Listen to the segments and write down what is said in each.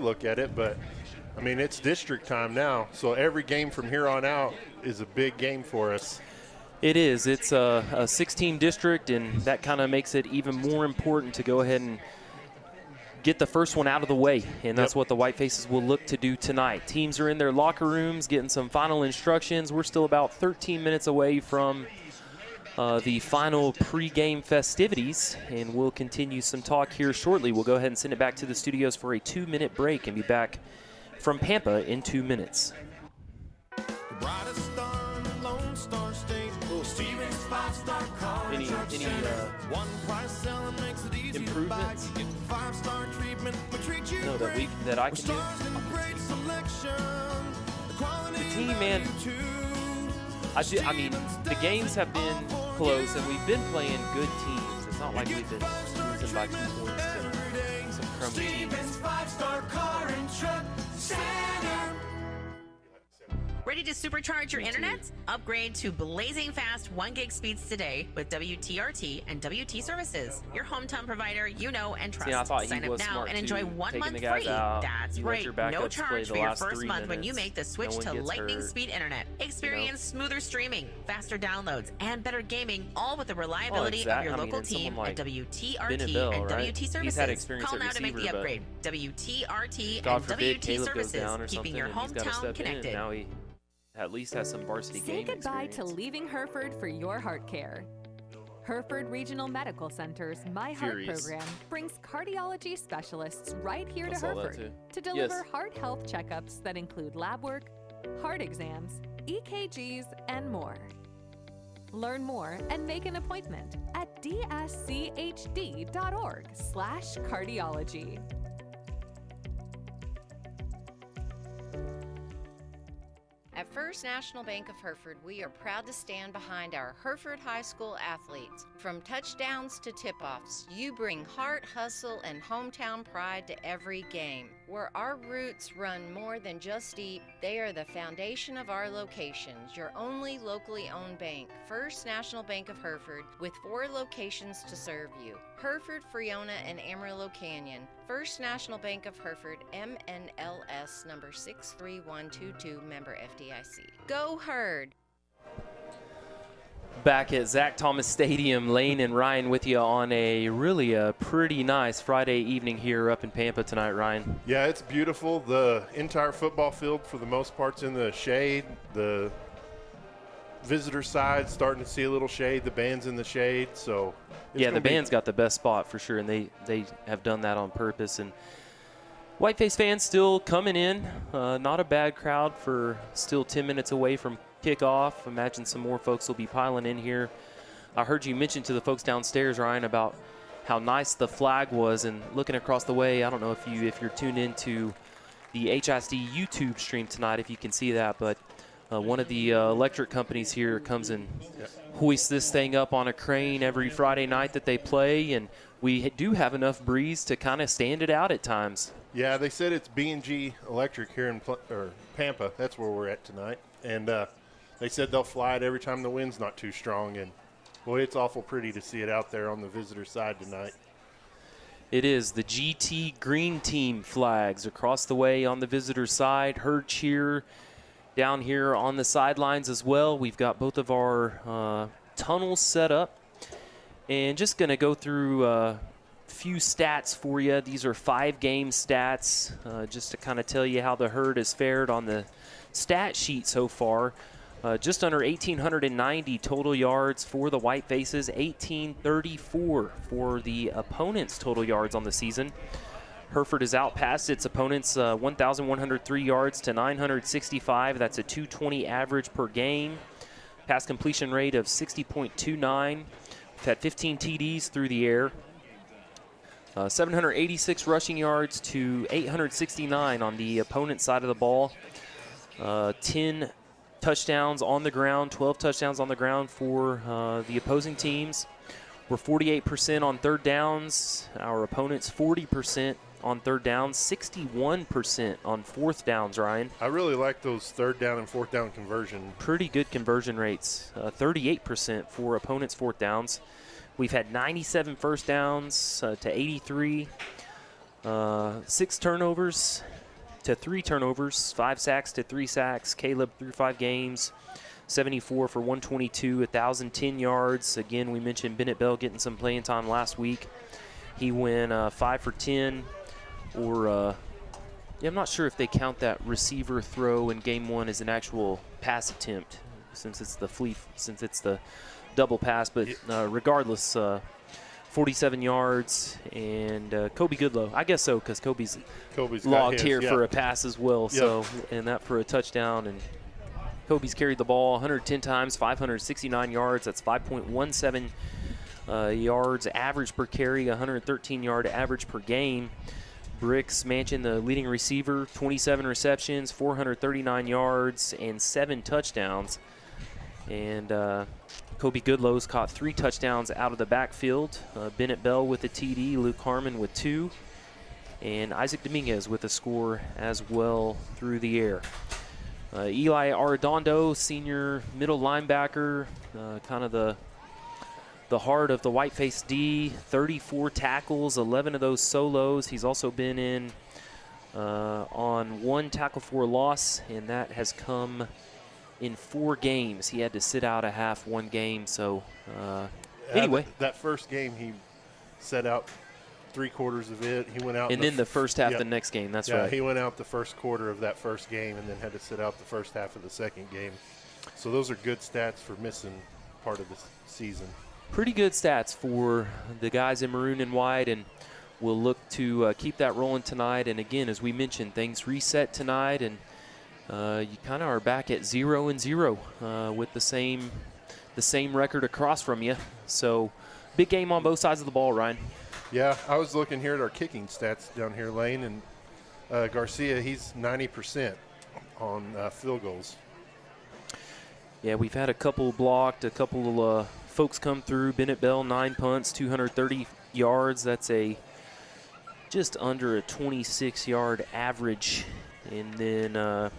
look at it, but I mean, it's district time now, so every game from here on out is a big game for us. It is. It's a 6-team district, and that kind of makes it even more important to go ahead and get the first one out of the way, and that's what the White Faces will look to do tonight. Teams are in their locker rooms getting some final instructions. We're still about 13 minutes away from the final pregame festivities, and we'll continue some talk here shortly. We'll go ahead and send it back to the studios for a 2-minute break and be back from Pampa in 2 minutes. Any improvements? No, that I can do. The team, man. I mean, the games have been close, and we've been playing good teams. It's not like we've been losing by 2 points to some crummy teams. Ready to supercharge your internet? Upgrade to blazing fast 1 gig speeds today with WTRT and WT Services, your hometown provider you know and trust. Yeah, I thought Sign he up was now smart and enjoy 1 month free. That's right, no charge for your first month when you make the switch to lightning speed internet. Experience smoother streaming, faster downloads, and better gaming, all with the reliability of your local team at WTRT and WT Services. Call now to make the upgrade. WTRT and WT Services, keeping your hometown connected. Now he at least has some varsity game experience. Say goodbye to leaving Hereford for your heart care. Hereford Regional Medical Center's My Heart program brings cardiology specialists right here to Hereford to deliver heart health checkups that include lab work, heart exams, EKGs, and more. Learn more and make an appointment at dschd.org/cardiology. At First National Bank of Hereford, we are proud to stand behind our Hereford High School athletes. From touchdowns to tip-offs, you bring heart, hustle, and hometown pride to every game. Where our roots run more than just deep, they are the foundation of our locations, your only locally owned bank, First National Bank of Hereford, with 4 locations to serve you. Hereford, Freona, and Amarillo Canyon. First National Bank of Hereford, MNLS number 63122, member FDIC. Go Herd! Back at Zach Thomas Stadium, Lane and Ryan with you on a pretty nice Friday evening here up in Pampa tonight, Ryan. Yeah, it's beautiful. The entire football field, for the most part's in the shade. The visitor side starting to see a little shade. The band's in the shade, so yeah, the band's got the best spot for sure, and they have done that on purpose. And Whiteface fans still coming in. Not a bad crowd for still 10 minutes away from kickoff. Imagine some more folks will be piling in here. I heard you mention to the folks downstairs, Ryan, about how nice the flag was, and looking across the way, I don't know if you're tuned into the HSD YouTube stream tonight, if you can see that, but one of the electric companies here comes and hoists this thing up on a crane every Friday night that they play, and we do have enough breeze to kind of stand it out at times. Yeah, they said it's B&G Electric here in Pampa. That's where we're at tonight. And they said they'll fly it every time the wind's not too strong. And, boy, it's awful pretty to see it out there on the visitor side tonight. It is the GT Green Team flags across the way on the visitor side. Herd cheer down here on the sidelines as well. We've got both of our tunnels set up. And just going to go through a few stats for you. These are 5-game stats, just to kind of tell you how the Herd has fared on the stat sheet so far. Just under 1,890 total yards for the White Faces, 1,834 for the opponents' total yards on the season. Hereford has outpassed its opponents 1,103 yards to 965. That's a 220 average per game. Pass completion rate of 60.29. We've had 15 TDs through the air. 786 rushing yards to 869 on the opponent's side of the ball. 10 touchdowns on the ground, 12 touchdowns on the ground for the opposing teams. We're 48% on third downs. Our opponents 40% on third downs, 61% on fourth downs, Ryan. I really like those third down and fourth down conversion. Pretty good conversion rates, 38% for opponents' fourth downs. We've had 97 first downs to 83. 6 turnovers to 3 turnovers, 5 sacks to 3 sacks. Caleb through 5 games, 74 for 122, 1,010 yards. Again, we mentioned Bennett Bell getting some playing time last week. He went 5 for 10, or I'm not sure if they count that receiver throw in game 1 as an actual pass attempt, since it's the double pass. But regardless, 47 yards, and Kobe Goodlow. I guess so, because Kobe's logged here for a pass as well. Yep. So, and that for a touchdown. And Kobe's carried the ball 110 times, 569 yards. That's 5.17 yards average per carry, 113-yard average per game. Bricks Manchin, the leading receiver, 27 receptions, 439 yards, and 7 touchdowns. And Kobe Goodlow's caught 3 touchdowns out of the backfield. Bennett Bell with a TD, Luke Harmon with 2, and Isaac Dominguez with a score as well through the air. Eli Arredondo, senior middle linebacker, kind of the heart of the Whiteface D, 34 tackles, 11 of those solos. He's also been in on 1 tackle for loss, and that has come in 4 games. He had to sit out a half 1 game. So anyway, that first game he set out 3/4 of it. He went out, and then the first half the next game. That's right. He went out the first quarter of that first game, and then had to sit out the first half of the second game. So those are good stats for missing part of the season. Pretty good stats for the guys in maroon and white, and we'll look to keep that rolling tonight. And again, as we mentioned, things reset tonight, and you kind of are back at 0-0 with the same record across from you. So big game on both sides of the ball, Ryan. Yeah, I was looking here at our kicking stats down here, Lane, and Garcia, he's 90% on field goals. Yeah, we've had a couple blocked, a couple of folks come through. Bennett Bell, 9 punts, 230 yards. That's just under a 26-yard average. And then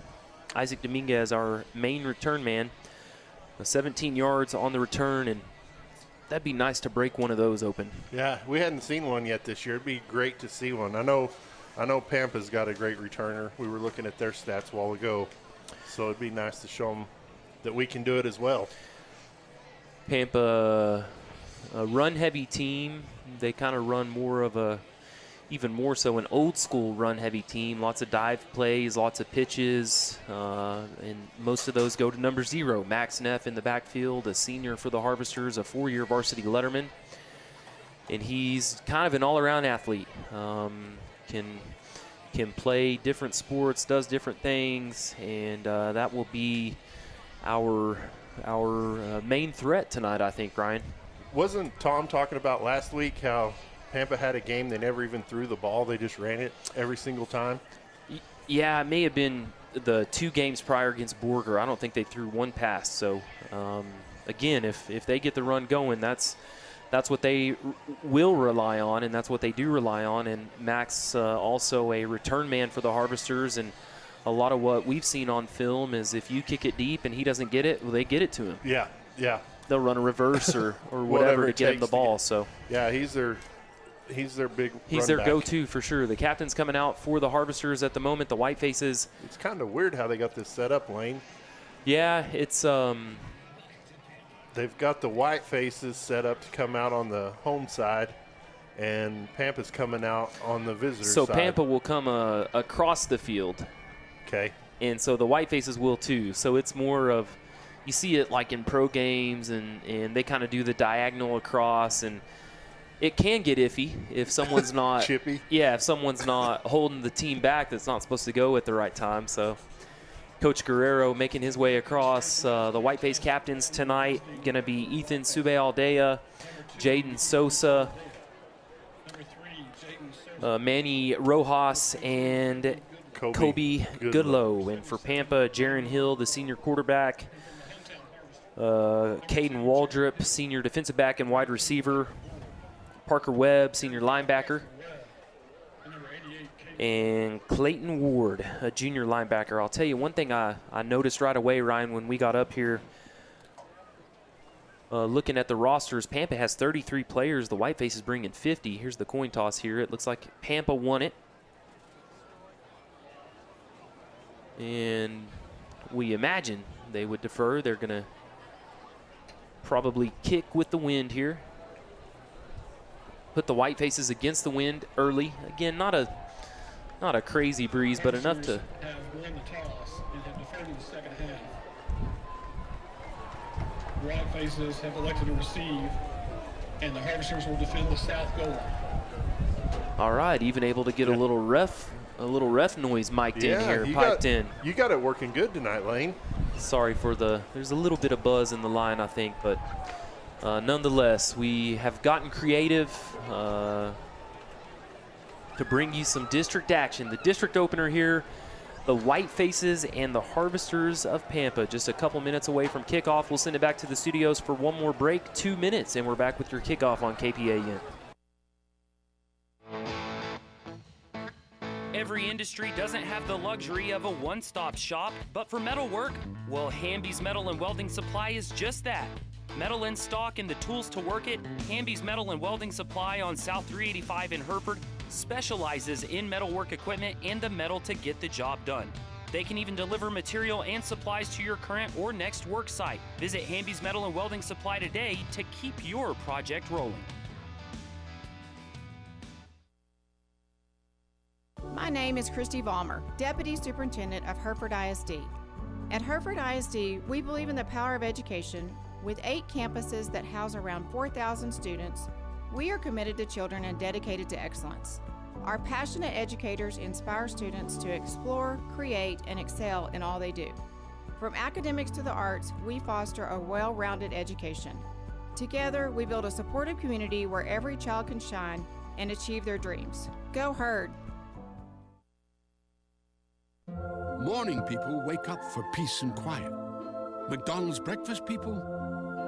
Isaac Dominguez, our main return man, 17 yards on the return, and that'd be nice to break one of those open. Yeah, we hadn't seen one yet this year. It'd be great to see one. I know Pampa's got a great returner. We were looking at their stats a while ago, so it'd be nice to show them that we can do it as well. Pampa, a run-heavy team. They kind of run more of even more so an old-school run-heavy team. Lots of dive plays, lots of pitches, and most of those go to number 0. Max Neff in the backfield, a senior for the Harvesters, a 4-year varsity letterman. And he's kind of an all-around athlete. Can play different sports, does different things, and that will be our main threat tonight, I think, Ryan. Wasn't Tom talking about last week how Pampa had a game they never even threw the ball, they just ran it every single time? Yeah, it may have been the 2 games prior against Borger. I don't think they threw 1 pass. So again, if they get the run going, that's what they will rely on, and that's what they do rely on. And Max also a return man for the Harvesters, and a lot of what we've seen on film is if you kick it deep and he doesn't get it, well, they get it to him. Yeah. They'll run a reverse or whatever to get him the ball. So yeah, he's their big He's their go-to for sure. The captain's coming out for the Harvesters at the moment. The Whitefaces. It's kind of weird how they got this set up, Lane. Yeah, it's they've got the Whitefaces set up to come out on the home side, and Pampa's coming out on the visitor side. So Pampa will come across the field. Okay. And so the Whitefaces will too. So it's more of, you see it like in pro games, and they kind of do the diagonal across, and it can get iffy if someone's not chippy. Yeah, if someone's not holding the team back that's not supposed to go at the right time. So Coach Guerrero making his way across. The Whiteface captains tonight going to be Ethan Sube-Aldea, Jaden Sosa, Manny Rojas, and Kobe Goodlow. And for Pampa, Jaron Hill, the senior quarterback, Caden Waldrop, senior defensive back and wide receiver, Parker Webb, senior linebacker, and Clayton Ward, a junior linebacker. I'll tell you one thing I noticed right away, Ryan, when we got up here. looking at the rosters, Pampa has 33 players. The Whitefaces bring in 50. Here's the coin toss here. It looks like Pampa won it. And we imagine they would defer. They're going to probably kick with the wind here. Put the Whitefaces against the wind early. Again, not a crazy breeze, but enough to... have won the toss and have deferred to the second half. The Whitefaces have elected to receive, and the Harvesters will defend the south goal line. All right, even able to get a little ref noise mic'd in here, piped in. You got it working good tonight, Lane. Sorry for there's a little bit of buzz in the line, I think, but nonetheless, we have gotten creative to bring you some district action. The district opener here, the Whitefaces and the Harvesters of Pampa. Just a couple minutes away from kickoff. We'll send it back to the studios for one more break, 2 minutes, and we're back with your kickoff on KPAN. Every industry doesn't have the luxury of a one-stop shop, but for metalwork, well, Hamby's Metal and Welding Supply is just that. Metal in stock and the tools to work it, Hamby's Metal and Welding Supply on South 385 in Hereford specializes in metalwork equipment and the metal to get the job done. They can even deliver material and supplies to your current or next work site. Visit Hamby's Metal and Welding Supply today to keep your project rolling. My name is Christy Vollmer, Deputy Superintendent of Hereford ISD. At Hereford ISD, we believe in the power of education. With 8 campuses that house around 4,000 students, we are committed to children and dedicated to excellence. Our passionate educators inspire students to explore, create, and excel in all they do. From academics to the arts, we foster a well-rounded education. Together, we build a supportive community where every child can shine and achieve their dreams. Go Herd! Morning people wake up for peace and quiet. McDonald's breakfast people,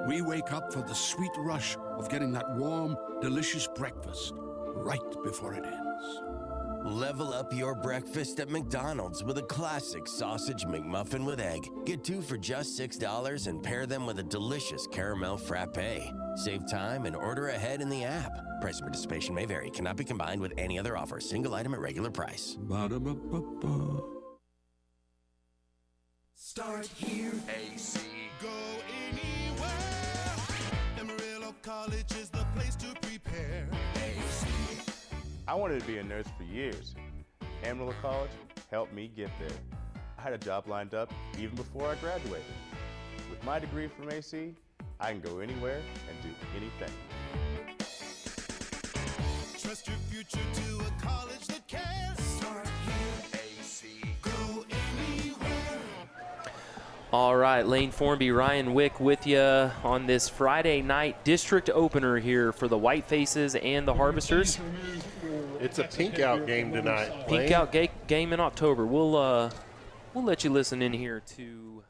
we wake up for the sweet rush of getting that warm, delicious breakfast right before it ends. Level up your breakfast at McDonald's with a classic sausage McMuffin with egg. Get 2 for just $6 and pair them with a delicious caramel frappe. Save time and order ahead in the app. Price and participation may vary. Cannot be combined with any other offer. Single item at regular price. Ba-da-ba-ba-ba. Start here. AC. Go anywhere. Amarillo College is the place to prepare. AC. I wanted to be a nurse for years. Amarillo College helped me get there. I had a job lined up even before I graduated. With my degree from AC, I can go anywhere and do anything. Trust your future to a college that cares. Start here. AC. Go anywhere. All right, Lane Formby, Ryan Wick with you on this Friday night district opener here for the Whitefaces and the Harvesters. It's a pink out game tonight. Pink out game in October. We'll let you listen in here to.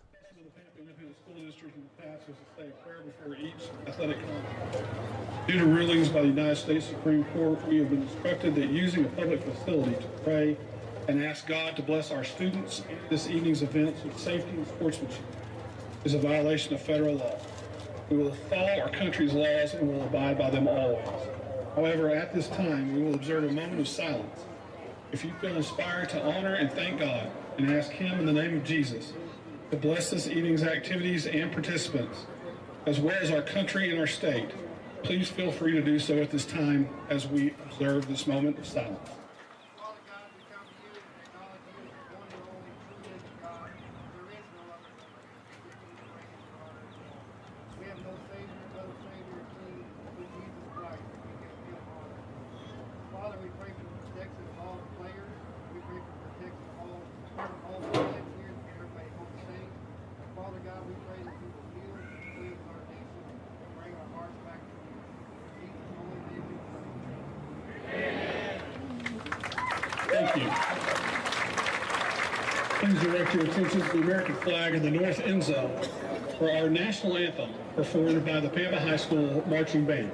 Due to rulings by the United States Supreme Court, we have been instructed that using a public facility to pray and ask God to bless our students and this evening's events with safety and sportsmanship is a violation of federal law. We will follow our country's laws and will abide by them always. However, at this time, we will observe a moment of silence. If you feel inspired to honor and thank God and ask Him in the name of Jesus to bless this evening's activities and participants, as well as our country and our state, please feel free to do so at this time as we observe this moment of silence. Thank you. Please direct your attention to the American flag in the north end zone for our national anthem performed by the Pampa High School Marching Band.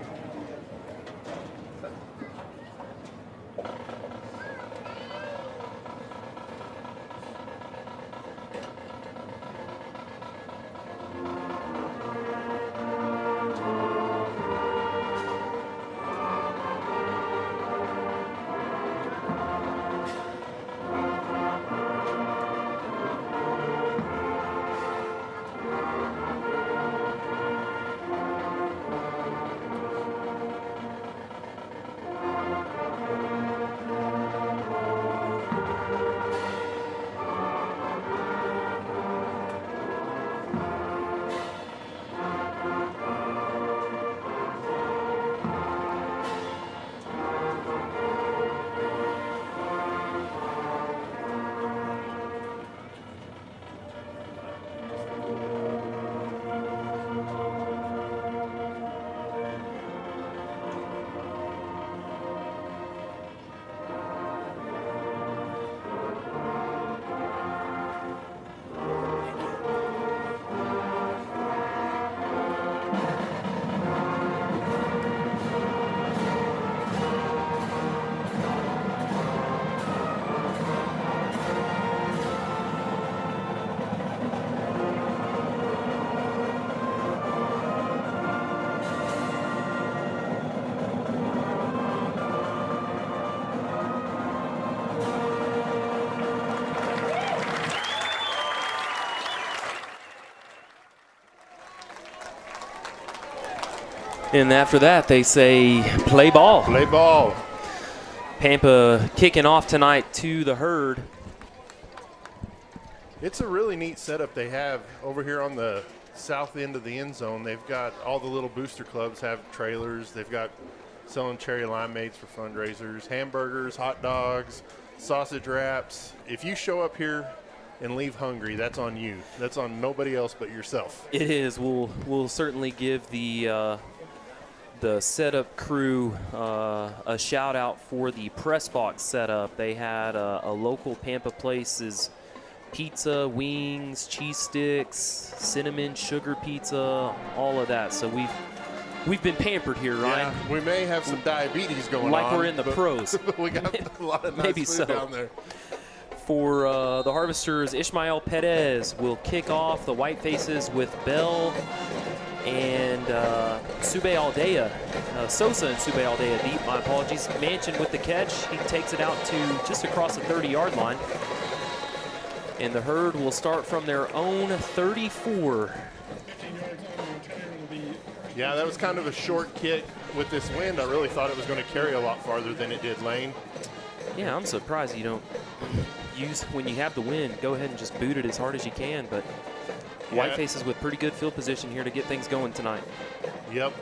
And after that, they say play ball. Play ball. Pampa kicking off tonight to the herd. It's a really neat setup they have over here on the south end of the end zone. They've got all the little booster clubs have trailers. They've got selling cherry limeades for fundraisers, hamburgers, hot dogs, sausage wraps. If you show up here and leave hungry, that's on you. That's on nobody else but yourself. It is. We'll certainly give the setup crew a shout out for the press box setup. They had a local Pampa place's pizza, wings, cheese sticks, cinnamon, sugar pizza, all of that. So we've been pampered here, Ryan. Yeah, we may have some diabetes going on. Like we're in the pros. We got a lot of nice Maybe food so. down there. For the Harvesters, Ishmael Perez will kick off the White Faces with Bell and Sube Aldea. Sosa and Sube Aldea deep, my apologies. Manchin with the catch. He takes it out to just across the 30-yard line. And the herd will start from their own 34. Yeah, that was kind of a short kick with this wind. I really thought it was going to carry a lot farther than it did lane. Yeah, I'm surprised you don't use, when you have the wind, go ahead and just boot it as hard as you can. But White Faces with pretty good field position here to get things going tonight. Yep.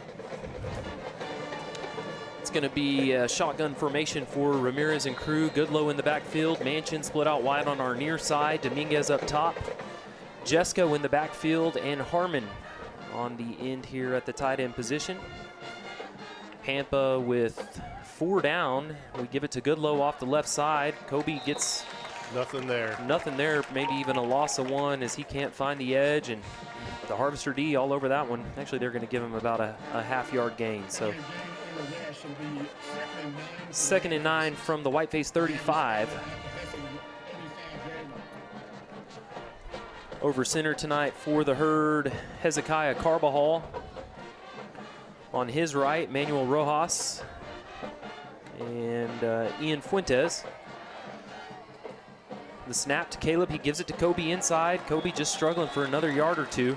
It's going to be a shotgun formation for Ramirez and crew. Goodlow in the backfield. Manchin split out wide on our near side. Dominguez up top. Jesco in the backfield. And Harmon on the end here at the tight end position. Pampa with 4 down. We give it to Goodlow off the left side. Kobe gets nothing there. Nothing there. Maybe even a loss of 1 as he can't find the edge. And the Harvester D all over that one. Actually, they're going to give him about a half-yard gain. So 2nd and 9 from the Whiteface 35. Over center tonight for the herd, Hezekiah Carbajal. On his right, Manuel Rojas and Ian Fuentes. The snap to Caleb, he gives it to Kobe inside. Kobe just struggling for another yard or 2.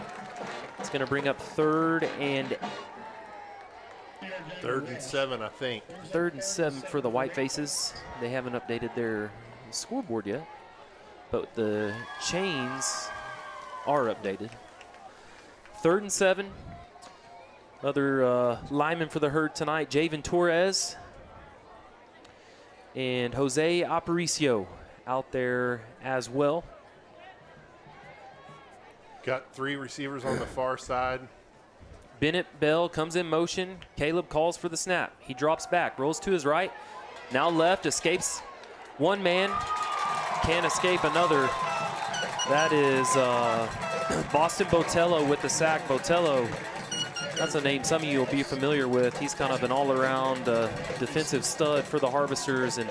It's going to bring up 3rd and 7, I think. 3rd and 7 for the White Faces. They haven't updated their scoreboard yet, but the chains are updated. 3rd and 7. Other linemen for the herd tonight, Javen Torres and Jose Aparicio out there as well. Got 3 receivers on the far side. Bennett Bell comes in motion. Caleb calls for the snap. He drops back, rolls to his right. Now left, escapes one man. Can't escape another. That is Boston Botello with the sack. Botello, that's a name some of you will be familiar with. He's kind of an all-around defensive stud for the Harvesters. And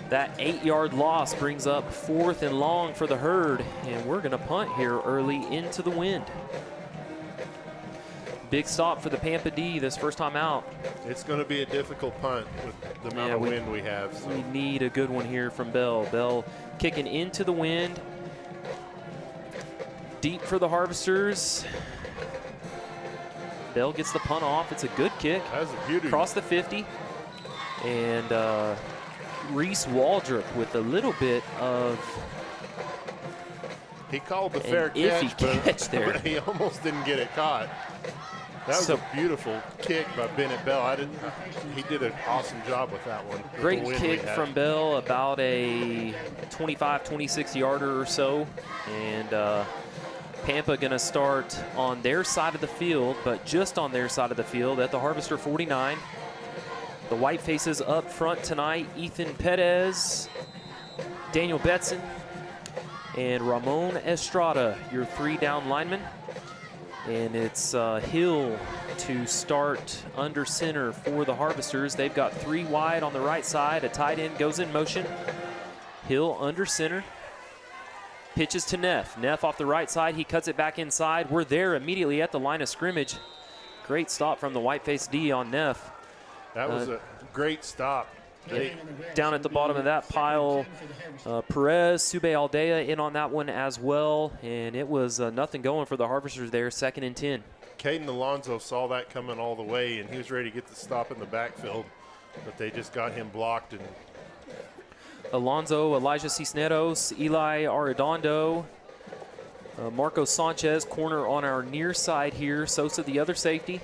that 8-yard loss brings up 4th and long for the herd. And we're going to punt here early into the wind. Big stop for the Pampa D this first time out. It's going to be a difficult punt with the amount of wind we have. So. We need a good one here from Bell. Bell kicking into the wind. Deep for the Harvesters. Bell gets the punt off. It's a good kick. That's a beauty. Across the 50. And Reese Waldrop with a little bit of he called the fair catch, there. But he almost didn't get it caught. That was a beautiful kick by Bennett Bell. He did an awesome job with that one. Great kick from Bell, about a 25, 26-yarder or so. And Pampa going to start on their side of the field, but just on their side of the field at the Harvester 49. The White Faces up front tonight, Ethan Perez, Daniel Betson, and Ramon Estrada, your 3 down linemen. And it's Hill to start under center for the Harvesters. They've got 3 wide on the right side. A tight end goes in motion. Hill under center. Pitches to Neff. Neff off the right side. He cuts it back inside. We're there immediately at the line of scrimmage. Great stop from the Whiteface D on Neff. That was a great stop. Down at the bottom of that pile, Perez, Sube Aldea in on that one as well. And it was nothing going for the Harvesters there, 2nd and 10. Caden Alonso saw that coming all the way, and he was ready to get the stop in the backfield, but they just got him blocked. And Alonso, Elijah Cisneros, Eli Arredondo, Marcos Sanchez, corner on our near side here. Sosa, the other safety.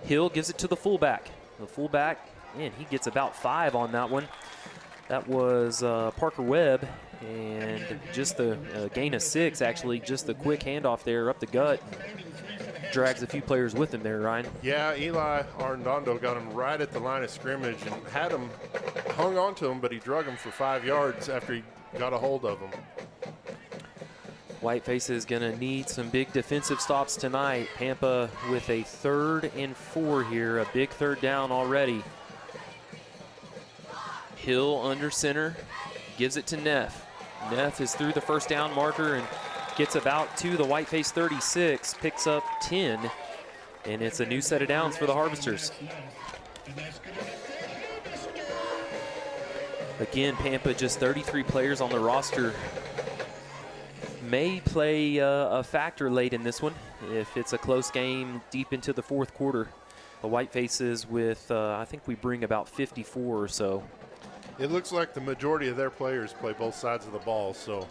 Hill gives it to the fullback. The fullback, man, he gets about 5 on that one. That was Parker Webb, and just the gain of 6, actually, just the quick handoff there up the gut. Drags a few players with him there, Ryan. Yeah, Eli Arredondo got him right at the line of scrimmage and had him, hung on to him, but he drug him for 5 yards after he got a hold of him. Whiteface is going to need some big defensive stops tonight. Pampa with a 3rd and 4 here, a big 3rd down already. Hill under center, gives it to Neff. Neff is through the first down marker and gets about to the Whiteface 36, picks up 10, and it's a new set of downs for the Harvesters. Again, Pampa just 33 players on the roster. May play a factor late in this one if it's a close game deep into the 4th quarter. The Whitefaces with, I think we bring about 54 or so. It looks like the majority of their players play both sides of the ball, so.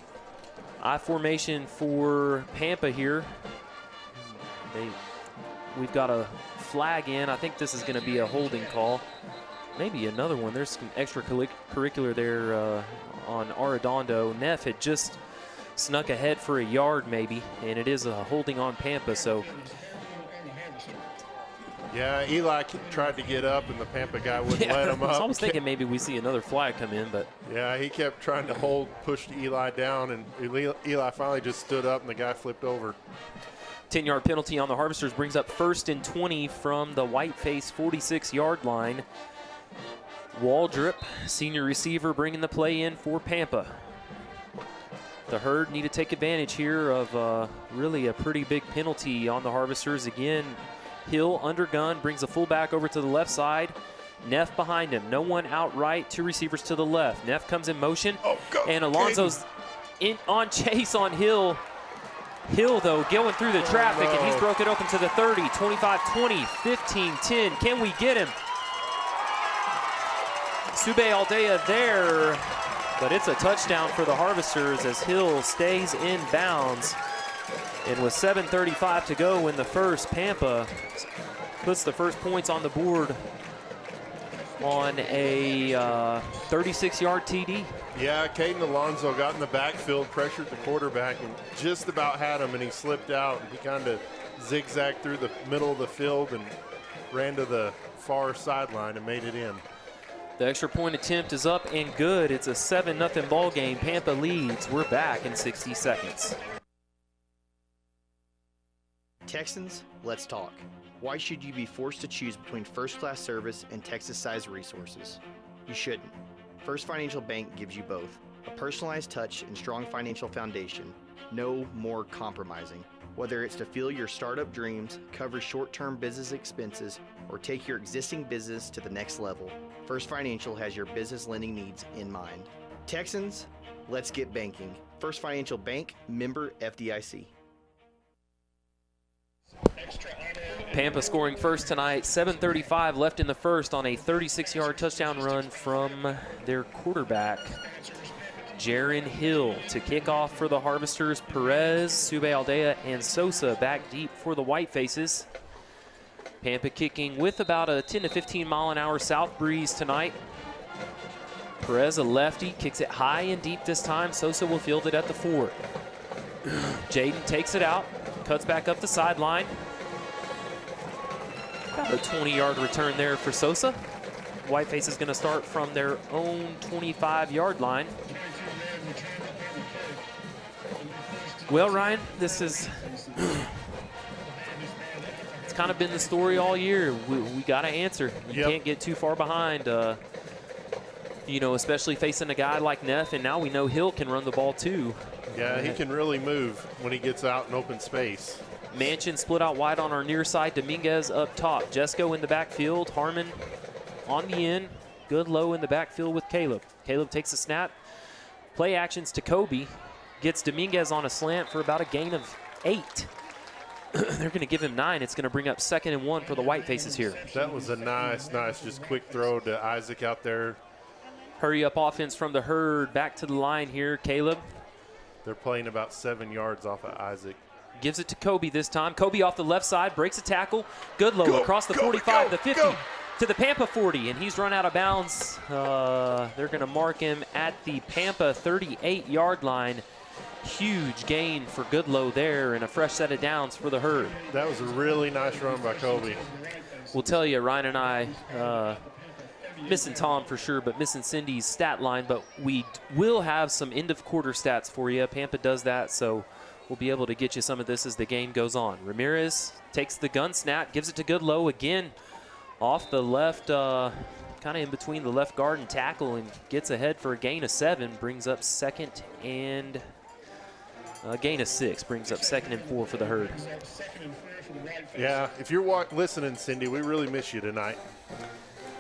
I formation for Pampa here. We've got a flag in. I think this is going to be a holding call. Maybe another one. There's some extracurricular there on Arredondo. Neff had just snuck ahead for a yard maybe, and it is a holding on Pampa, so. Yeah, Eli tried to get up, and the Pampa guy wouldn't let him up. I was almost thinking maybe we see another flag come in, but. Yeah, he kept trying to pushed Eli down, and Eli finally just stood up, and the guy flipped over. 10-yard penalty on the Harvesters brings up 1st and 20 from the Whiteface 46-yard line. Waldrop, senior receiver, bringing the play in for Pampa. The Herd need to take advantage here of really a pretty big penalty on the Harvesters. Again, Hill under gun, brings the fullback over to the left side. Neff behind him. No one outright, 2 receivers to the left. Neff comes in motion, and Alonso's on chase on Hill. Hill, though, going through the traffic, and he's broken open to the 30, 25-20, 15-10. Can we get him? Sube Aldea there, but it's a touchdown for the Harvesters as Hill stays in bounds. And with 7:35 to go in the first, Pampa puts the first points on the board on a 36-yard TD. Yeah, Caden Alonso got in the backfield, pressured the quarterback, and just about had him, and he slipped out. He kind of zigzagged through the middle of the field and ran to the far sideline and made it in. The extra point attempt is up and good. It's a 7-0 ball game. Pampa leads. We're back in 60 seconds. Texans, let's talk. Why should you be forced to choose between first-class service and Texas-sized resources? You shouldn't. First Financial Bank gives you both. A personalized touch and strong financial foundation. No more compromising. Whether it's to fuel your startup dreams, cover short-term business expenses, or take your existing business to the next level, First Financial has your business lending needs in mind. Texans, let's get banking. First Financial Bank, member FDIC. Pampa scoring first tonight, 7:35 left in the first on a 36-yard touchdown run from their quarterback, Jaron Hill. To kick off for the Harvesters, Perez, Sube Aldea, and Sosa back deep for the Whitefaces. Pampa kicking with about a 10 to 15 mile an hour south breeze tonight. Perez, a lefty, kicks it high and deep this time. Sosa will field it at the 4. Jaden takes it out, cuts back up the sideline. About a 20-yard return there for Sosa. Whiteface is going to start from their own 25-yard line. Well, Ryan, this is it's kind of been the story all year. We got to answer. You can't get too far behind, you know, especially facing a guy like Neff, and now we know Hill can run the ball too. Yeah, he can really move when he gets out in open space. Mansion split out wide on our near side. Dominguez up top. Jesco in the backfield. Harmon on the end. Good low in the backfield with Caleb. Caleb takes a snap. Play actions to Kobe. Gets Dominguez on a slant for about a gain of 8. They're going to give him 9. It's going to bring up 2nd and 1 for the White Faces here. That was a nice, just quick throw to Isaac out there. Hurry up offense from the Herd. Back to the line here, Caleb. They're playing about 7 yards off of Isaac. Gives it to Kobe this time. Kobe off the left side, breaks a tackle. Goodlow across the 45, the 50, to the Pampa 40, and he's run out of bounds. They're going to mark him at the Pampa 38-yard line. Huge gain for Goodlow there, and a fresh set of downs for the Herd. That was a really nice run by Kobe. We'll tell you, Ryan and I, missing Tom for sure, but missing Cindy's stat line, but we will have some end-of-quarter stats for you. Pampa does that, so we'll be able to get you some of this as the game goes on. Ramirez takes the gun snap, gives it to Goodlow again off the left, kind of in between the left guard and tackle, and gets ahead for a gain of 7, brings up 2nd and gain of 6, brings up 2nd and 4 for the Herd. Yeah, if you're listening, Cindy, we really miss you tonight.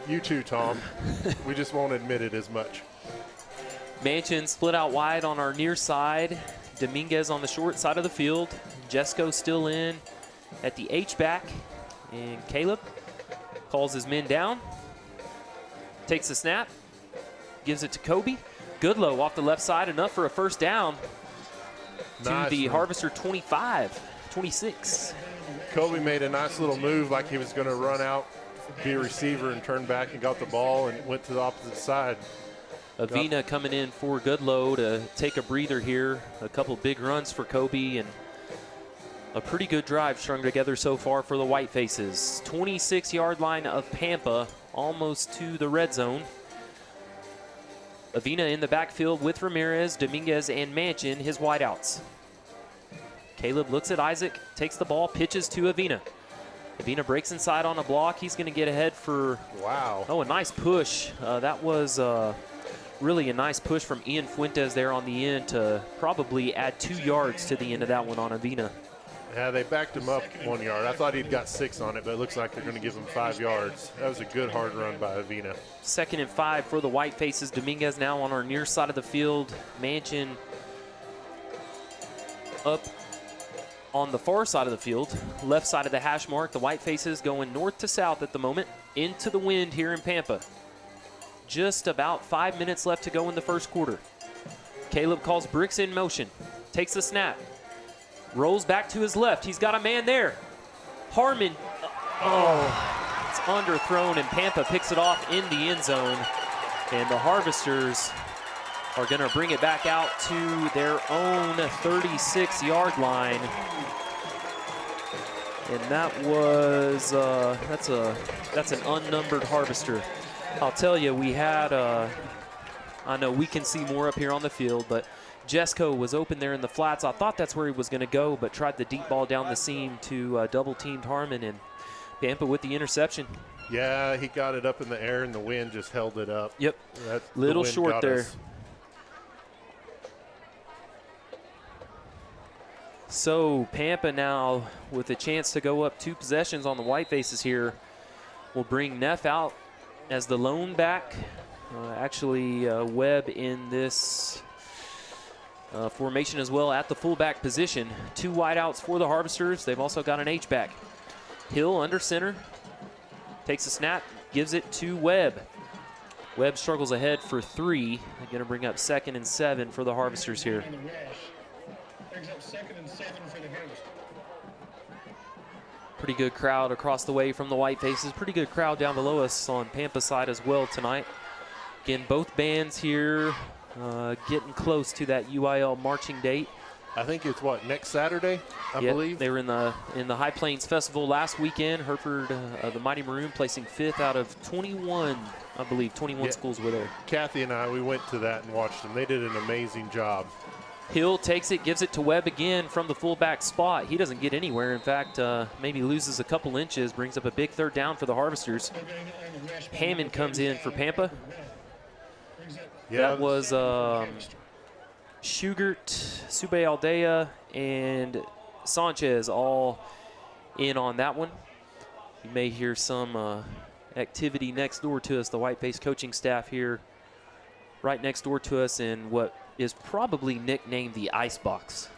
You too, Tom. We just won't admit it as much. Mansion split out wide on our near side. Dominguez on the short side of the field. Jesco still in at the H-back. And Caleb calls his men down. Takes the snap. Gives it to Kobe. Goodlow off the left side, enough for a first down to the Harvester 26. Kobe made a nice little move like he was going to run out, be a receiver, and turn back and got the ball and went to the opposite side. Avina coming in for Goodlow to take a breather here. A couple big runs for Kobe and a pretty good drive strung together so far for the White Faces. 26-yard line of Pampa, almost to the red zone. Avina in the backfield with Ramirez, Dominguez, and Manchin, his wideouts. Caleb looks at Isaac, takes the ball, pitches to Avina. Avina breaks inside on a block. He's going to get ahead for, a nice push. That was really a nice push from Ian Fuentes there on the end to probably add 2 yards to the end of that one on Avina. Yeah, they backed him up 1 yard. I thought he'd got 6 on it, but it looks like they're going to give him 5 yards. That was a good hard run by Avina. 2nd and 5 for the White Faces. Dominguez now on our near side of the field. Manchin up on the far side of the field, left side of the hash mark. The White Faces going north to south at the moment, into the wind here in Pampa. Just about 5 minutes left to go in the first quarter. Caleb calls Bricks in motion, takes the snap, rolls back to his left. He's got a man there. Harmon, it's underthrown, and Pampa picks it off in the end zone. And the Harvesters are going to bring it back out to their own 36-yard line. And that was, that's an unnumbered Harvester. I'll tell you, we had, I know we can see more up here on the field, but Jesco was open there in the flats. I thought that's where he was going to go, but tried the deep ball down the seam to double-teamed Harmon, and Pampa with the interception. Yeah, he got it up in the air, and the wind just held it up. Yep, little short there. So Pampa now with a chance to go up 2 possessions on the White Faces here will bring Neff out as the lone back. Webb in this formation as well at the fullback position. 2 wideouts for the Harvesters. They've also got an H-back. Hill under center, takes a snap, gives it to Webb. Webb struggles ahead for 3. They're going to bring up 2nd and 7 for the Harvesters here. Pretty good crowd across the way from the White Faces. Pretty good crowd down below us on Pampa side as well tonight. Again, both bands here getting close to that UIL marching date. I think it's next Saturday, I believe. They were in the High Plains Festival last weekend. Hereford, the Mighty Maroon, placing 5th out of 21, I believe. 21 schools were there. Kathy and I, we went to that and watched them. They did an amazing job. Hill takes it, gives it to Webb again from the fullback spot. He doesn't get anywhere. In fact, maybe loses a couple inches, brings up a big 3rd down for the Harvesters. Hammond comes in for Pampa. That was Schugert, Sube Aldea, and Sanchez all in on that one. You may hear some activity next door to us. The Whiteface coaching staff here right next door to us in what is probably nicknamed the Icebox.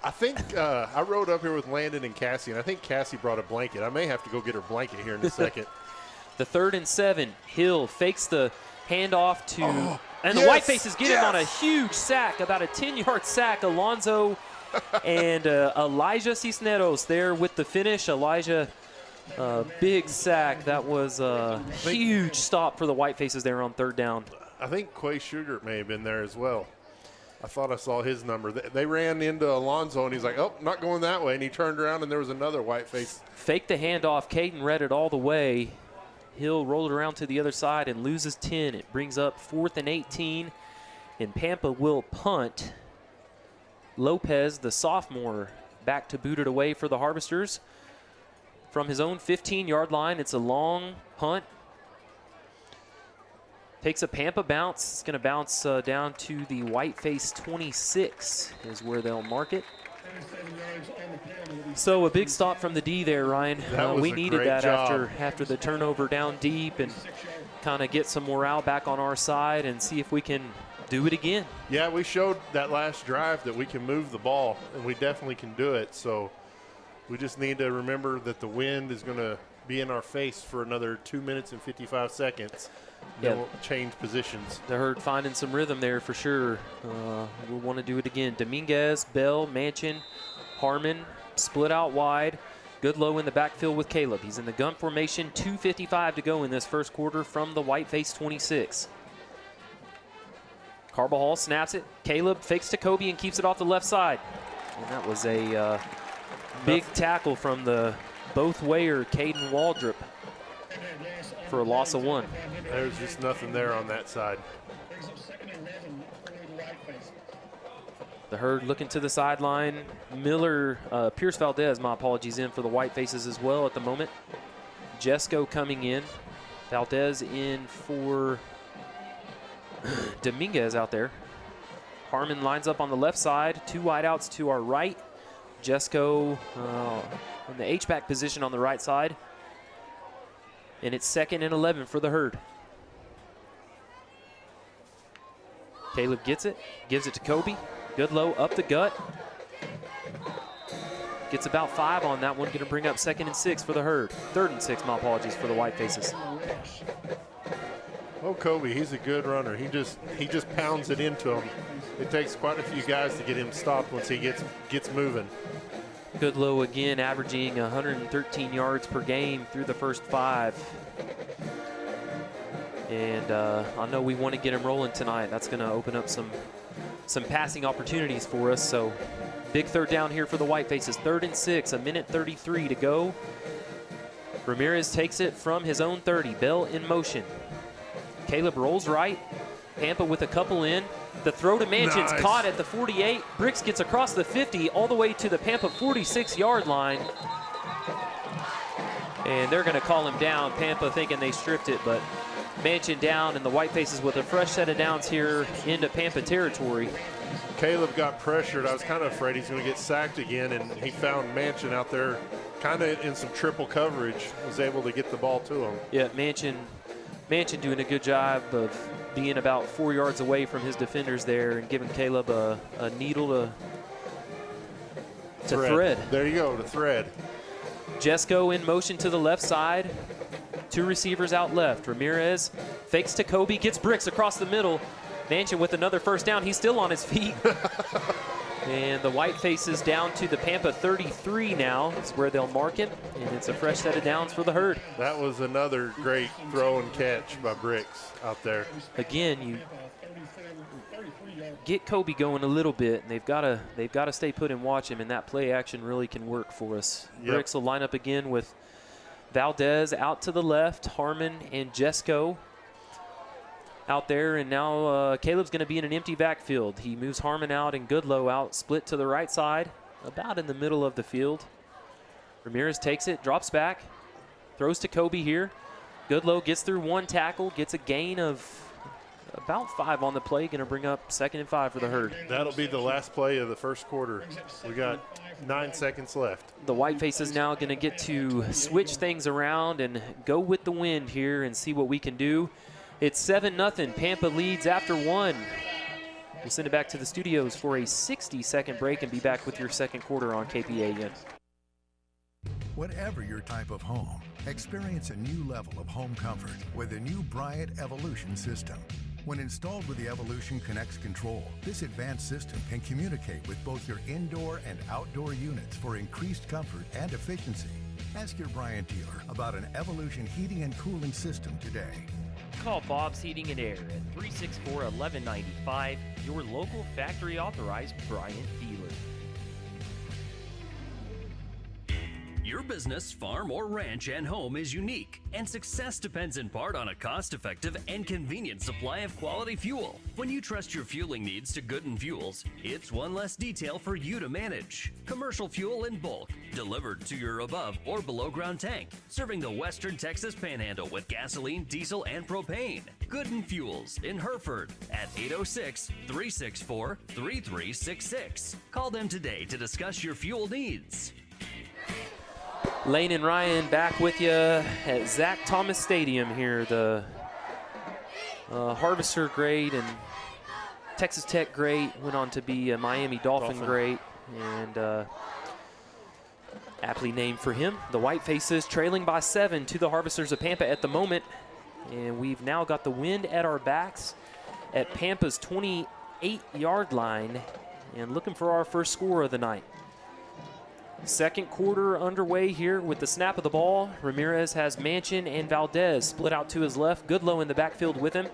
I think I rode up here with Landon and Cassie, and I think Cassie brought a blanket. I may have to go get her blanket here in a second. The 3rd and 7. Hill fakes the handoff to, and the Whitefaces get him on a huge sack, about a 10-yard sack. Alonzo and Elijah Cisneros there with the finish. Elijah, big sack. That was a huge stop for the Whitefaces there on 3rd down. I think Quay Sugar may have been there as well. I thought I saw his number. They ran into Alonzo, and he's like, oh, not going that way. And he turned around, and there was another Whiteface. Faked the handoff. Caden read it all the way. Hill rolled around to the other side and loses 10. It brings up 4th and 18, and Pampa will punt. Lopez, the sophomore, back to boot it away for the Harvesters. From his own 15-yard line, it's a long punt. Takes a Pampa bounce. It's going to bounce down to the Whiteface 26 is where they'll mark it. So a big stop from the D there, Ryan. We needed that after the turnover down deep and kind of get some morale back on our side and see if we can do it again. Yeah, we showed that last drive that we can move the ball, and we definitely can do it. So we just need to remember that the wind is going to be in our face for another 2 minutes and 55 seconds. Then we'll change positions. The Herd finding some rhythm there for sure. We'll want to do it again. Dominguez, Bell, Manchin, Harmon split out wide. Goodlow in the backfield with Caleb. He's in the gun formation. 2:55 to go in this first quarter from the Whiteface 26. Carbajal snaps it. Caleb fakes to Kobe and keeps it off the left side. And that was a big tackle from the both-wayer Caden Waldrop for a loss of 1. There's just nothing there on that side. The Herd looking to the sideline. Miller, Pierce Valdez, my apologies, in for the Whitefaces as well at the moment. Jesco coming in. Valdez in for Dominguez out there. Harmon lines up on the left side. 2 wideouts to our right. Jesco in the H-back position on the right side. And it's 2nd and 11 for the Herd. Caleb gets it, gives it to Kobe. Goodlow up the gut. Gets about 5 on that one. Going to bring up 2nd and 6 for the Herd. 3rd and 6, my apologies, for the Whitefaces. Oh, Kobe, he's a good runner. He just pounds it into him. It takes quite a few guys to get him stopped once he gets moving. Goodlow again averaging 113 yards per game through the first 5. And I know we want to get him rolling tonight. That's going to open up some passing opportunities for us. So big 3rd down here for the Whitefaces. 3rd and 6, 1:33 to go. Ramirez takes it from his own 30. Bell in motion. Caleb rolls right. Pampa with a couple in. The throw to Manchin's caught at the 48. Bricks gets across the 50 all the way to the Pampa 46-yard line. And they're going to call him down. Pampa thinking they stripped it, but Manchin down, and the Whitefaces with a fresh set of downs here into Pampa territory. Caleb got pressured. I was kind of afraid he's going to get sacked again, and he found Manchin out there kind of in some triple coverage, was able to get the ball to him. Yeah, Manchin doing a good job of being about 4 yards away from his defenders there and giving Caleb a needle to thread. There you go, to thread. Jesco in motion to the left side. 2 receivers out left. Ramirez fakes to Kobe, gets Bricks across the middle. Manchin with another first down. He's still on his feet. And the Whitefaces down to the Pampa 33 now is where they'll mark him. And it's a fresh set of downs for the Herd. That was another great throw and catch by Bricks out there. Again, you get Kobe going a little bit, and they've got to stay put and watch him, and that play action really can work for us. Yep. Bricks will line up again with Valdez out to the left, Harmon and Jesco out there, and now Caleb's going to be in an empty backfield. He moves Harmon out and Goodlow out, split to the right side, about in the middle of the field. Ramirez takes it, drops back, throws to Kobe here. Goodlow gets through 1 tackle, gets a gain of about 5 on the play, going to bring up 2nd and 5 for the Herd. That'll be the last play of the first quarter. We got 9 seconds left. The Whitefaces now going to get to switch things around and go with the wind here and see what we can do. It's 7-0. Pampa leads after 1. We'll send it back to the studios for a 60-second break and be back with your second quarter on KPAN. Whatever your type of home, experience a new level of home comfort with the new Bryant Evolution system. When installed with the Evolution Connects control, this advanced system can communicate with both your indoor and outdoor units for increased comfort and efficiency. Ask your Bryant dealer about an Evolution heating and cooling system today. Call Bob's Heating and Air at 364-1195, your local factory authorized Bryant dealer. Your business, farm, or ranch and home is unique, and success depends in part on a cost-effective and convenient supply of quality fuel. When you trust your fueling needs to Gooden Fuels, it's one less detail for you to manage. Commercial fuel in bulk, delivered to your above or below ground tank, serving the western Texas Panhandle with gasoline, diesel, and propane. Gooden Fuels in Hereford at 806-364-3366. Call them today to discuss your fuel needs. Lane and Ryan back with you at Zach Thomas Stadium here. The Harvester great and Texas Tech great went on to be a Miami Dolphin great, and aptly named for him. The Whitefaces trailing by 7 to the Harvesters of Pampa at the moment, and we've now got the wind at our backs at Pampa's 28-yard line and looking for our first score of the night. Second quarter underway here with the snap of the ball. Ramirez has Manchin and Valdez split out to his left. Goodlow in the backfield with him.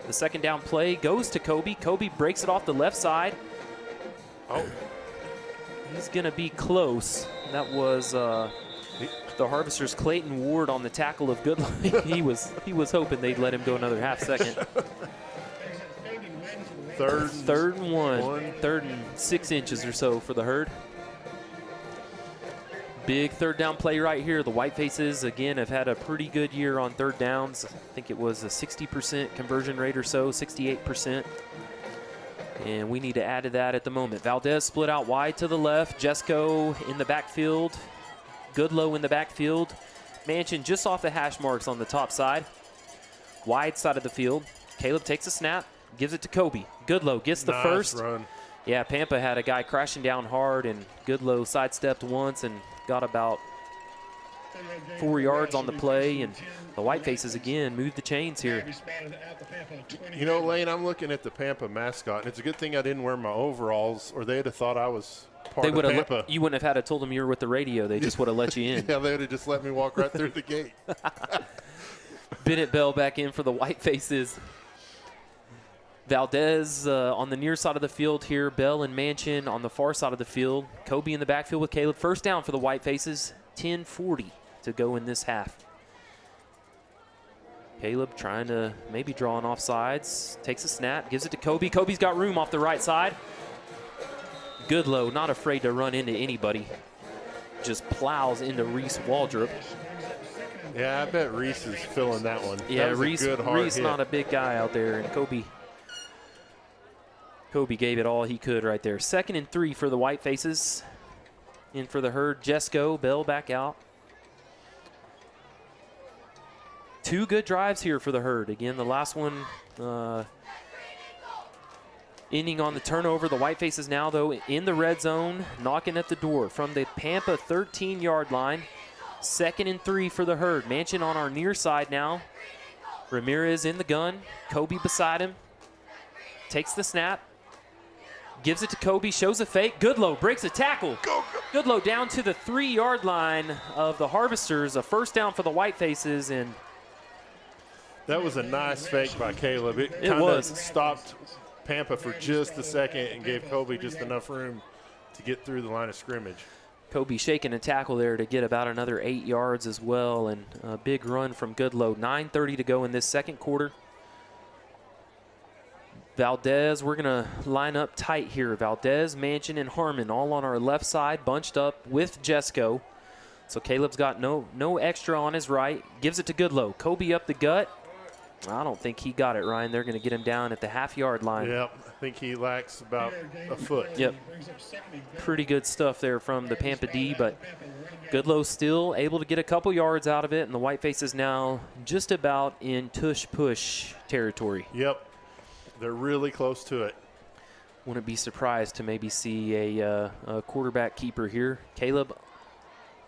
The second down play goes to Kobe. Kobe breaks it off the left side. Oh, he's going to be close. That was the Harvesters' Clayton Ward on the tackle of Goodlow. he was hoping they'd let him go another half second. Third and one. Third and 6 inches or so for the Herd. Big third down play right here. The Whitefaces, again, have had a pretty good year on third downs. I think it was a 60% conversion rate or so, 68%. And we need to add to that at the moment. Valdez split out wide to the left. Jesco in the backfield. Goodlow in the backfield. Manchin just off the hash marks on the top side. Wide side of the field. Caleb takes a snap, gives it to Kobe. Goodlow gets the first. Run. Yeah, Pampa had a guy crashing down hard, and Goodlow sidestepped once and got about 4 yards on the play, and the Whitefaces again moved the chains here. You know, Lane, I'm looking at the Pampa mascot, and it's a good thing I didn't wear my overalls, or they'd have thought I was part of Pampa. You wouldn't have had to told them you were with the radio. They just would have let you in. Yeah, they would have just let me walk right through the gate. Bennett Bell back in for the Whitefaces. Valdez on the near side of the field here. Bell and Manchin on the far side of the field. Kobe in the backfield with Caleb. First down for the Whitefaces. 10:40 to go in this half. Caleb trying to maybe draw an offsides. Takes a snap, gives it to Kobe. Kobe's got room off the right side. Goodlow not afraid to run into anybody. Just plows into Reese Waldrop. Yeah, I bet Reese is feeling that one. Yeah, that was Reese not a big guy out there, and Kobe gave it all he could right there. 2nd and 3 for the Whitefaces. In for the Herd, Jesco. Bell back out. 2 good drives here for the Herd. Again, the last one ending on the turnover. The Whitefaces now, though, in the red zone, knocking at the door from the Pampa 13-yard line. 2nd and 3 for the Herd. Manchin on our near side now. Ramirez in the gun. Kobe beside him. Takes the snap. Gives it to Kobe, shows a fake. Goodlow breaks a tackle. Goodlow down to the 3-yard line of the Harvesters. A first down for the Whitefaces. And that was a nice fake by Caleb. It kind of stopped Pampa for just a second and gave Kobe just enough room to get through the line of scrimmage. Kobe shaking a tackle there to get about another 8 yards as well. And a big run from Goodlow. 9:30 to go in this second quarter. Valdez, we're going to line up tight here. Valdez, Manchin, and Harmon all on our left side, bunched up with Jesco. So Caleb's got no extra on his right. Gives it to Goodlow. Kobe up the gut. I don't think he got it, Ryan. They're going to get him down at the half-yard line. Yep, I think he lacks about a foot. Yep. Pretty good stuff there from the Pampa D, but Goodlow still able to get a couple yards out of it, and the Whitefaces now just about in tush-push territory. Yep. They're really close to it. Wouldn't be surprised to maybe see a quarterback keeper here. Caleb.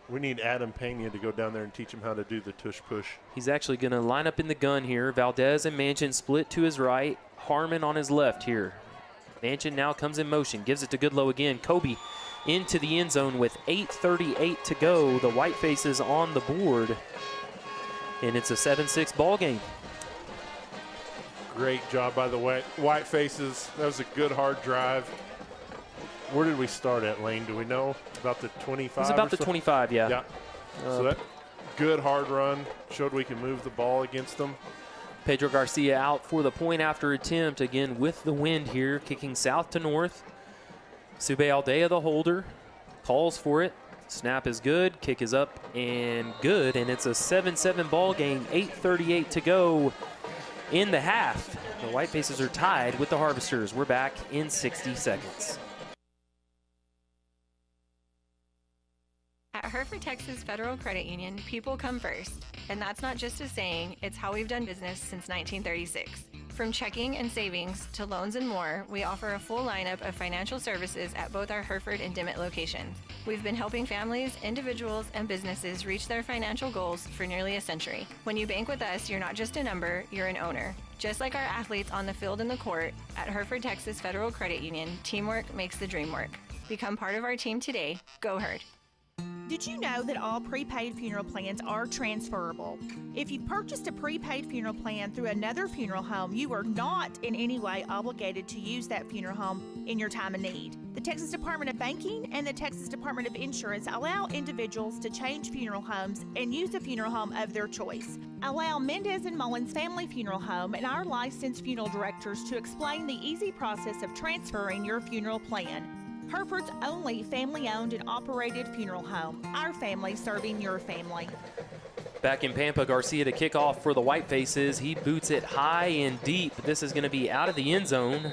We need Adam Pena to go down there and teach him how to do the tush-push. He's actually going to line up in the gun here. Valdez and Manchin split to his right. Harmon on his left here. Manchin now comes in motion, gives it to Goodlow again. Kobe into the end zone with 8:38 to go. The Whitefaces on the board, and it's a 7-6 ball game. Great job by the Whitefaces. That was a good, hard drive. Where did we start at, Lane? Do we know? About the 25? It was about the 25, yeah. Yeah. So that good, hard run. Showed we can move the ball against them. Pedro Garcia out for the point after attempt, again with the wind here, kicking south to north. Sube Aldea, the holder, calls for it. Snap is good, kick is up and good, and it's a 7-7 ball game, 8:38 to go in the half. The Whitefaces are tied with the Harvesters. We're back in 60 seconds. At Hereford, Texas Federal Credit Union, people come first. And that's not just a saying, it's how we've done business since 1936. From checking and savings to loans and more, we offer a full lineup of financial services at both our Hereford and Dimmitt locations. We've been helping families, individuals, and businesses reach their financial goals for nearly a century. When you bank with us, you're not just a number, you're an owner. Just like our athletes on the field and the court, at Hereford, Texas Federal Credit Union, teamwork makes the dream work. Become part of our team today. Go Herd. Did you know that all prepaid funeral plans are transferable? If you purchased a prepaid funeral plan through another funeral home, you are not in any way obligated to use that funeral home in your time of need. The Texas Department of Banking and the Texas Department of Insurance allow individuals to change funeral homes and use a funeral home of their choice. Allow Mendez and Mullins Family Funeral Home and our licensed funeral directors to explain the easy process of transferring your funeral plan. Hereford's only family-owned and operated funeral home. Our family serving your family. Back in Pampa, Garcia to kick off for the Whitefaces. He boots it high and deep. This is going to be out of the end zone.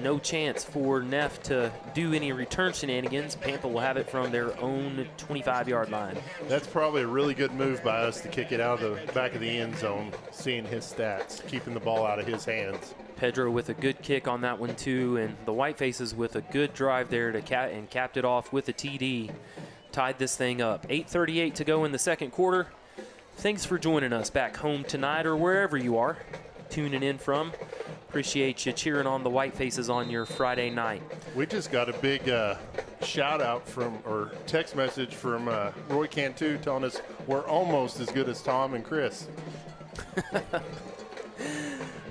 No chance for Neff to do any return shenanigans. Pampa will have it from their own 25-yard line. That's probably a really good move by us to kick it out of the back of the end zone, seeing his stats, keeping the ball out of his hands. Pedro with a good kick on that one too, and the Whitefaces with a good drive there to capped it off with a TD. Tied this thing up. 8:38 to go in the second quarter. Thanks for joining us back home tonight or wherever you are tuning in from. Appreciate you cheering on the Whitefaces on your Friday night. We just got a big shout out from, or text message from Roy Cantu telling us we're almost as good as Tom and Chris.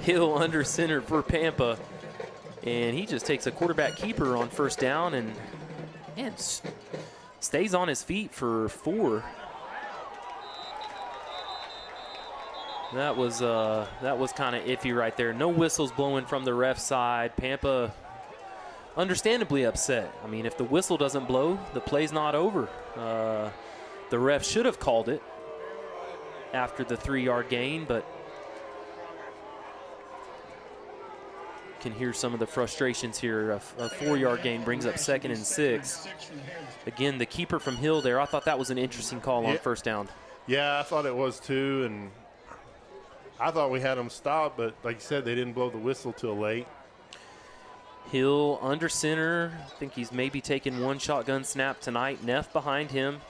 Hill under center for Pampa, and he just takes a quarterback keeper on first down and stays on his feet for 4. That was kind of iffy right there. No whistles blowing from the ref side. Pampa understandably upset. I mean, if the whistle doesn't blow, the play's not over. The ref should have called it after the 3-yard gain, but can hear some of the frustrations here. A 4-yard gain brings up 2nd and 6. Again, the keeper from Hill there, I thought that was an interesting call on first down. Yeah, I thought it was too, and I thought we had them stopped, but like you said, they didn't blow the whistle till late. Hill under center. I think he's maybe taken one shotgun snap tonight. Neff behind him.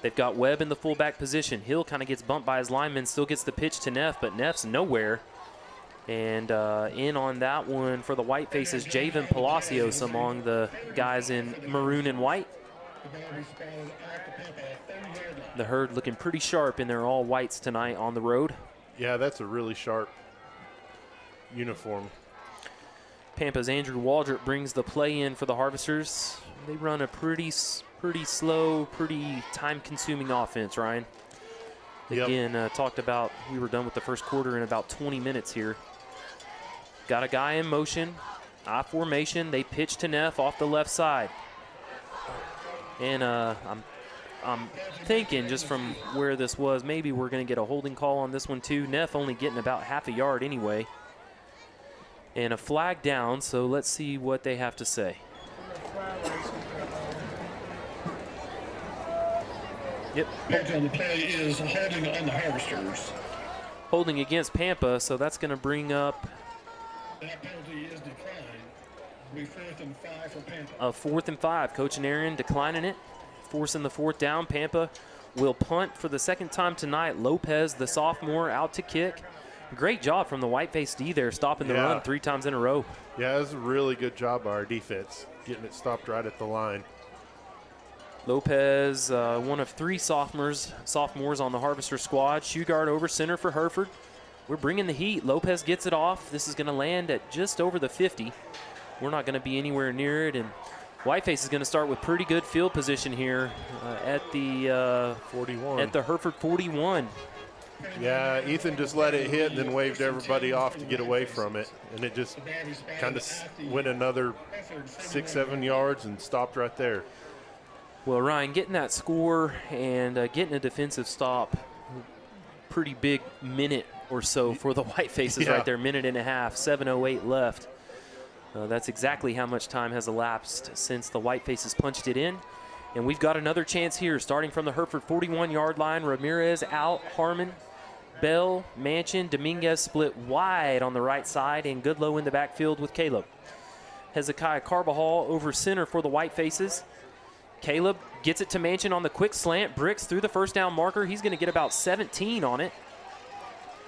They've got Webb in the fullback position. Hill kind of gets bumped by his lineman, still gets the pitch to Neff, but Neff's nowhere. And in on that one for the Whitefaces, Javen Palacios among the guys in maroon and white. The Herd looking pretty sharp in their all whites tonight on the road. Yeah, that's a really sharp uniform. Pampa's Andrew Waldrop brings the play in for the Harvesters. They run a pretty slow, pretty time-consuming offense, Ryan. Again, talked about we were done with the first quarter in about 20 minutes here. Got a guy in motion, I formation. They pitch to Neff off the left side. And I'm thinking just from where this was, maybe we're going to get a holding call on this one too. Neff only getting about half a yard anyway. And a flag down, so let's see what they have to say. Yep. The play is holding on the Harvesters. Holding against Pampa, so that's going to bring up. That penalty is declined. Be 4th and 5 for Pampa. A 4th and 5. Coach and Aaron declining it, forcing the 4th down. Pampa will punt for the second time tonight. Lopez, the sophomore, out to kick. Great job from the white-faced D there, stopping the run 3 times in a row. Yeah, it was a really good job by our defense, getting it stopped right at the line. Lopez, one of 3 sophomores on the Harvester squad. Shoe guard over center for Hereford. We're bringing the heat. Lopez gets it off. This is going to land at just over the 50. We're not going to be anywhere near it, and Whiteface is going to start with pretty good field position here at the 41. At the Hereford 41. Yeah, Ethan just let it hit and then waved everybody off to get away from it, and it just kind of went another 6-7 yards and stopped right there. Well, Ryan, getting that score and getting a defensive stop, pretty big minute or so for the Whitefaces right there, minute and a half, 7:08 left. That's exactly how much time has elapsed since the Whitefaces punched it in. And we've got another chance here, starting from the Hereford 41-yard line. Ramirez out, Harmon, Bell, Manchin, Dominguez split wide on the right side, and Goodlow in the backfield with Caleb. Hezekiah Carbajal over center for the Whitefaces. Caleb gets it to Manchin on the quick slant, bricks through the first down marker. He's going to get about 17 on it.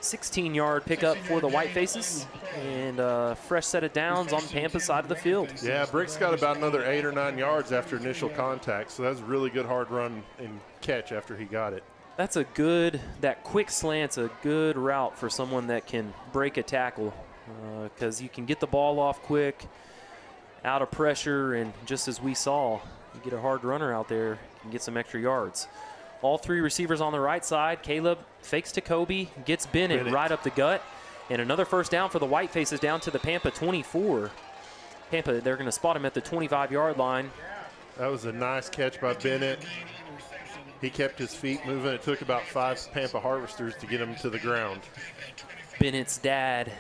16-yard pickup for the Whitefaces, and a fresh set of downs on Pampa's side of the field. Yeah, Bricks got about another 8 or 9 yards after initial contact, so that was a really good hard run and catch after he got it. That's a good, that quick slant's a good route for someone that can break a tackle, because you can get the ball off quick, out of pressure, and just as we saw, you get a hard runner out there, you can get some extra yards. All 3 receivers on the right side. Caleb fakes to Kobe, gets Bennett right up the gut, and another first down for the Whitefaces down to the Pampa 24. Pampa, they're going to spot him at the 25-yard line. That was a nice catch by Bennett. He kept his feet moving. It took about 5 Pampa Harvesters to get him to the ground. Bennett's dad,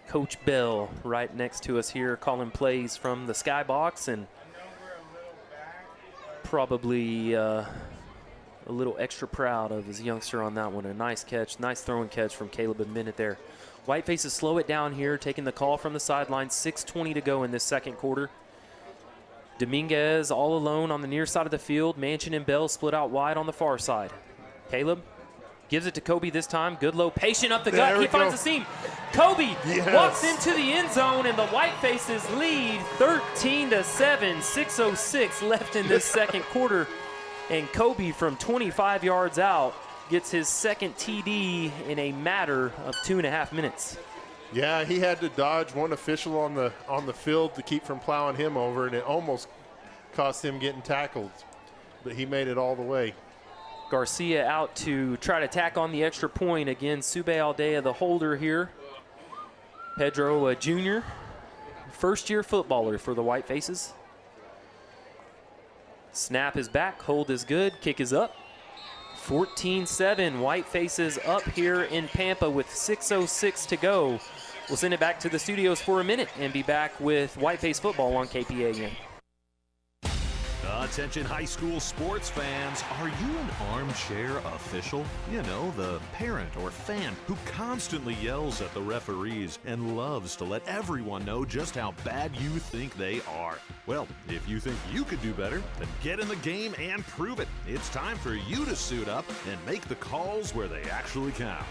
Coach Bell, right next to us here, calling plays from the skybox, and probably a little extra proud of his youngster on that one. A nice catch, nice throwing catch from Caleb and Bennett there. Whitefaces slow it down here, taking the call from the sideline. 6:20 to go in this second quarter. Dominguez all alone on the near side of the field. Manchin and Bell split out wide on the far side. Caleb gives it to Kobe this time. Goodlow patient up the gut. He finds the seam. Kobe walks into the end zone, and the Whitefaces lead 13-7. 6:06 left in this second quarter. And Kobe from 25 yards out gets his second TD in a matter of 2.5 minutes. Yeah, he had to dodge one official on the field to keep from plowing him over, and it almost cost him getting tackled. But he made it all the way. Garcia out to try to tack on the extra point. Again, Sube Aldea, the holder here. Pedro, a junior, first-year footballer for the Whitefaces. Snap is back, hold is good, kick is up. 14-7, Whitefaces up here in Pampa with 6:06 to go. We'll send it back to the studios for a minute and be back with Whiteface football on KPAN. Attention high school sports fans, are you an armchair official? You know, the parent or fan who constantly yells at the referees and loves to let everyone know just how bad you think they are. Well, if you think you could do better, then get in the game and prove it. It's time for you to suit up and make the calls where they actually count.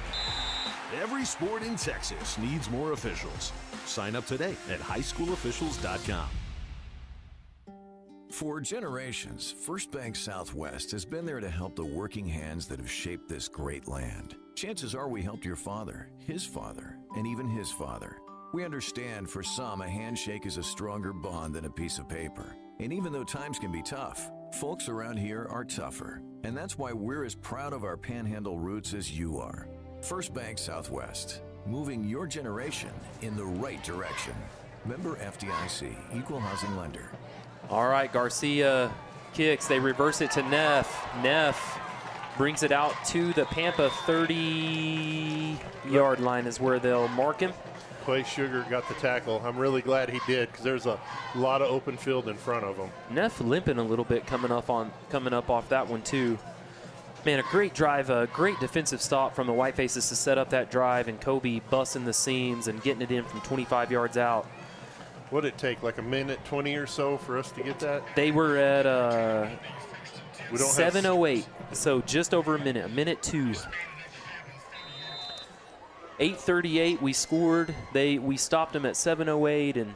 Every sport in Texas needs more officials. Sign up today at highschoolofficials.com. For generations, First Bank Southwest has been there to help the working hands that have shaped this great land. Chances are we helped your father, his father, and even his father. We understand for some a handshake is a stronger bond than a piece of paper. And even though times can be tough, folks around here are tougher. And that's why we're as proud of our Panhandle roots as you are. First Bank Southwest, moving your generation in the right direction. Member FDIC, Equal Housing Lender. All right, Garcia kicks. They reverse it to Neff. Neff brings it out to the Pampa 30-yard line is where they'll mark him. Clay Sugar got the tackle. I'm really glad he did because there's a lot of open field in front of him. Neff limping a little bit coming up off that one too. Man, a great drive, a great defensive stop from the Whitefaces to set up that drive, and Kobe busting the seams and getting it in from 25 yards out. What did it take, like a minute 20 or so for us to get that? They were at 7:08, so just over a minute 2. 8:38 we scored. We stopped them at 7:08 and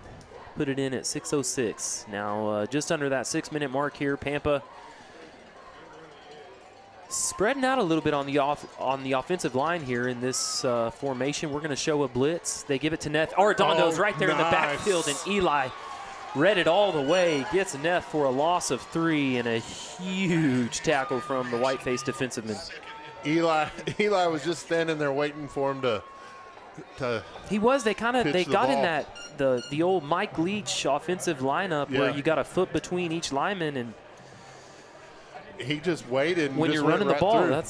put it in at 6:06. Now just under that 6-minute mark here, Pampa spreading out a little bit on the offensive line here in this formation. We're going to show a blitz. They give it to Neff. Arredondo's right there in the backfield, and Eli read it all the way. Gets Neff for a loss of 3 and a huge tackle from the white-faced defensive man. Eli was just standing there waiting for him to he was. They got ball. in that the old Mike Leach offensive lineup where you got a foot between each lineman, and he just waited. And when just you're running the ball, through.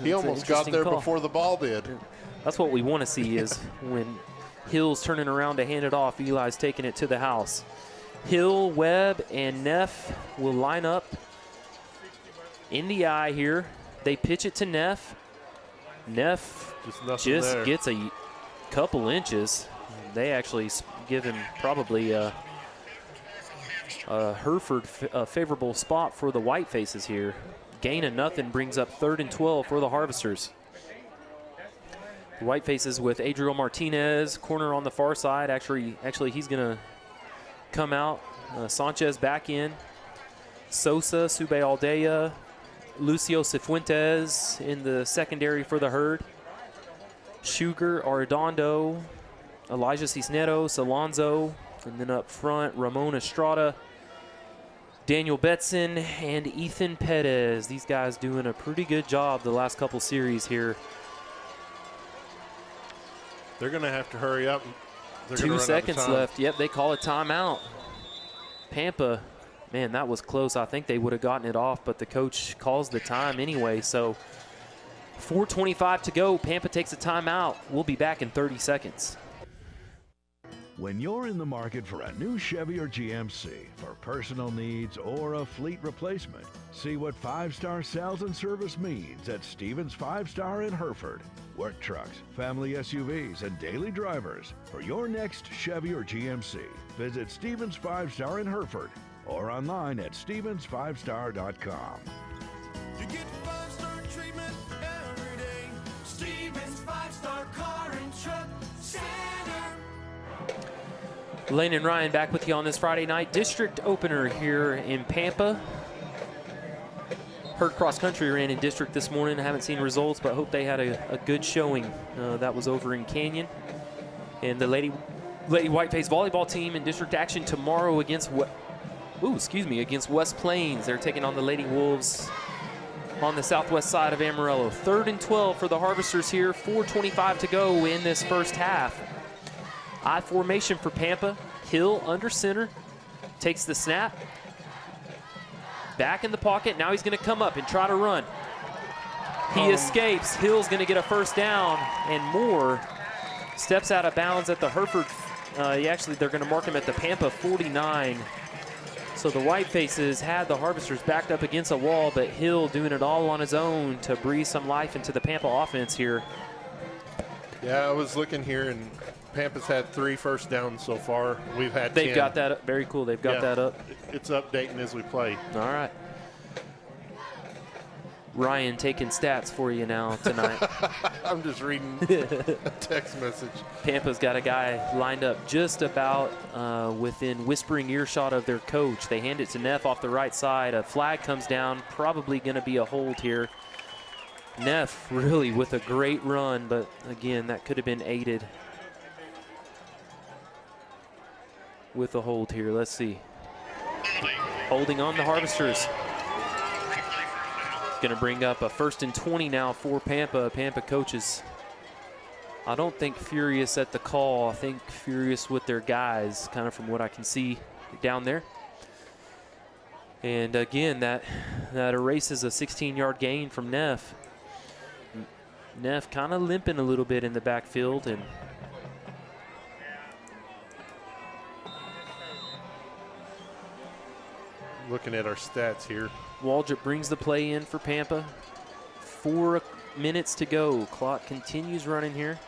He almost got there before the ball did. That's what we want to see is when Hill's turning around to hand it off, Eli's taking it to the house. Hill, Webb, and Neff will line up in the eye here. They pitch it to Neff. Neff just gets a couple inches. They actually give him probably Hereford a favorable spot for the white faces here. Gain of nothing brings up 3rd and 12 for the Harvesters. The white faces with Adriel Martinez, corner on the far side. Actually he's going to come out. Sanchez back in. Sosa, Sube Aldea, Lucio Cifuentes in the secondary for the Herd. Sugar, Arredondo, Elijah Cisneros, Alonzo, and then up front, Ramon Estrada, Daniel Betson, and Ethan Perez. These guys doing a pretty good job the last couple series here. They're going to have to hurry up. 2 seconds left. Yep, they call a timeout. Pampa, man, that was close. I think they would have gotten it off, but the coach calls the time anyway. So 4:25 to go. Pampa takes a timeout. We'll be back in 30 seconds. When you're in the market for a new Chevy or GMC for personal needs or a fleet replacement, see what 5-star sales and service means at Stevens 5-Star in Hereford. Work trucks, family SUVs, and daily drivers for your next Chevy or GMC. Visit Stevens 5-Star in Hereford or online at stevens5star.com. You get 5-star treatment every day. Stevens 5-Star Car and Truck Center. Lane and Ryan back with you on this Friday night district opener here in Pampa. Herd Cross Country ran in district this morning. I haven't seen results, but hope they had a good showing. That was over in Canyon. And the Lady Whiteface volleyball team in district action tomorrow against West Plains. They're taking on the Lady Wolves on the southwest side of Amarillo. 3rd and 12 for the Harvesters here. 4:25 to go in this first half. I formation for Pampa. Hill under center. Takes the snap. Back in the pocket. Now he's going to come up and try to run. He escapes. Hill's going to get a first down. And Moore steps out of bounds at the Hereford. They're going to mark him at the Pampa 49. So the Whitefaces had the Harvesters backed up against a wall, but Hill doing it all on his own to breathe some life into the Pampa offense here. Yeah, I was looking here, and Pampa's had 3 first downs so far. We've had 10. They've got that up. Very cool. They've got that up. It's updating as we play. All right. Ryan taking stats for you now tonight. I'm just reading a text message. Pampa's got a guy lined up just about within whispering earshot of their coach. They hand it to Neff off the right side. A flag comes down, probably going to be a hold here. Neff really with a great run, but again, that could have been aided with a hold here. Let's see. Holding on the Harvesters. Going to bring up a 1st and 20 now for Pampa. Pampa coaches, I don't think furious at the call. I think furious with their guys, kind of from what I can see down there. And again, that erases a 16-yard gain from Neff. Neff kind of limping a little bit in the backfield, and looking at our stats here. Waldrop brings the play in for Pampa. 4 minutes to go. Clock continues running here.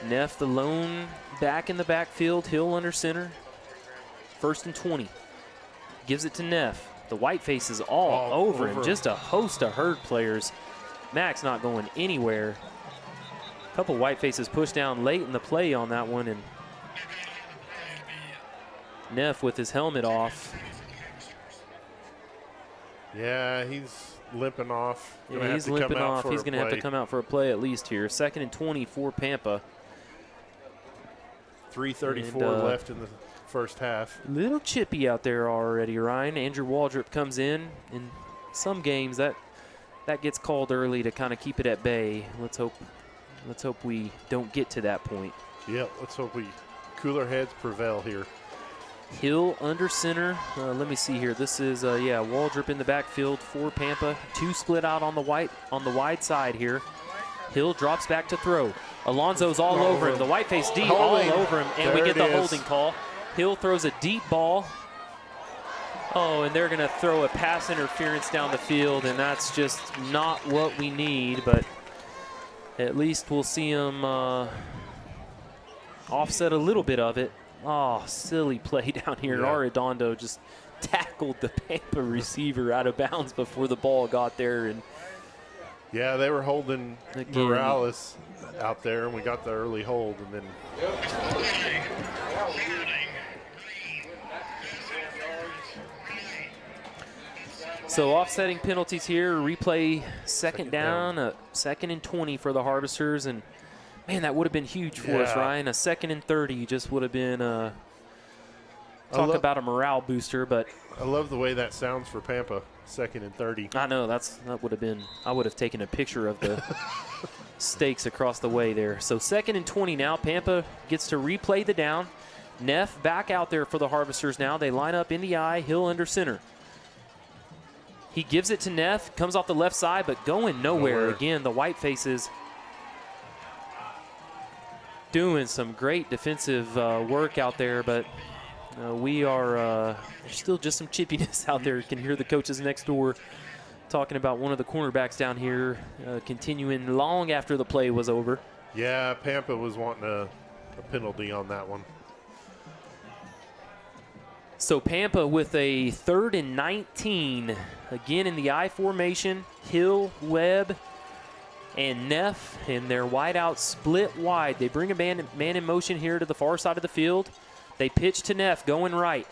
Neff the lone back in the backfield. Hill under center. 1st and 20. Gives it to Neff. The Whiteface is all over him. Just a host of herd players. Max not going anywhere. A couple Whitefaces pushed down late in the play on that one, and Neff with his helmet off. Yeah, he's limping off. Yeah, he's limping off. He's going to have to come out for a play at least here. 2nd and 20 for Pampa. 3:34 left in the first half. Little chippy out there already, Ryan. Andrew Waldrop comes in some games that gets called early to kind of keep it at bay. Let's hope we don't get to that point. Yeah, let's hope cooler heads prevail here. Hill under center. Let me see here. This is Waldrop in the backfield for Pampa. 2 split out on the wide side here. Hill drops back to throw. Alonzo's all over him. The Whiteface D all over him, and we get the holding call. Hill throws a deep ball. Oh, and they're going to throw a pass interference down the field, and that's just not what we need, but at least we'll see him offset a little bit of it. Oh, silly play down here. Yeah. Arredondo just tackled the Pampa receiver out of bounds before the ball got there. And yeah, they were holding Morales out there, and we got the early hold. And then so offsetting penalties here. Replay second down, 2nd and 20 for the Harvesters. And man, that would have been huge for us, Ryan. A 2nd and 30 just would have been talk about a morale booster. But I love the way that sounds for Pampa. 2nd and 30. I know that would have been. I would have taken a picture of the stakes across the way there. So 2nd and 20 now. Pampa gets to replay the down. Neff back out there for the Harvesters now. They line up in the eye. Hill under center. He gives it to Neff. Comes off the left side, but going nowhere. Again, the Whitefaces doing some great defensive work out there, but we are there's still just some chippiness out there. You can hear the coaches next door talking about one of the cornerbacks down here continuing long after the play was over. Yeah, Pampa was wanting a penalty on that one. So Pampa with a 3rd and 19, again in the I formation. Hill, Webb, and Neff in their wideout split wide. They bring a man in motion here to the far side of the field. They pitch to Neff going right.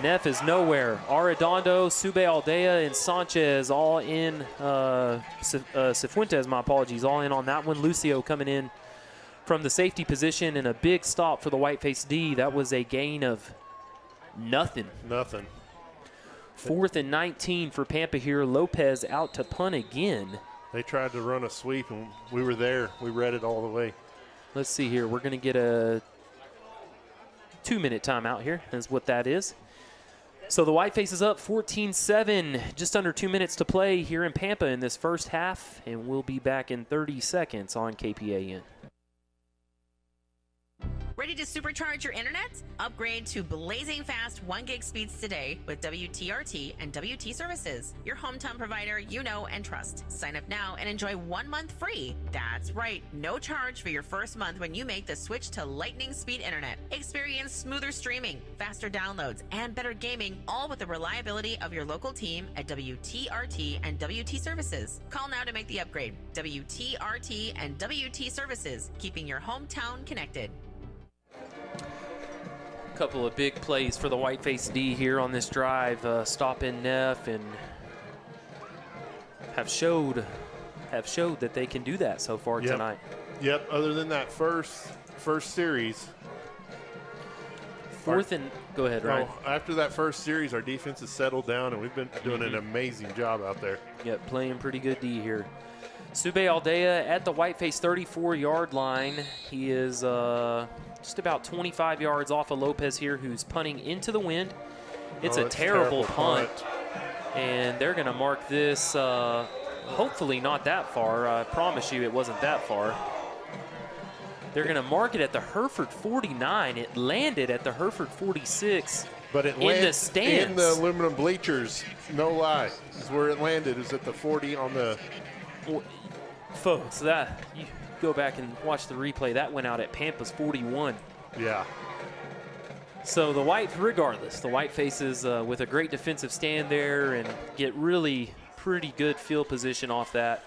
Neff is nowhere. Arredondo, Sube Aldea, and Sanchez all in. Cifuentes, my apologies, all in on that one. Lucio coming in from the safety position, and a big stop for the Whiteface D. That was a gain of nothing. 4th and 19 for Pampa here. Lopez out to punt again. They tried to run a sweep, and we were there. We read it all the way. Let's see here. We're going to get a 2-minute timeout here is what that is. So the Whiteface is up 14-7, just under 2 minutes to play here in Pampa in this first half, and we'll be back in 30 seconds on KPAN. Ready to supercharge your internet? Upgrade to blazing fast 1 gig speeds today with WTRT and WT Services, your hometown provider you know and trust. Sign up now and enjoy 1 month free. That's right, no charge for your first month when you make the switch to lightning speed internet. Experience smoother streaming, faster downloads, and better gaming, all with the reliability of your local team at WTRT and WT Services. Call now to make the upgrade. WTRT and WT Services, keeping your hometown connected. Couple of big plays for the Whiteface D here on this drive, stopping Neff, and have showed that they can do that so far tonight. Yep. Other than that first series. 4th and go ahead, Ryan. After that first series, our defense has settled down, and we've been doing an amazing job out there. Yep, playing pretty good D here. Sube Aldea at the Whiteface 34-yard line. He is just about 25 yards off of Lopez here, who's punting into the wind. It's a terrible punt. And they're going to mark this, hopefully not that far. I promise you it wasn't that far. They're going to mark it at the Hereford 49. It landed at the Hereford 46. But it in the stands. In the aluminum bleachers, no lie. Is where it landed, is at the 40 on the... Folks, go back and watch the replay, that went out at Pampa's 41. Yeah. So the White Faces with a great defensive stand there and get really pretty good field position off that.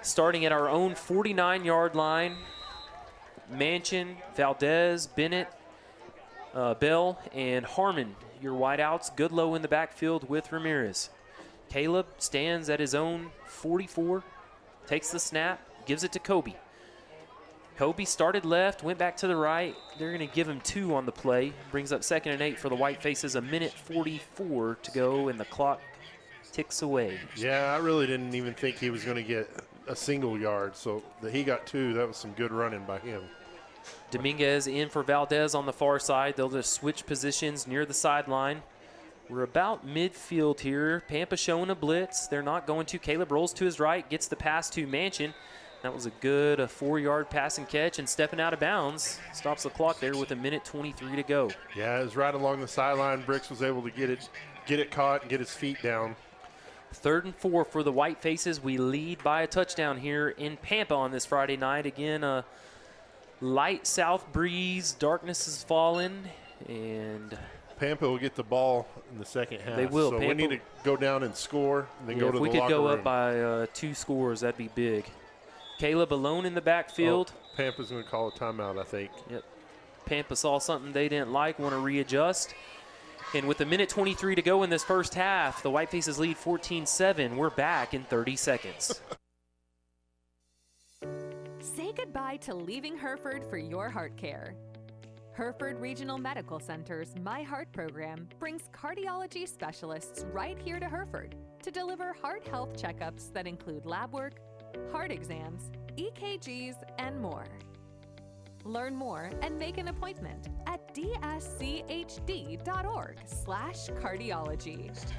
Starting at our own 49-yard line, Manchin, Valdez, Bennett, Bell, and Harmon, your wideouts. Goodlow in the backfield with Ramirez. Caleb stands at his own 44, takes the snap, gives it to Kobe. Kobe started left, went back to the right. They're going to give him 2 on the play. Brings up 2nd and 8 for the White Faces. 1:44 to go, and the clock ticks away. Yeah, I really didn't even think he was going to get a single yard. So that he got 2, that was some good running by him. Dominguez in for Valdez on the far side. They'll just switch positions near the sideline. We're about midfield here. Pampa showing a blitz. They're not going to. Caleb rolls to his right, gets the pass to Manchin. That was a good 4-yard pass and catch, and stepping out of bounds. Stops the clock there with 1:23 to go. Yeah, it was right along the sideline. Bricks was able to get it caught and get his feet down. 3rd and 4 for the White Faces. We lead by a touchdown here in Pampa on this Friday night. Again, a light south breeze. Darkness has fallen, and Pampa will get the ball in the second half. They will. So Pampa, we need to go down and score, and then go to the locker room. If we could go up by 2 scores, that'd be big. Caleb alone in the backfield. Oh, Pampa's going to call a timeout, I think. Yep. Pampa saw something they didn't like, want to readjust. And with 1:23 to go in this first half, the White Faces lead 14-7. We're back in 30 seconds. Say goodbye to leaving Hereford for your heart care. Hereford Regional Medical Center's My Heart program brings cardiology specialists right here to Hereford to deliver heart health checkups that include lab work, heart exams, EKGs, and more. Learn more and make an appointment at dschd.org/cardiology.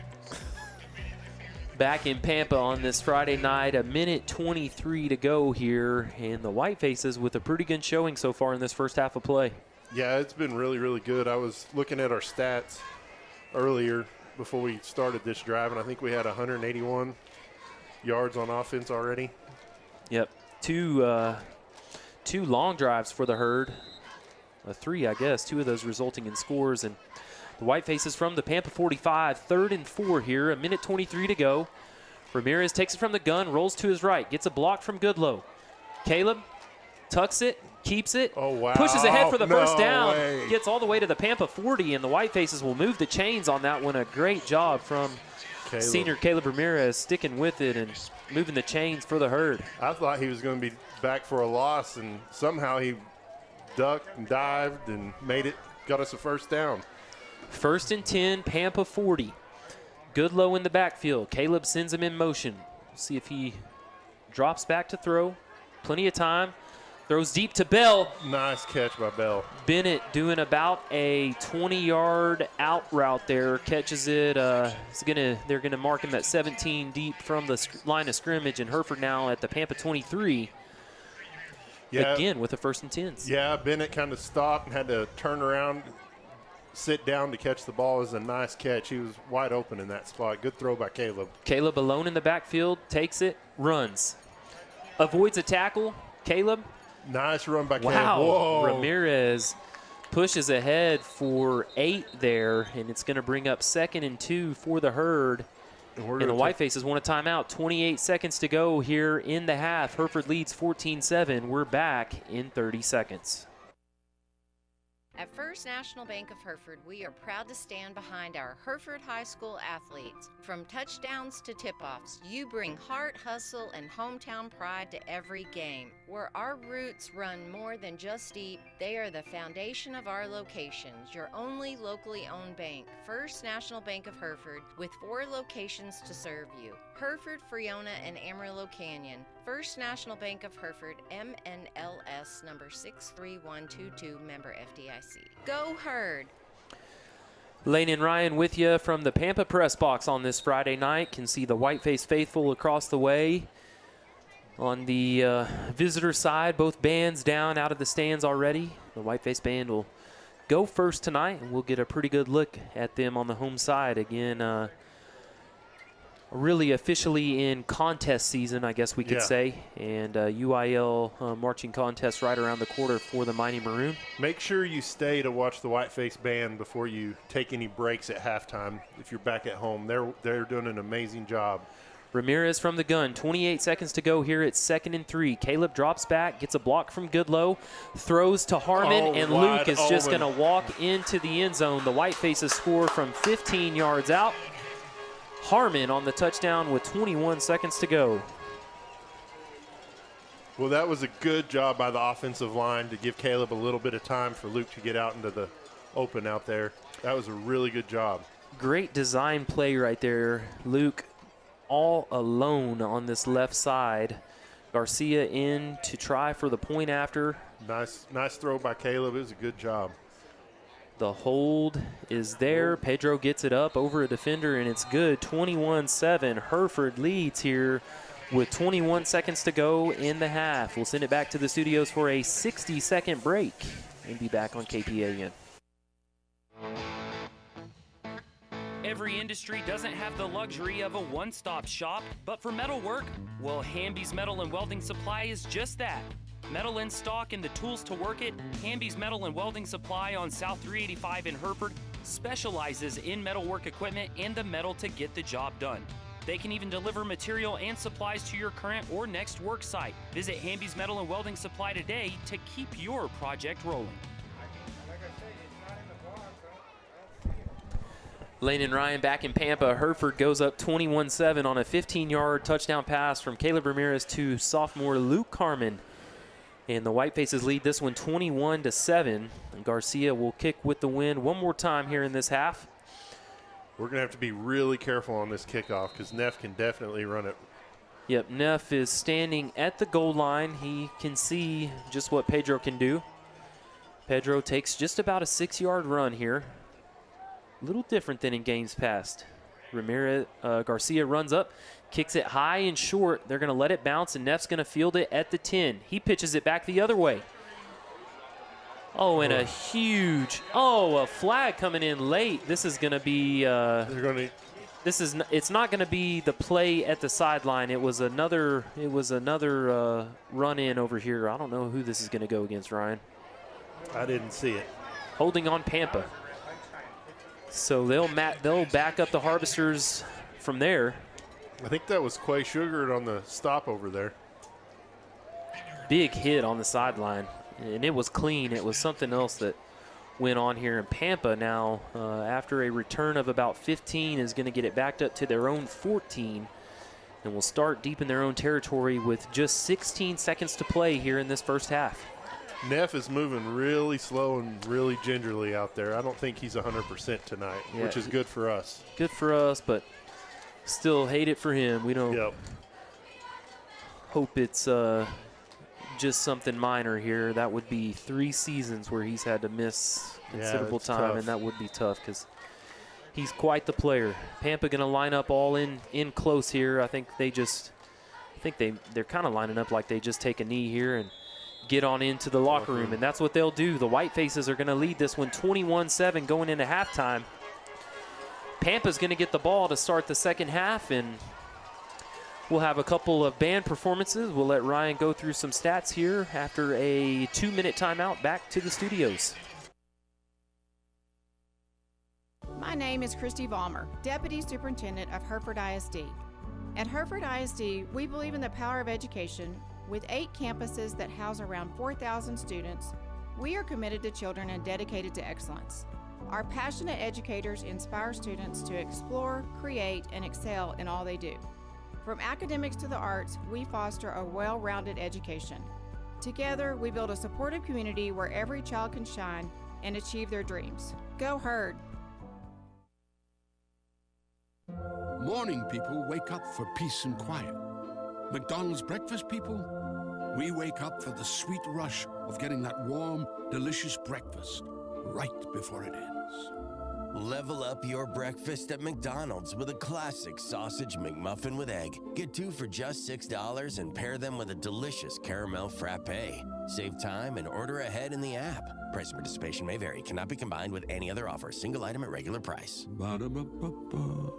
Back in Pampa on this Friday night, 1:23 to go here, and the White Faces with a pretty good showing so far in this first half of play. Yeah, it's been really, really good. I was looking at our stats earlier before we started this drive, and I think we had 181 yards on offense already. Yep, two long drives for the Herd. 3, I guess, 2 of those resulting in scores. And the White Faces from the Pampa 45, 3rd and 4 here, 1:23 to go. Ramirez takes it from the gun, rolls to his right, gets a block from Goodlow. Caleb tucks it, keeps it, pushes ahead for the first down, gets all the way to the Pampa 40, and the White Faces will move the chains on that one. A great job from senior Caleb Ramirez sticking with it and moving the chains for the Herd. I thought he was going to be back for a loss, and somehow he ducked and dived and got us a first down. 1st and 10, Pampa 40. Goodlow in the backfield. Caleb sends him in motion. See if he drops back to throw. Plenty of time. Throws deep to Bell. Nice catch by Bell. Bennett doing about a 20-yard out route there. Catches it. They're gonna mark him at 17 deep from the line of scrimmage, and Hereford now at the Pampa 23. Yeah, again with the 1st and 10s. Yeah, Bennett kind of stopped and had to turn around, sit down to catch the ball. It was a nice catch. He was wide open in that spot. Good throw by Caleb. Caleb alone in the backfield, takes it, runs. Avoids a tackle. Caleb. Nice run by Caleb. Wow. Whoa. Ramirez pushes ahead for 8 there, and it's going to bring up 2nd and 2 for the Herd. And the White Faces want a timeout. 28 seconds to go here in the half. Hereford leads 14-7. We're back in 30 seconds. At First National Bank of Hereford, we are proud to stand behind our Hereford High School athletes. From touchdowns to tip-offs, you bring heart, hustle, and hometown pride to every game. Where our roots run more than just deep, they are the foundation of our locations. Your only locally owned bank, First National Bank of Hereford, with 4 locations to serve you. Hereford, Freona, and Amarillo Canyon. First National Bank of Hereford, MNLS number 63122, member FDIC. Go Herd! Lane and Ryan with you from the Pampa press box on this Friday night. Can see the Whiteface faithful across the way. On the visitor side, both bands down out of the stands already. The Whiteface band will go first tonight, and we'll get a pretty good look at them on the home side. Again, really officially in contest season, I guess we could say. And UIL marching contest right around the corner for the Mighty Maroon. Make sure you stay to watch the Whiteface Band before you take any breaks at halftime. If you're back at home, they're doing an amazing job. Ramirez from the gun, 28 seconds to go here. It's 2nd and 3. Caleb drops back, gets a block from Goodlow, throws to Harmon, and Luke is just going to walk into the end zone. The Whitefaces score from 15 yards out. Harmon on the touchdown with 21 seconds to go. Well, that was a good job by the offensive line to give Caleb a little bit of time for Luke to get out into the open out there. That was a really good job. Great design play right there. Luke all alone on this left side. Garcia in to try for the point after. Nice throw by Caleb. It was a good job. The hold is there. Pedro gets it up over a defender, and it's good. 21-7. Hereford leads here with 21 seconds to go in the half. We'll send it back to the studios for a 60-second break and be back on KPAN. Every industry doesn't have the luxury of a one-stop shop, but for metalwork, well, Hamby's Metal and Welding Supply is just that. Metal in stock and the tools to work it, Hamby's Metal and Welding Supply on South 385 in Hereford specializes in metalwork equipment and the metal to get the job done. They can even deliver material and supplies to your current or next work site. Visit Hamby's Metal and Welding Supply today to keep your project rolling. Lane and Ryan back in Pampa. Hereford goes up 21-7 on a 15-yard touchdown pass from Caleb Ramirez to sophomore Luke Harmon. And the Whitefaces lead this one 21-7. And Garcia will kick with the win one more time here in this half. We're going to have to be really careful on this kickoff because Neff can definitely run it. Yep, Neff is standing at the goal line. He can see just what Pedro can do. Pedro takes just about a 6-yard run here. A little different than in games past. Garcia runs up, kicks it high and short. They're going to let it bounce, and Neff's going to field it at the 10. He pitches it back the other way. Oh, and a flag coming in late. This is going to be. It's not going to be the play at the sideline. It was another run in over here. I don't know who this is going to go against, Ryan. I didn't see it. Holding on Pampa. So they'll back up the Harvesters from there. I think that was Quay Sugar on the stop over there. Big hit on the sideline, and it was clean. It was something else that went on here in Pampa now. After a return of about 15, is going to get it backed up to their own 14, and will start deep in their own territory with just 16 seconds to play here in this first half. Neff is moving really slow and really gingerly out there. I don't think he's 100% tonight, which is good for us. Good for us, but still hate it for him. We don't hope it's just something minor here. That would be 3 seasons where he's had to miss considerable time, and that would be tough because he's quite the player. Pampa going to line up all in close here. I think they're kind of lining up like they just take a knee here and get on into the locker room, and that's what they'll do. The Whitefaces are going to lead this one 21-7 going into halftime. Pampa's going to get the ball to start the second half, and we'll have a couple of band performances. We'll let Ryan go through some stats here after a 2-minute timeout. Back to the studios. My name is Christy Vollmer, Deputy Superintendent of Hereford ISD. At Hereford ISD, we believe in the power of education. With 8 campuses that house around 4,000 students, we are committed to children and dedicated to excellence. Our passionate educators inspire students to explore, create, and excel in all they do. From academics to the arts, we foster a well-rounded education. Together, we build a supportive community where every child can shine and achieve their dreams. Go Herd! Morning people wake up for peace and quiet. McDonald's breakfast people, we wake up for the sweet rush of getting that warm, delicious breakfast right before it ends. Level up your breakfast at McDonald's with a classic sausage McMuffin with egg. Get 2 for just $6 and pair them with a delicious caramel frappe. Save time and order ahead in the app. Price and participation may vary. Cannot be combined with any other offer. Single item at regular price. Ba-da-ba-ba-ba.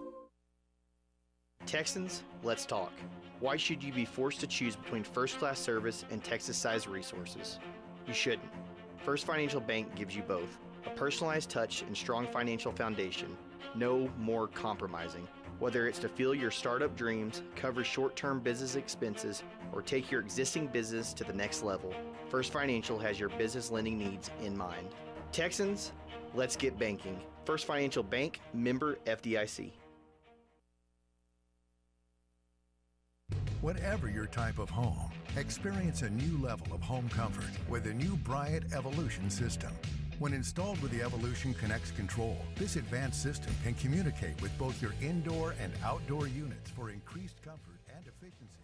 Texans, let's talk. Why should you be forced to choose between first-class service and Texas-sized resources? You shouldn't. First Financial Bank gives you both. A personalized touch and strong financial foundation. No more compromising. Whether it's to fuel your startup dreams, cover short-term business expenses, or take your existing business to the next level, First Financial has your business lending needs in mind. Texans, let's get banking. First Financial Bank, member FDIC. Whatever your type of home, experience a new level of home comfort with the new Bryant Evolution system. When installed with the Evolution Connects control, this advanced system can communicate with both your indoor and outdoor units for increased comfort and efficiency.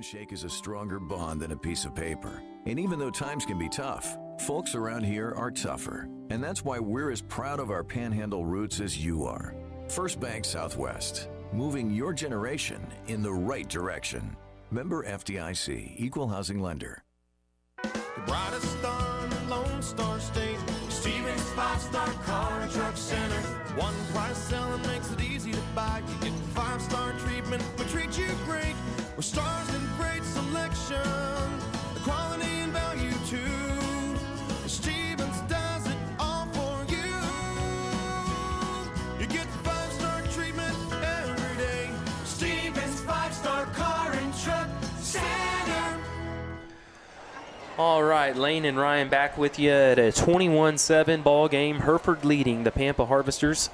handshake is a stronger bond than a piece of paper. And even though times can be tough, folks around here are tougher. And that's why we're as proud of our Panhandle roots as you are. First Bank Southwest, moving your generation in the right direction. Member FDIC, Equal Housing Lender. The brightest star in the Lone Star State, Stevens 5-Star Car and Truck Center. One price selling makes it easy to buy. You get 5-star treatment, we treat you great. We're stars in great selection, the quality and value too. Stevens does it all for you. You get 5-star treatment every day. Stevens 5-Star Car and Truck Center. All right, Lane and Ryan back with you at a 21-7 ball game. Hereford leading the Pampa Harvesters.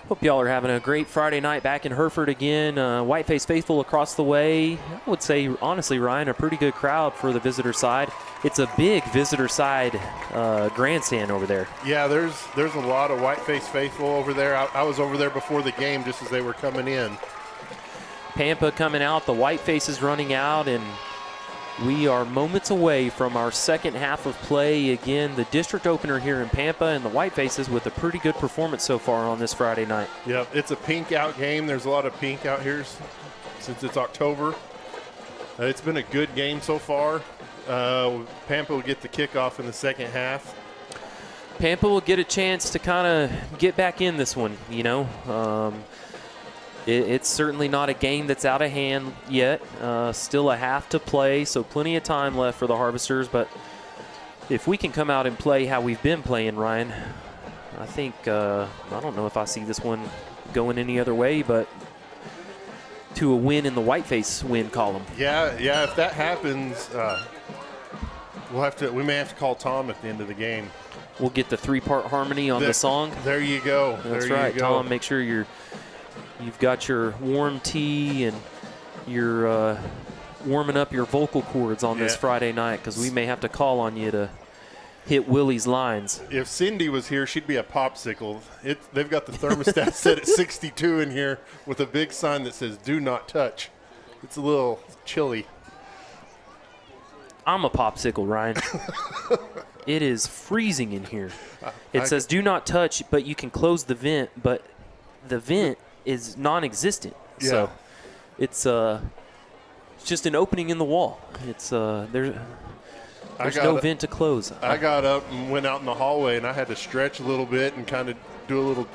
Hope y'all are having a great Friday night back in Hereford again. Whiteface faithful across the way. I would say, honestly, Ryan, a pretty good crowd for the visitor side. It's a big visitor side grandstand over there. Yeah, there's a lot of Whiteface faithful over there. I was over there before the game just as they were coming in. Pampa coming out, the Whiteface is running out, and we are moments away from our second half of play. Again, the district opener here in Pampa, and the Whitefaces with a pretty good performance so far on this Friday night. Yep, it's a pink out game. There's a lot of pink out here since it's October. It's been a good game so far. Pampa will get the kickoff in the second half. Pampa will get a chance to kind of get back in this one, you know. It's certainly not a game that's out of hand yet. Still a half to play, so plenty of time left for the Harvesters. But if we can come out and play how we've been playing, Ryan, I think, I don't know if I see this one going any other way, but to a win in the Whiteface win column. Yeah, if that happens, we may have to call Tom at the end of the game. We'll get the three-part harmony on the song. There you go. That's right, Tom. Make sure you've got your warm tea and you're warming up your vocal cords on this Friday night, because we may have to call on you to hit Willie's lines. If Cindy was here, she'd be a popsicle. They've got the thermostat set at 62 in here with a big sign that says "Do not touch." It's a little chilly. I'm a popsicle, Ryan. It is freezing in here. It says "Do not touch," but you can close the vent, but the vent is non-existent. Yeah. So it's just an opening in the wall. It's there's no vent to close. I got up and went out in the hallway, and I had to stretch a little bit and kind of do a little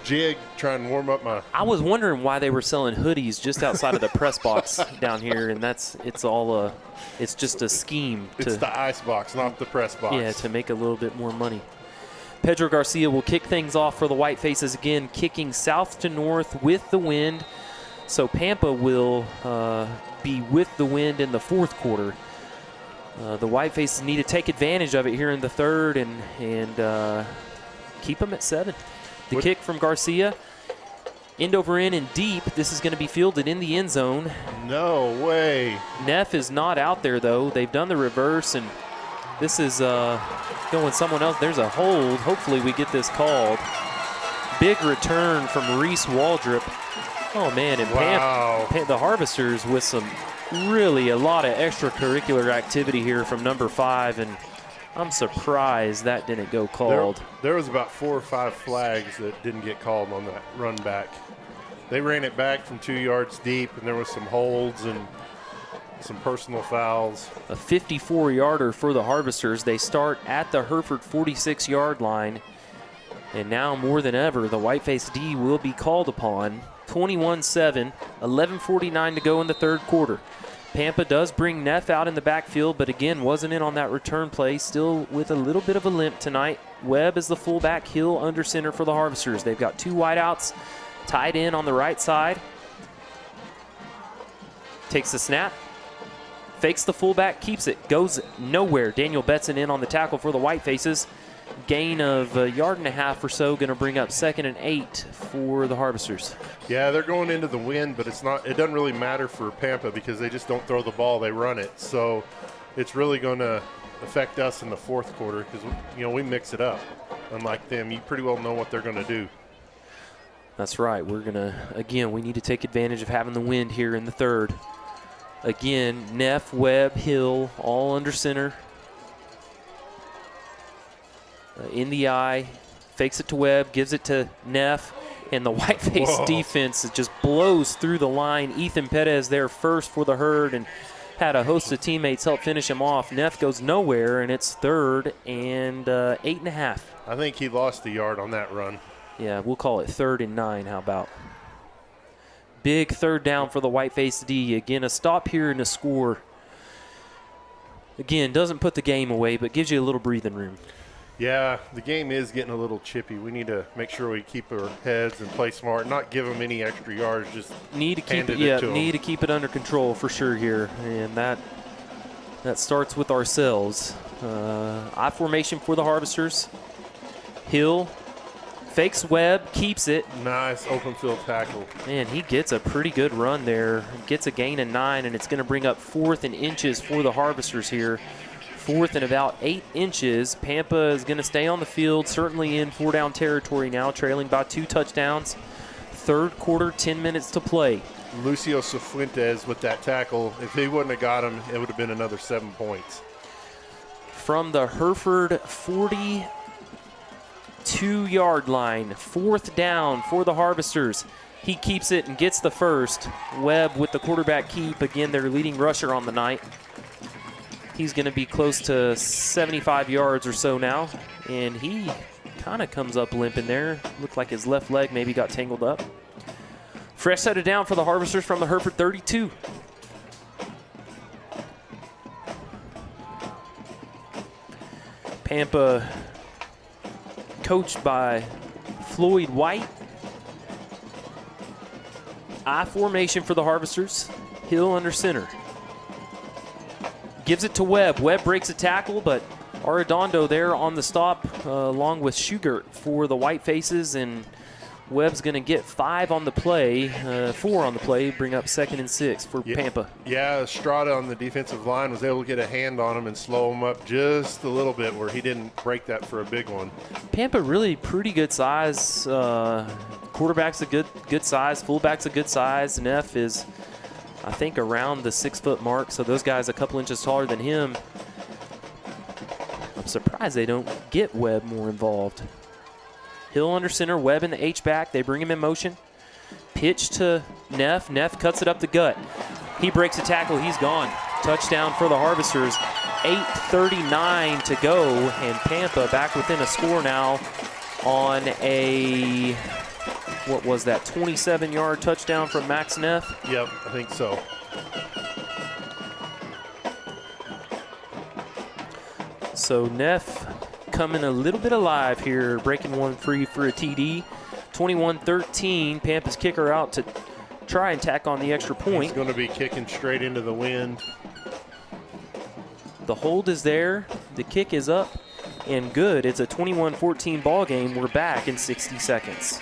jig, try and warm up my... I was wondering why they were selling hoodies just outside of the press box down here, and it's just a scheme. It's the ice box, not the press box. Yeah, to make a little bit more money. Pedro Garcia will kick things off for the Whitefaces again, kicking south to north with the wind. So Pampa will be with the wind in the fourth quarter. The Whitefaces need to take advantage of it here in the third and keep them at 7. The kick from Garcia, end over end and deep. This is going to be fielded in the end zone. No way. Neff is not out there, though. They've done the reverse, and this is going someone else. There's a hold. Hopefully we get this called. Big return from Reese Waldrop. Oh, man, and wow. The Harvesters with a lot of extracurricular activity here from number 5, and I'm surprised that didn't go called. There was about 4 or 5 flags that didn't get called on that run back. They ran it back from 2 yards deep, and there was some holds and some personal fouls. A 54-yarder for the Harvesters. They start at the Hereford 46-yard line. And now more than ever, the Whiteface D will be called upon. 21-7, 11:49 to go in the third quarter. Pampa does bring Neff out in the backfield, but again, wasn't in on that return play. Still with a little bit of a limp tonight. Webb is the fullback, Hill under center for the Harvesters. They've got 2 wideouts tied in on the right side. Takes the snap. Fakes the fullback, keeps it, goes nowhere. Daniel Betson in on the tackle for the Whitefaces. Gain of 1.5 yards or so, going to bring up 2nd and 8 for the Harvesters. Yeah, they're going into the wind, but it doesn't really matter for Pampa because they just don't throw the ball, they run it. So it's really going to affect us in the fourth quarter because we mix it up. Unlike them, you pretty well know what they're going to do. That's right. We're going to, again, we need to take advantage of having the wind here in the third. Again, Neff, Webb, Hill, all under center. In the eye, fakes it to Webb, gives it to Neff, and the white-faced defense just blows through the line. Ethan Perez there first for the Herd and had a host of teammates help finish him off. Neff goes nowhere, and it's 3rd and 8.5. I think he lost a yard on that run. Yeah, we'll call it 3rd and 9. How about? Big 3rd down for the white-faced D. Again, a stop here and a score. Again, doesn't put the game away, but gives you a little breathing room. Yeah, the game is getting a little chippy. We need to make sure we keep our heads and play smart, not give them any extra yards. Just need to keep to keep it under control for sure here, and that starts with ourselves. I formation for the Harvesters. Hill fakes Webb, keeps it. Nice open field tackle. Man, he gets a pretty good run there. Gets a gain of 9, and it's going to bring up 4th and inches for the Harvesters here. 4th and about 8 inches. Pampa is going to stay on the field, certainly in 4-down territory now, trailing by 2 touchdowns. 3rd quarter, 10 minutes to play. Lucio Cifuentes with that tackle. If he wouldn't have got him, it would have been another 7 points. From the Hereford 42-yard line, 4th down for the Harvesters. He keeps it and gets the first. Webb with the quarterback keep. Again, their leading rusher on the night. He's going to be close to 75 yards or so now, and he kind of comes up limping there. Looked like his left leg maybe got tangled up. Fresh set of down for the Harvesters from the Hereford 32. Pampa coached by Floyd White. I formation for the Harvesters. Hill under center. Gives it to Webb. Webb breaks a tackle, but Arredondo there on the stop along with Schugert for the White Faces, and Webb's going to get 5 on the play, 4 on the play, bring up 2nd and 6 for Pampa. Yeah, Estrada on the defensive line was able to get a hand on him and slow him up just a little bit where he didn't break that for a big one. Pampa really pretty good size. Quarterback's a good size. Fullback's a good size. Neff is, I think, around the 6-foot mark, so those guys a couple inches taller than him. I'm surprised they don't get Webb more involved. Hill under center, Webb in the H-back. They bring him in motion. Pitch to Neff. Neff cuts it up the gut. He breaks a tackle. He's gone. Touchdown for the Harvesters. 8:39 to go, and Pampa back within a score now on a, what was that, 27-yard touchdown from Max Neff? Yep, I think so. So Neff coming a little bit alive here, breaking one free for a TD. 21-13, Pampa's kicker out to try and tack on the extra point. He's going to be kicking straight into the wind. The hold is there, the kick is up and good. It's a 21-14 ball game. We're back in 60 seconds.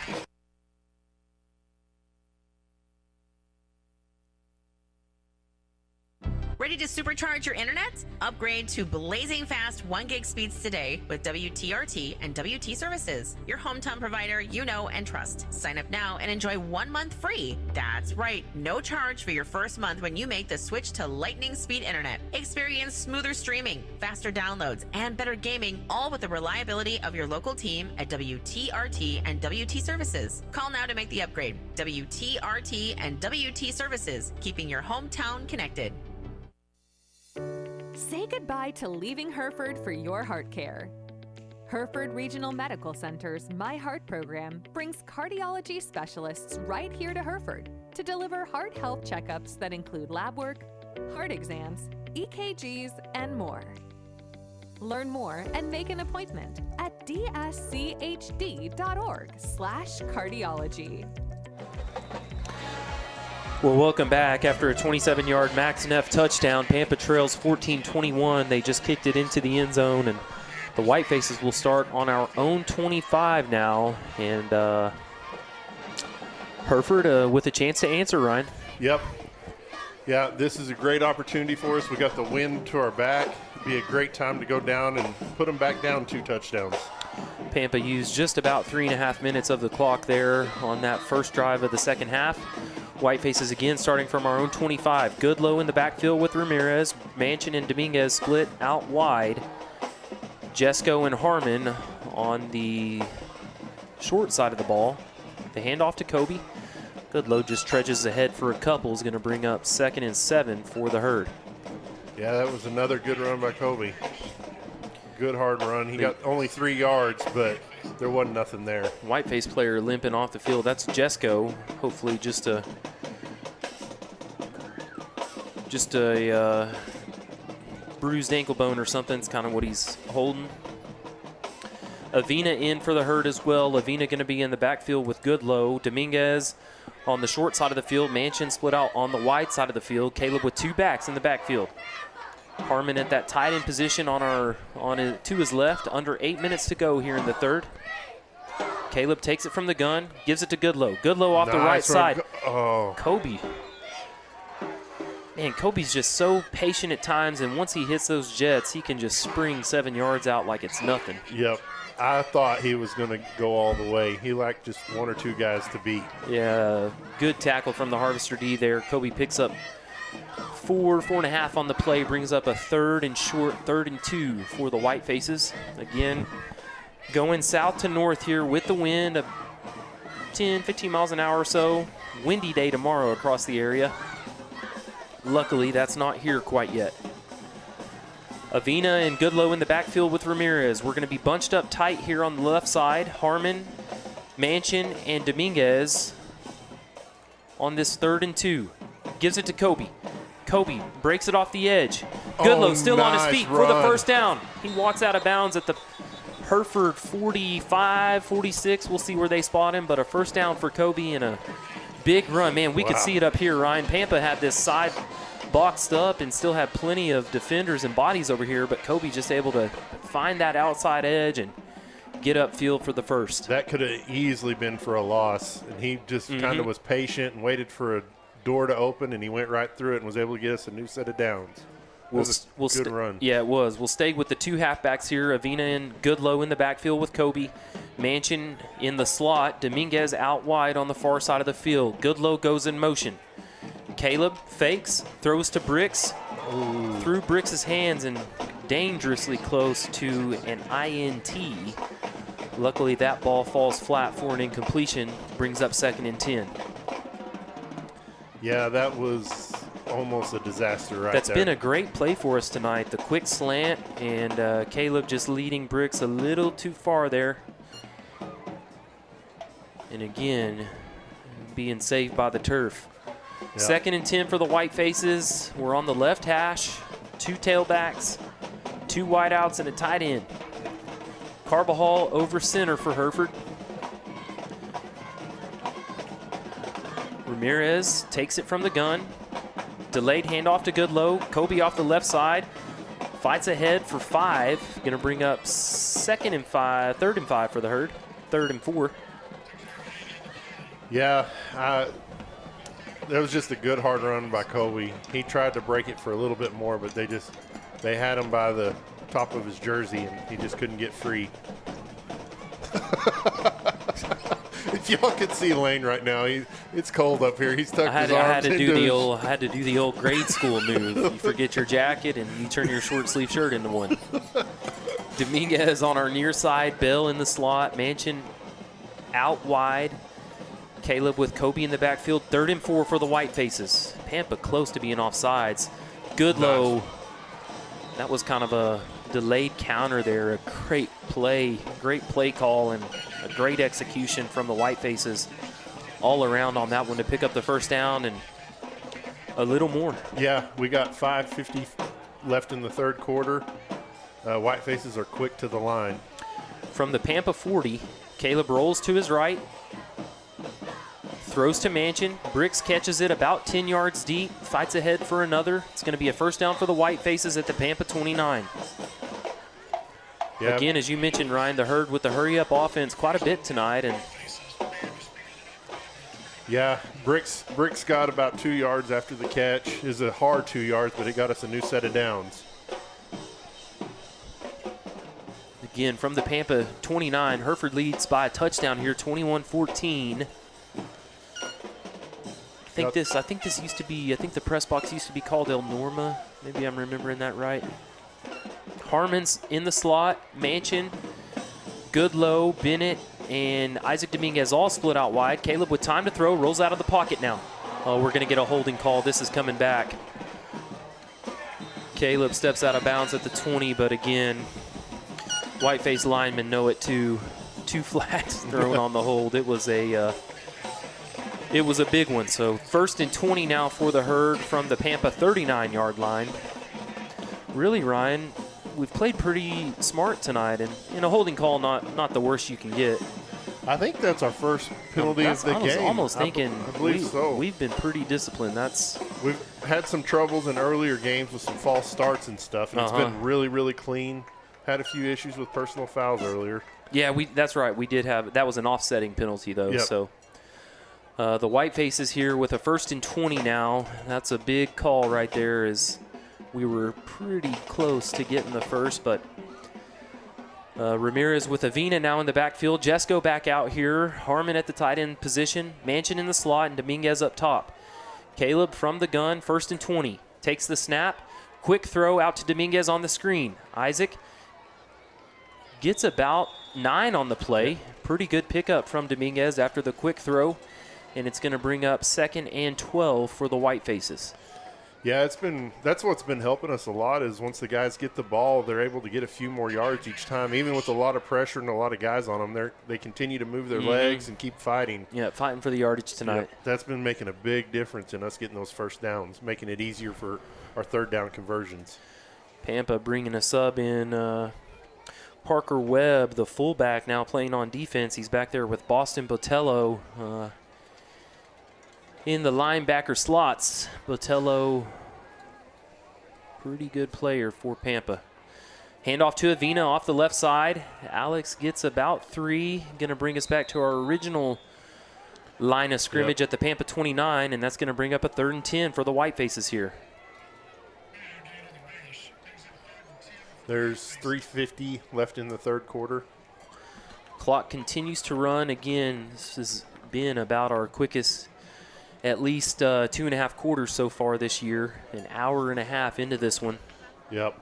Ready to supercharge your internet? Upgrade to blazing fast 1 gig speeds today with WTRT and WT Services, your hometown provider you know and trust. Sign up now and enjoy 1 month free. That's right, no charge for your first month when you make the switch to lightning speed internet. Experience smoother streaming, faster downloads, and better gaming, all with the reliability of your local team at WTRT and WT Services. Call now to make the upgrade. WTRT and WT Services, keeping your hometown connected. Say goodbye to leaving Hereford for your heart care. Hereford Regional Medical Center's My Heart program brings cardiology specialists right here to Hereford to deliver heart health checkups that include lab work, heart exams, EKGs, and more. Learn more and make an appointment at dschd.org/cardiology. Well, welcome back. After a 27-yard Max Neff touchdown, Pampa trails 14-21. They just kicked it into the end zone, and the White Faces will start on our own 25 now. And Hereford with a chance to answer, Ryan. Yep. Yeah, this is a great opportunity for us. We got the wind to our back. It'd be a great time to go down and put them back down 2 touchdowns. Pampa used just about 3.5 minutes of the clock there on that first drive of the second half. White faces again starting from our own 25. Goodlow in the backfield with Ramirez. Manchin and Dominguez split out wide. Jesko and Harmon on the short side of the ball. The handoff to Kobe. Goodlow just trudges ahead for a couple. Is going to bring up 2nd and 7 for the Herd. Yeah, that was another good run by Kobe. Good hard run. He got only 3 yards, but there wasn't nothing there. Whiteface player limping off the field. That's Jesko. Hopefully just a bruised ankle bone or something. It's kind of what he's holding. Avina in for the Herd as well. Avina going to be in the backfield with Goodlow. Dominguez on the short side of the field. Manchin split out on the wide side of the field. Caleb with 2 backs in the backfield. Harmon at that tight end position to his left. Under 8 minutes to go here in the third. Caleb takes it from the gun, gives it to Goodlow. Goodlow off the right side. Kobe. Man, Kobe's just so patient at times, and once he hits those jets, he can just spring 7 yards out like it's nothing. Yep. I thought he was going to go all the way. He lacked just 1 or 2 guys to beat. Yeah, good tackle from the Harvester D there. Kobe picks up 4.5 on the play, brings up a 3rd and short, 3rd and 2 for the White Faces. Again, going south to north here with the wind of 10, 15 miles an hour or so. Windy day tomorrow across the area. Luckily, that's not here quite yet. Avina and Goodlow in the backfield with Ramirez. We're going to be bunched up tight here on the left side. Harmon, Manchin, and Dominguez on this 3rd and 2. Gives it to Kobe. Kobe breaks it off the edge. Goodlow still on his feet for the first down. He walks out of bounds at the Hereford 45, 46. We'll see where they spot him, but a first down for Kobe and a big run. Man, we could see it up here, Ryan. Pampa had this side boxed up and still had plenty of defenders and bodies over here, but Kobe just able to find that outside edge and get upfield for the first. That could have easily been for a loss, and he just kind of was patient and waited for a door to open, and he went right through it and was able to get us a new set of downs. Good run. Yeah, it was. We'll stay with the 2 halfbacks here. Avina and Goodlow in the backfield with Kobe. Manchin in the slot. Dominguez out wide on the far side of the field. Goodlow goes in motion. Caleb fakes, throws to Bricks. Through Bricks' hands and dangerously close to an INT. Luckily, that ball falls flat for an incompletion. Brings up 2nd and 10. Yeah, that was almost a disaster right That's there. been a great play for us tonight. The quick slant and Caleb just leading Bricks a little too far there. And again, being saved by the turf. Yep. 2nd and 10 for the White Faces. We're on the left hash. 2 tailbacks, 2 wideouts, and a tight end. Carbajal over center for Hereford. Ramirez takes it from the gun. Delayed handoff to Goodlow. Kobe off the left side. Fights ahead for 5. Going to bring up 3rd and 5 for the Herd. 3rd and 4. Yeah, that was just a good hard run by Kobe. He tried to break it for a little bit more, but they had him by the top of his jersey, and he just couldn't get free. If y'all could see Lane right now, it's cold up here. He's tucked his arms I had to do the old grade school move. You forget your jacket and you turn your short sleeve shirt into one. Dominguez on our near side, Bell in the slot, Manchin out wide. Caleb with Kobe in the backfield. 3rd and 4 for the White Faces. Pampa close to being offsides. Goodlow. That was kind of a delayed counter there. A great play call, and a great execution from the White Faces all around on that one to pick up the first down and a little more. Yeah, we got 5:50 left in the 3rd quarter. White Faces are quick to the line. From the Pampa 40, Caleb rolls to his right. Throws to Manchin. Bricks catches it about 10 yards deep. Fights ahead for another. It's going to be a first down for the White Faces at the Pampa 29. Yeah. Again, as you mentioned, Ryan, the Herd with the hurry-up offense quite a bit tonight. And yeah, Bricks got about 2 yards after the catch. It was a hard 2 yards, but it got us a new set of downs. Again, from the Pampa 29, Hereford leads by a touchdown here, 21-14. I think this used to be, I think the press box used to be called El Norma. Maybe I'm remembering that right. Harmon's in the slot. Manchin, Goodlow, Bennett, and Isaac Dominguez all split out wide. Caleb with time to throw, rolls out of the pocket now. Oh, we're going to get a holding call. This is coming back. Caleb steps out of bounds at the 20, but again, white-faced linemen know it too. 2 flags thrown on the hold. It was a big one. So 1st and 20 now for the Herd from the Pampa 39-yard line. Really, Ryan, we've played pretty smart tonight, and in a holding call, not the worst you can get. I think that's our first penalty of the game. I was almost thinking I believe so. We've been pretty disciplined. We've had some troubles in earlier games with some false starts and stuff, and it's been really, really clean. Had a few issues with personal fouls earlier. Yeah, that's right. We did have – that was an offsetting penalty, though. Yep. So the Whitefaces here with a 1st and 20 now. That's a big call right there, as we were pretty close to getting the first, but – Ramirez with Avina now in the backfield. Jesco back out here. Harmon at the tight end position. Manchin in the slot and Dominguez up top. Caleb from the gun, 1st and 20. Takes the snap. Quick throw out to Dominguez on the screen. Isaac gets about 9 on the play. Pretty good pickup from Dominguez after the quick throw. And it's going to bring up 2nd and 12 for the Whitefaces. Yeah, that's what's been helping us a lot, is once the guys get the ball, they're able to get a few more yards each time. Even with a lot of pressure and a lot of guys on them, they continue to move their legs and keep fighting. Yeah, fighting for the yardage tonight. Yeah, that's been making a big difference in us getting those first downs, making it easier for our 3rd down conversions. Pampa bringing a sub in Parker Webb, the fullback, now playing on defense. He's back there with Boston Botello in the linebacker slots. Botello, pretty good player for Pampa. Handoff to Avina off the left side. Alex gets about 3. Going to bring us back to our original line of scrimmage at the Pampa 29, and that's going to bring up a 3rd and 10 for the Whitefaces here. There's 3:50 left in the 3rd quarter. Clock continues to run. Again, this has been about our quickest at least 2.5 quarters so far this year. An hour and a half into this one. Yep.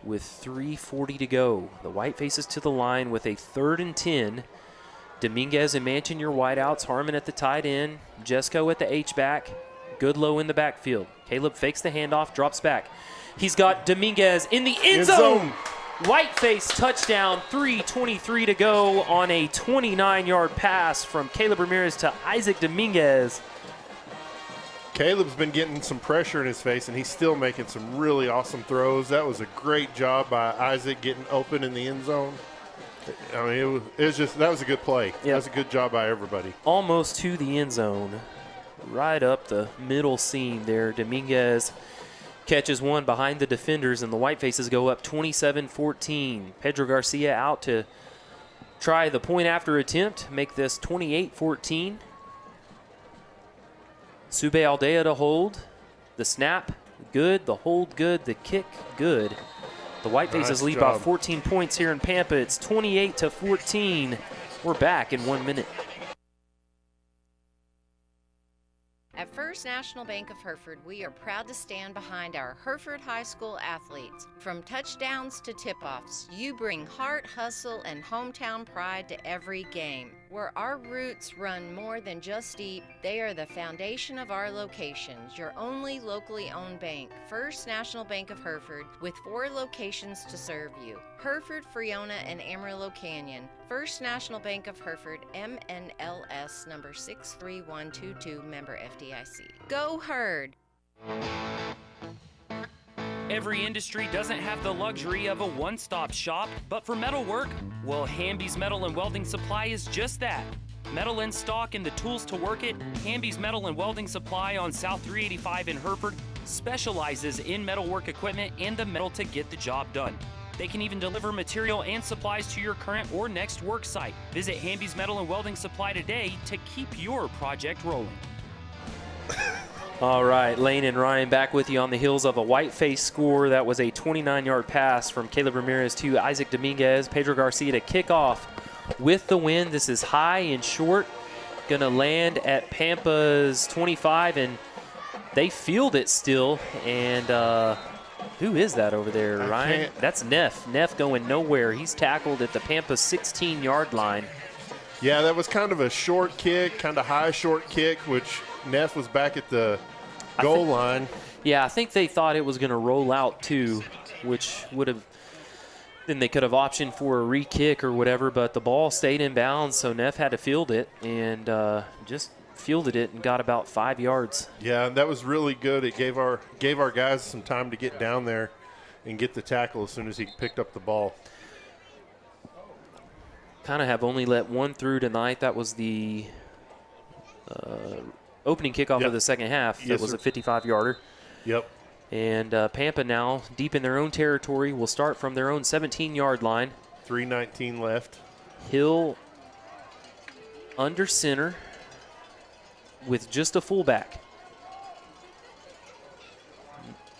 With 3:40 to go. The Whitefaces to the line with a 3rd and 10. Dominguez and Manchin, your wideouts. Harmon at the tight end. Jesco at the H-back. Goodlow in the backfield. Caleb fakes the handoff, drops back. He's got Dominguez in the end zone. Whiteface touchdown, 3:23 to go on a 29-yard pass from Caleb Ramirez to Isaac Dominguez. Caleb's been getting some pressure in his face, and he's still making some really awesome throws. That was a great job by Isaac getting open in the end zone. I mean, that was a good play. Yep. That was a good job by everybody. Almost to the end zone, right up the middle seam there. Dominguez catches one behind the defenders, and the Whitefaces go up 27-14. Pedro Garcia out to try the point after attempt, make this 28-14. Sube Aldea to hold. The snap, good. The hold, good. The kick, good. The Whitefaces lead by 14 points here in Pampa. It's 28-14. We're back in 1 minute. At First National Bank of Hereford, we are proud to stand behind our Hereford High School athletes. From touchdowns to tip-offs, you bring heart, hustle, and hometown pride to every game. Where our roots run more than just deep, they are the foundation of our locations. Your only locally owned bank, First National Bank of Hereford, with 4 locations to serve you. Hereford, Friona, and Amarillo Canyon. First National Bank of Hereford, MNLS number 63122, member FDIC. Go Herd! Every industry doesn't have the luxury of a one-stop shop, but for metalwork, well, Hamby's Metal and Welding Supply is just that. Metal in stock and the tools to work it, Hamby's Metal and Welding Supply on South 385 in Hereford specializes in metalwork equipment and the metal to get the job done. They can even deliver material and supplies to your current or next work site. Visit Hamby's Metal and Welding Supply today to keep your project rolling. All right, Lane and Ryan back with you on the heels of a white-face score. That was a 29-yard pass from Caleb Ramirez to Isaac Dominguez. Pedro Garcia to kick off with the win. This is high and short. Going to land at Pampa's 25, and they field it still. And who is that over there, Ryan? That's Neff. Neff going nowhere. He's tackled at the Pampa 16-yard line. Yeah, that was kind of a short kick, kind of high short kick, which Neff was back at the goal line. Yeah, I think they thought it was going to roll out too, which would have – then they could have optioned for a re-kick or whatever, but the ball stayed in bounds, so Neff had to field it and just fielded it and got about 5 yards. Yeah, that was really good. It gave our guys some time to get down there and get the tackle as soon as he picked up the ball. Kind of have only let one through tonight. That was the opening kickoff of the second half. That was a 55-yarder. Yep. And Pampa now, deep in their own territory, will start from their own 17-yard line. 3:19 left. Hill under center with just a fullback.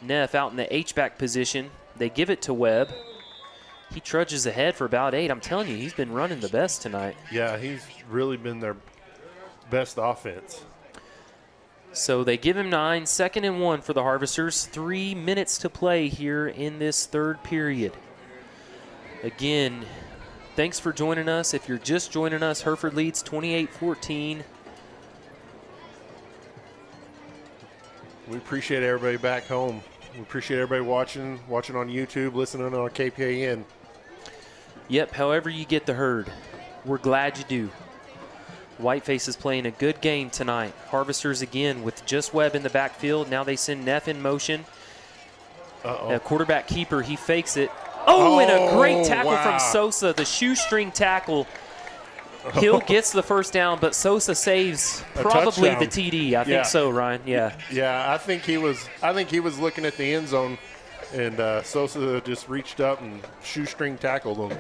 Neff out in the H-back position. They give it to Webb. He trudges ahead for about 8. I'm telling you, he's been running the best tonight. Yeah, he's really been their best offense. So they give him 9, 2nd and 1 for the Harvesters. 3 minutes to play here in this third period. Again, thanks for joining us. If you're just joining us, Hereford leads 28-14. We appreciate everybody back home. We appreciate everybody watching on YouTube, listening on KPAN. Yep, however you get the herd, we're glad you do. Whiteface is playing a good game tonight. Harvesters again with just Webb in the backfield. Now they send Neff in motion. A quarterback keeper, he fakes it. And a great tackle from Sosa, the shoestring tackle. Hill gets the first down, but Sosa saves probably the TD. I think so, Ryan. Yeah. Yeah, I think he was looking at the end zone, and Sosa just reached up and shoestring tackled him.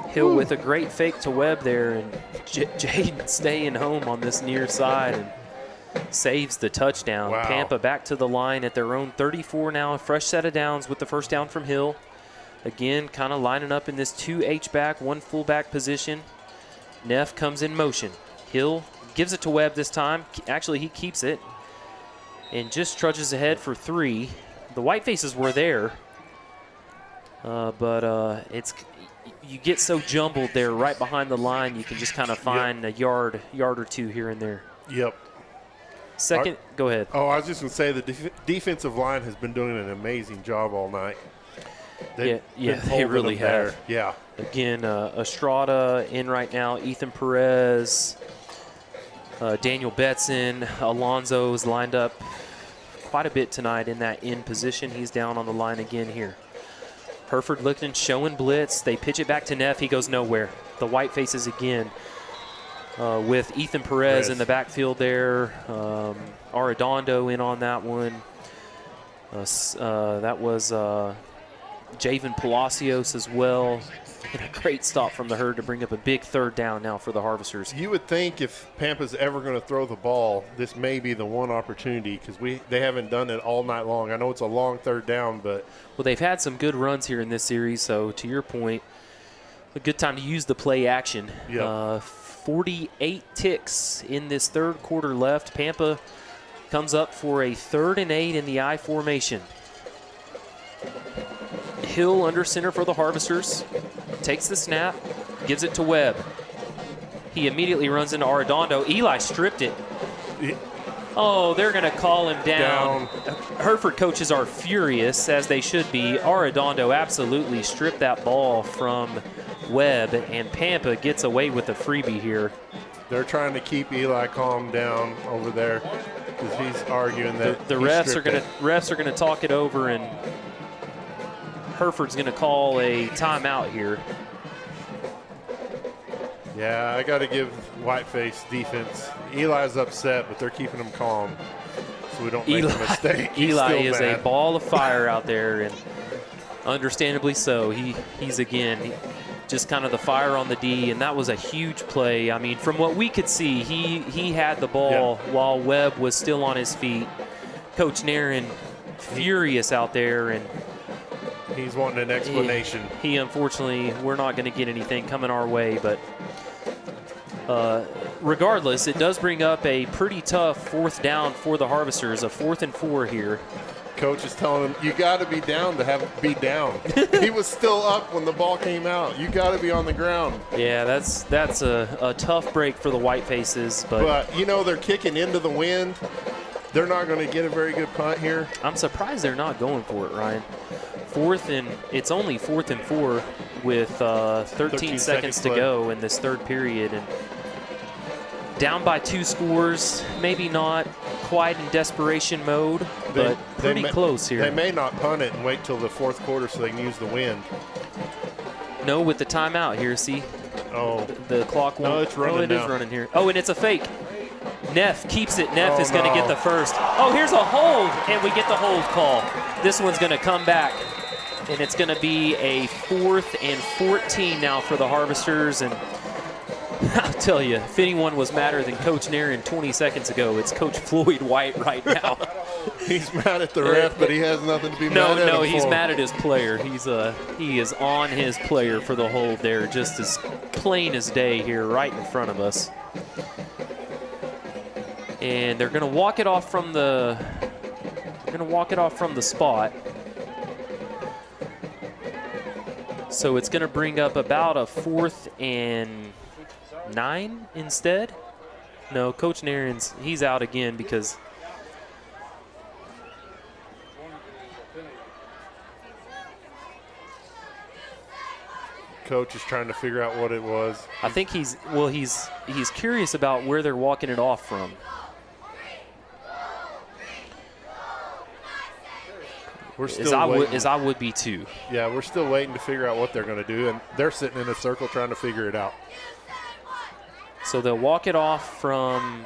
Hill with a great fake to Webb there, and Jaden staying home on this near side and saves the touchdown. Wow. Pampa back to the line at their own 34 now. A fresh set of downs with the first down from Hill. Again, kind of lining up in this 2 H-back, 1 fullback position. Neff comes in motion. Hill gives it to Webb this time. Actually, he keeps it and just trudges ahead for 3. The Whitefaces were there, but you get so jumbled there right behind the line, you can just kind of find a yard or two here and there. Yep. Second, go ahead. Oh, I was just going to say the defensive line has been doing an amazing job all night. They really have. Yeah. Again, Estrada in right now, Ethan Perez, Daniel Betson, Alonzo's lined up quite a bit tonight in that in position. He's down on the line again here. Hereford looking, showing blitz. They pitch it back to Neff. He goes nowhere. The Whitefaces again with Ethan Perez in the backfield there. Arredondo in on that one. That was Javen Palacios as well. And a great stop from the herd to bring up a big third down now for the Harvesters. You would think if Pampa's ever going to throw the ball, this may be the one opportunity because they haven't done it all night long. I know it's a long third down, but well, they've had some good runs here in this series. So to your point, a good time to use the play action. Yep. 48 ticks in this third quarter left. Pampa comes up for a 3rd and 8 in the I formation. Hill under center for the Harvesters. Takes the snap, gives it to Webb. He immediately runs into Arredondo. Eli stripped it. Oh, they're going to call him down. Hereford coaches are furious, as they should be. Arredondo absolutely stripped that ball from Webb, and Pampa gets away with a freebie here. They're trying to keep Eli calm down over there because he's arguing that the refs are going to talk it over, and Hereford's going to call a timeout here. Yeah, I got to give Whiteface defense. Eli's upset, but they're keeping him calm so we don't make a mistake. Eli is a ball of fire out there, and understandably so. He's again just kind of the fire on the D, and that was a huge play. I mean, from what we could see, he had the ball while Webb was still on his feet. Coach Nairn furious out there, and he's wanting an explanation. He unfortunately, we're not going to get anything coming our way, but regardless, it does bring up a pretty tough 4th down for the Harvesters, a 4th and 4 here. Coach is telling him, you got to be down to be down. He was still up when the ball came out. You got to be on the ground. Yeah, that's a tough break for the Whitefaces. But you know, they're kicking into the wind. They're not going to get a very good punt here. I'm surprised they're not going for it, Ryan. It's only 4th and 4 with 13 seconds to go in this 3rd period. And down by 2 scores, maybe not quite in desperation mode, but pretty close here. They may not punt it and wait till the 4th quarter so they can use the wind. No, with the timeout here, see? Oh. The clock won't. No, it's running it is running here. Oh, and it's a fake. Neff keeps it. Neff is going to get the first. Oh, here's a hold, and we get the hold call. This one's going to come back, and it's going to be a 4th and 14 now for the Harvesters. And I'll tell you, if anyone was madder than Coach Nairn 20 seconds ago, it's Coach Floyd White right now. He's mad at the ref, but he has nothing to be mad at. No, he's mad at his player. He is on his player for the hold there, just as plain as day here right in front of us. And they're going to walk it off from the spot. So it's going to bring up about a 4th and 9 instead. No, Coach Nairn's, he's out again because Coach is trying to figure out what it was. I think he's curious about where they're walking it off from. We're still waiting. As I would be too. Yeah, we're still waiting to figure out what they're going to do, and they're sitting in a circle trying to figure it out. So they'll walk it off from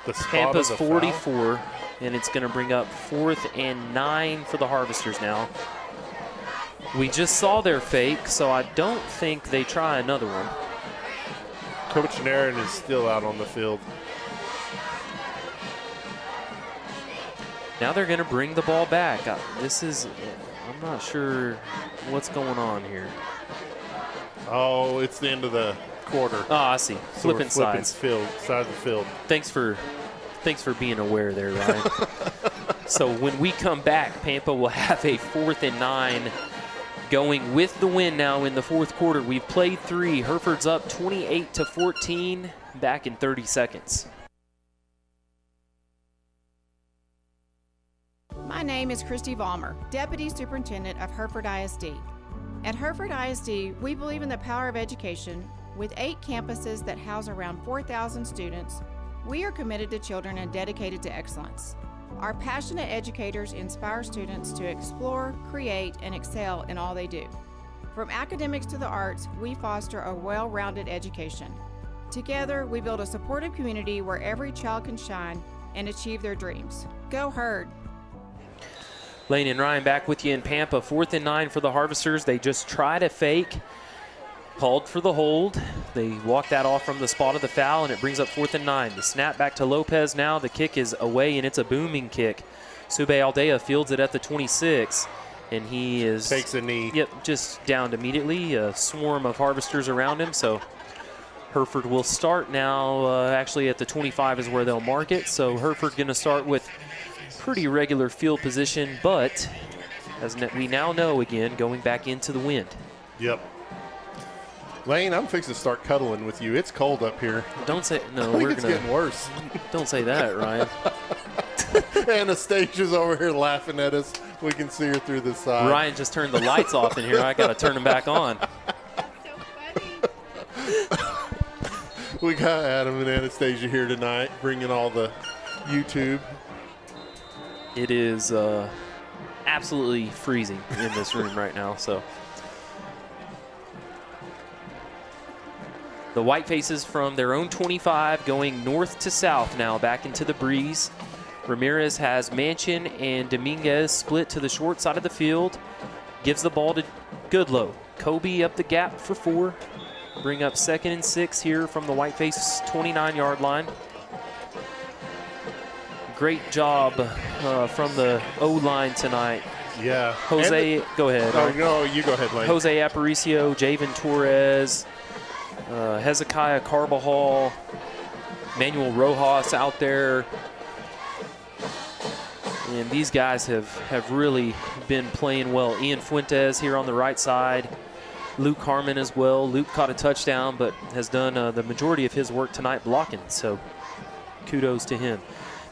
the spot Pampa's of the 44, foul. and it's going to bring up 4th and 9 for the Harvesters now. We just saw their fake, so I don't think they try another one. Coach Nairn is still out on the field. Now they're going to bring the ball back. I'm not sure what's going on here. Oh, it's the end of the quarter. Oh, I see. So Flipping sides. Side of the field. Thanks for being aware there, Ryan. So when we come back, Pampa will have a 4th and 9 going with the win now in the 4th quarter. We've played 3. Hereford's up 28-14, back in 30 seconds. My name is Christy Vollmer, Deputy Superintendent of Hereford ISD. At Hereford ISD, we believe in the power of education. With 8 campuses that house around 4,000 students, we are committed to children and dedicated to excellence. Our passionate educators inspire students to explore, create, and excel in all they do. From academics to the arts, we foster a well-rounded education. Together, we build a supportive community where every child can shine and achieve their dreams. Go Herd! Lane and Ryan back with you in Pampa. 4th and 9 for the Harvesters. They just tried a fake, called for the hold. They walk that off from the spot of the foul, and it brings up 4th and 9. The snap back to Lopez now. The kick is away, and it's a booming kick. Sube Aldea fields it at the 26, and he takes a knee. Yep, just downed immediately. A swarm of Harvesters around him, so Hereford will start now. Actually, at the 25 is where they'll mark it. So Hereford going to start with pretty regular field position, but as we now know, again, going back into the wind. Yep. Lane, I'm fixing to start cuddling with you. It's cold up here. Don't say no. I think it's getting worse. Don't say that, Ryan. Anastasia's over here laughing at us. We can see her through the side. Ryan just turned the lights off in here. I got to turn them back on. We got Adam and Anastasia here tonight, bringing all the YouTube. It is absolutely freezing in this room right now. So the Whitefaces from their own 25 going north to south now, back into the breeze. Ramirez has Manchin and Dominguez split to the short side of the field. Gives the ball to Goodlow. Kobe up the gap for 4. Bring up 2nd and 6 here from the Whiteface 29-yard line. great job from the O-line tonight. Yeah. Jose, go ahead. Oh, no, you go ahead, Lane. Jose Aparicio, Javen Torres, Hezekiah Carbajal, Manuel Rojas out there. And these guys have really been playing well. Ian Fuentes here on the right side. Luke Harmon as well. Luke caught a touchdown, but has done the majority of his work tonight blocking. So kudos to him.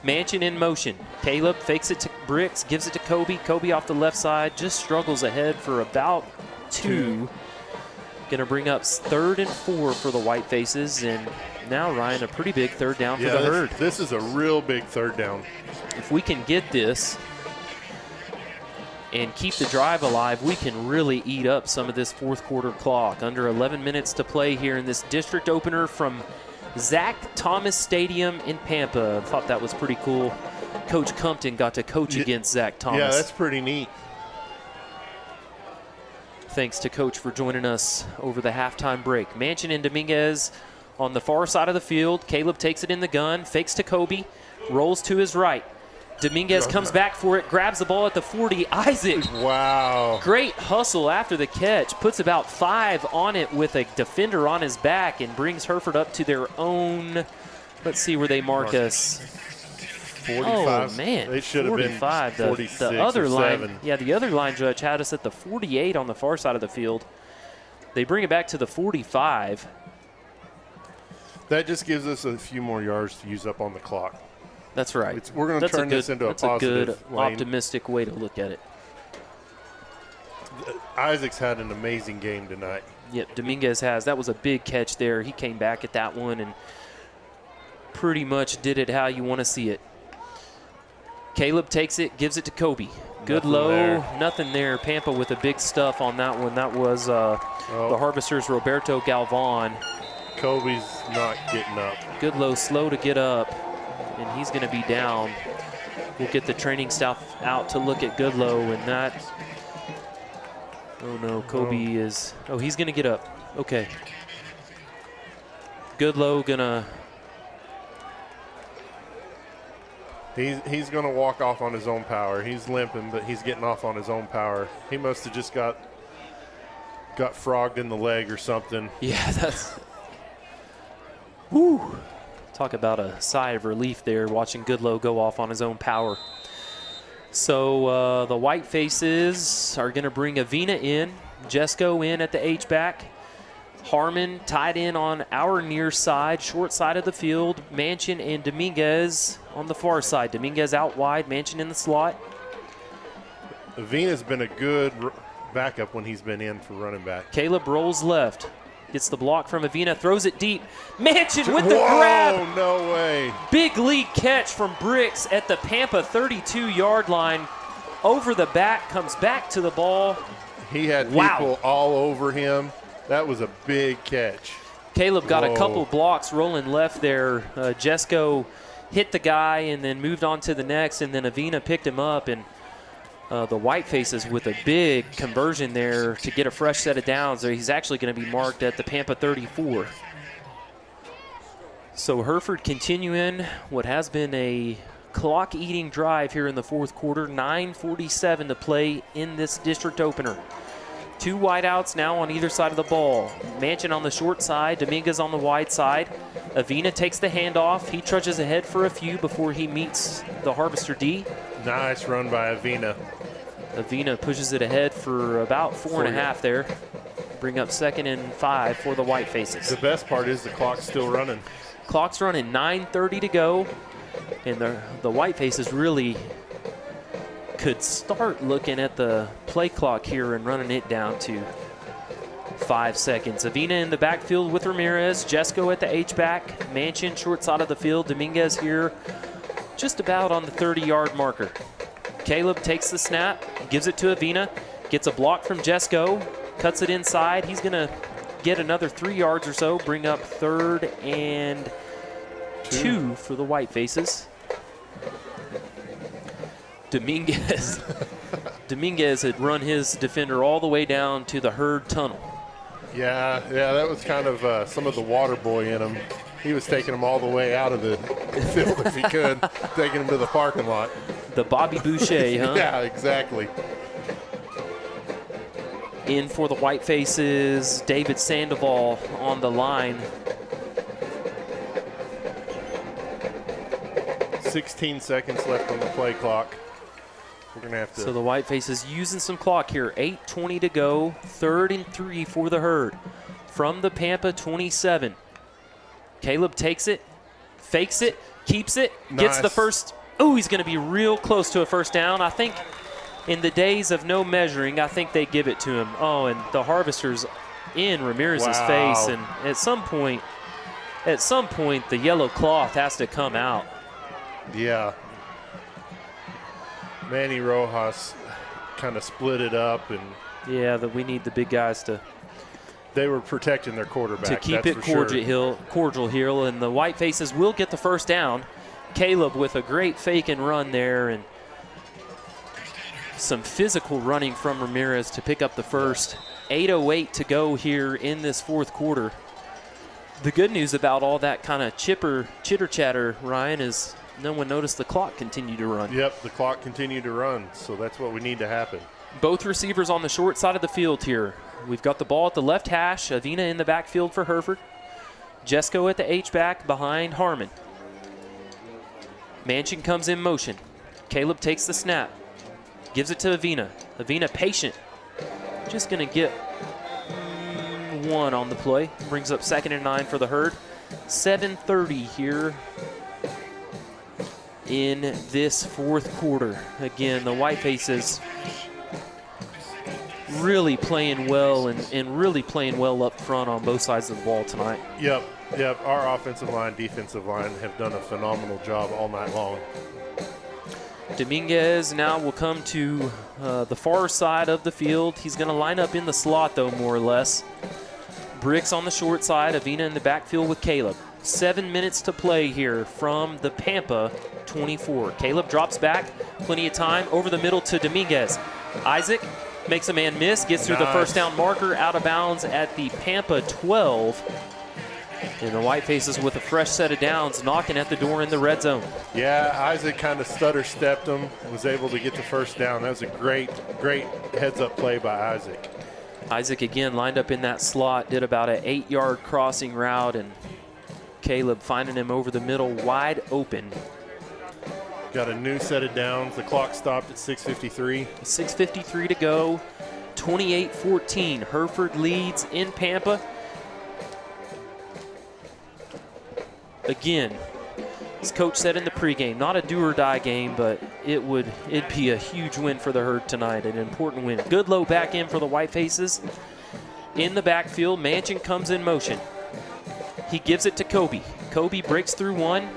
Manchin in motion. Caleb fakes it to Bricks, gives it to Kobe. Kobe off the left side, just struggles ahead for about two. Going to bring up 3rd and 4 for the White Faces. And now, Ryan, a pretty big 3rd down for the Herd. This is a real big 3rd down. If we can get this and keep the drive alive, we can really eat up some of this 4th quarter clock. Under 11 minutes to play here in this district opener from Zach Thomas Stadium in Pampa. I thought that was pretty cool. Coach Compton got to coach against Zach Thomas. Yeah, that's pretty neat. Thanks to Coach for joining us over the halftime break. Manchin and Dominguez on the far side of the field. Caleb takes it in the gun, fakes to Kobe, rolls to his right. Dominguez comes back for it, grabs the ball at the 40. Isaac. Wow. Great hustle after the catch. Puts about 5 on it with a defender on his back and brings Hereford up to their own. Let's see where they mark us. 45. Oh, man. They should have been 46 the other or line, 7. Yeah, the other line judge had us at the 48 on the far side of the field. They bring it back to the 45. That just gives us a few more yards to use up on the clock. That's right. We're going to turn this into a positive. That's a good, optimistic way to look at it. Isaac's had an amazing game tonight. Yep, Dominguez has. That was a big catch there. He came back at that one and pretty much did it how you want to see it. Caleb takes it, gives it to Kobe. Good nothing there. Pampa with the big stuff on that one. That was the Harvesters' Roberto Galvan. Kobe's not getting up. Goodlow slow to get up, and he's going to be down. We'll get the training staff out to look at Goodlow, and that. Oh no, Kobe is. Oh, he's going to get up. Okay. Goodlow gonna. He's going to walk off on his own power. He's limping, but he's getting off on his own power. He must have just got frogged in the leg or something. Yeah, that's. Whew. Talk about a sigh of relief there, watching Goodlow go off on his own power. So the White Faces are going to bring Avina in, Jesco in at the H-back, Harmon tied in on our near side, short side of the field, Manchin and Dominguez on the far side. Dominguez out wide, Manchin in the slot. Avina's been a good backup when he's been in for running back. Caleb rolls left. Gets the block from Avina, throws it deep. Manchin with the grab. No way. Big lead catch from Bricks at the Pampa 32-yard line. Over the back, comes back to the ball. He had people all over him. That was a big catch. Caleb got a couple blocks rolling left there. Jesco hit the guy and then moved on to the next, and then Avina picked him up, and the White Faces with a big conversion there to get a fresh set of downs. So he's actually going to be marked at the Pampa 34. So Hereford continuing what has been a clock-eating drive here in the 4th quarter. 9:47 to play in this district opener. 2 wideouts now on either side of the ball. Manchin on the short side, Dominguez on the wide side. Avina takes the handoff. He trudges ahead for a few before he meets the Harvester D. Nice run by Avina. Avina pushes it ahead for about 4.5 there. Bring up 2nd and 5 for the White Faces. The best part is the clock's still running. Clock's running, 9:30 to go. And the White Faces really could start looking at the play clock here and running it down to 5 seconds. Avina in the backfield with Ramirez. Jesco at the H-back. Manchin short side of the field. Dominguez here just about on the 30-yard marker. Caleb takes the snap, gives it to Avina, gets a block from Jesco, cuts it inside. He's going to get another 3 yards or so, bring up 3rd and 2 for the White Faces. Dominguez had run his defender all the way down to the Herd tunnel. Yeah, that was kind of some of the water boy in him. He was taking them all the way out of the field if he could, taking them to the parking lot. The Bobby Boucher, huh? Yeah, exactly. In for the White Faces, David Sandoval on the line. 16 seconds left on the play clock. We're going to have to. So the White Faces using some clock here. 8:20 to go. 3rd and 3 for the Herd. From the Pampa 27. Caleb takes it, fakes it, keeps it, gets the first. Oh, he's going to be real close to a first down. I think in the days of no measuring, I think they give it to him. Oh, and the Harvester's in Ramirez's face. And at some point, the yellow cloth has to come out. Yeah. Manny Rojas kind of split it up. And yeah, we need the big guys to. They were protecting their quarterback. To keep it cordial here, and the White Faces will get the first down. Caleb with a great fake and run there, and some physical running from Ramirez to pick up the first. 8:08 to go here in this fourth quarter. The good news about all that kind of chitter-chatter, Ryan, is no one noticed the clock continue to run. Yep, the clock continued to run, so that's what we need to happen. Both receivers on the short side of the field here. We've got the ball at the left hash. Avina in the backfield for Hereford. Jesco at the H-back behind Harmon. Manchin comes in motion. Caleb takes the snap. Gives it to Avina. Avina patient. Just going to get one on the play. Brings up 2nd and 9 for the Herd. 7:30 here in this fourth quarter. Again, the White Faces really playing well and really playing well up front on both sides of the ball tonight. Yep. Our offensive line, defensive line have done a phenomenal job all night long. Dominguez now will come to the far side of the field. He's going to line up in the slot, though, more or less. Bricks on the short side. Avina in the backfield with Caleb. 7 minutes to play here from the Pampa 24. Caleb drops back. Plenty of time. Over the middle to Dominguez. Isaac makes a man miss. Gets through the first down marker. Out of bounds at the Pampa 12. And the White Faces with a fresh set of downs, knocking at the door in the red zone. Yeah, Isaac kind of stutter-stepped him, was able to get the first down. That was a great heads-up play by Isaac. Isaac again lined up in that slot, did about an 8-yard crossing route, and Caleb finding him over the middle wide open. Got a new set of downs. The clock stopped at 6:53. 6:53 to go. 28-14. Hereford leads in Pampa. Again, as Coach said in the pregame, not a do-or-die game, but it'd be a huge win for the Herd tonight, an important win. Good low back end for the White Faces. In the backfield, Manchin comes in motion. He gives it to Kobe. Kobe breaks through one.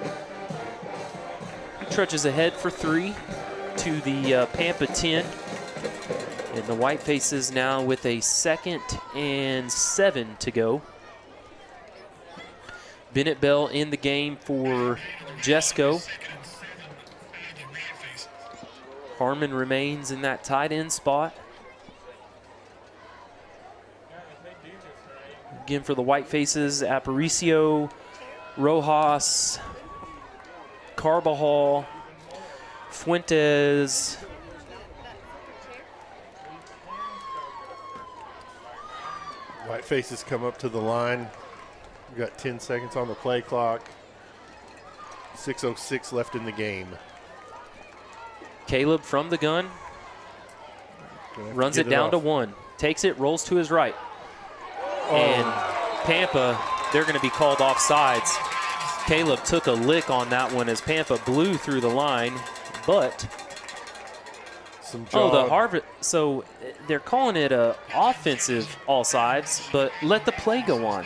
Trudges ahead for 3 to the Pampa 10. And the White Faces now with a 2nd and 7 to go. Bennett Bell in the game for Jesco. Harmon remains in that tight end spot. Again for the White Faces, Aparicio, Rojas, Carbajal, Fuentes. White Faces come up to the line. We've got 10 seconds on the play clock. 6:06 left in the game. Caleb from the gun. Runs it down to 1. Takes it, rolls to his right. And Pampa, they're going to be called off sides. Caleb took a lick on that one as Pampa blew through the line, but the Harvard. So they're calling it a offensive all sides, but let the play go on.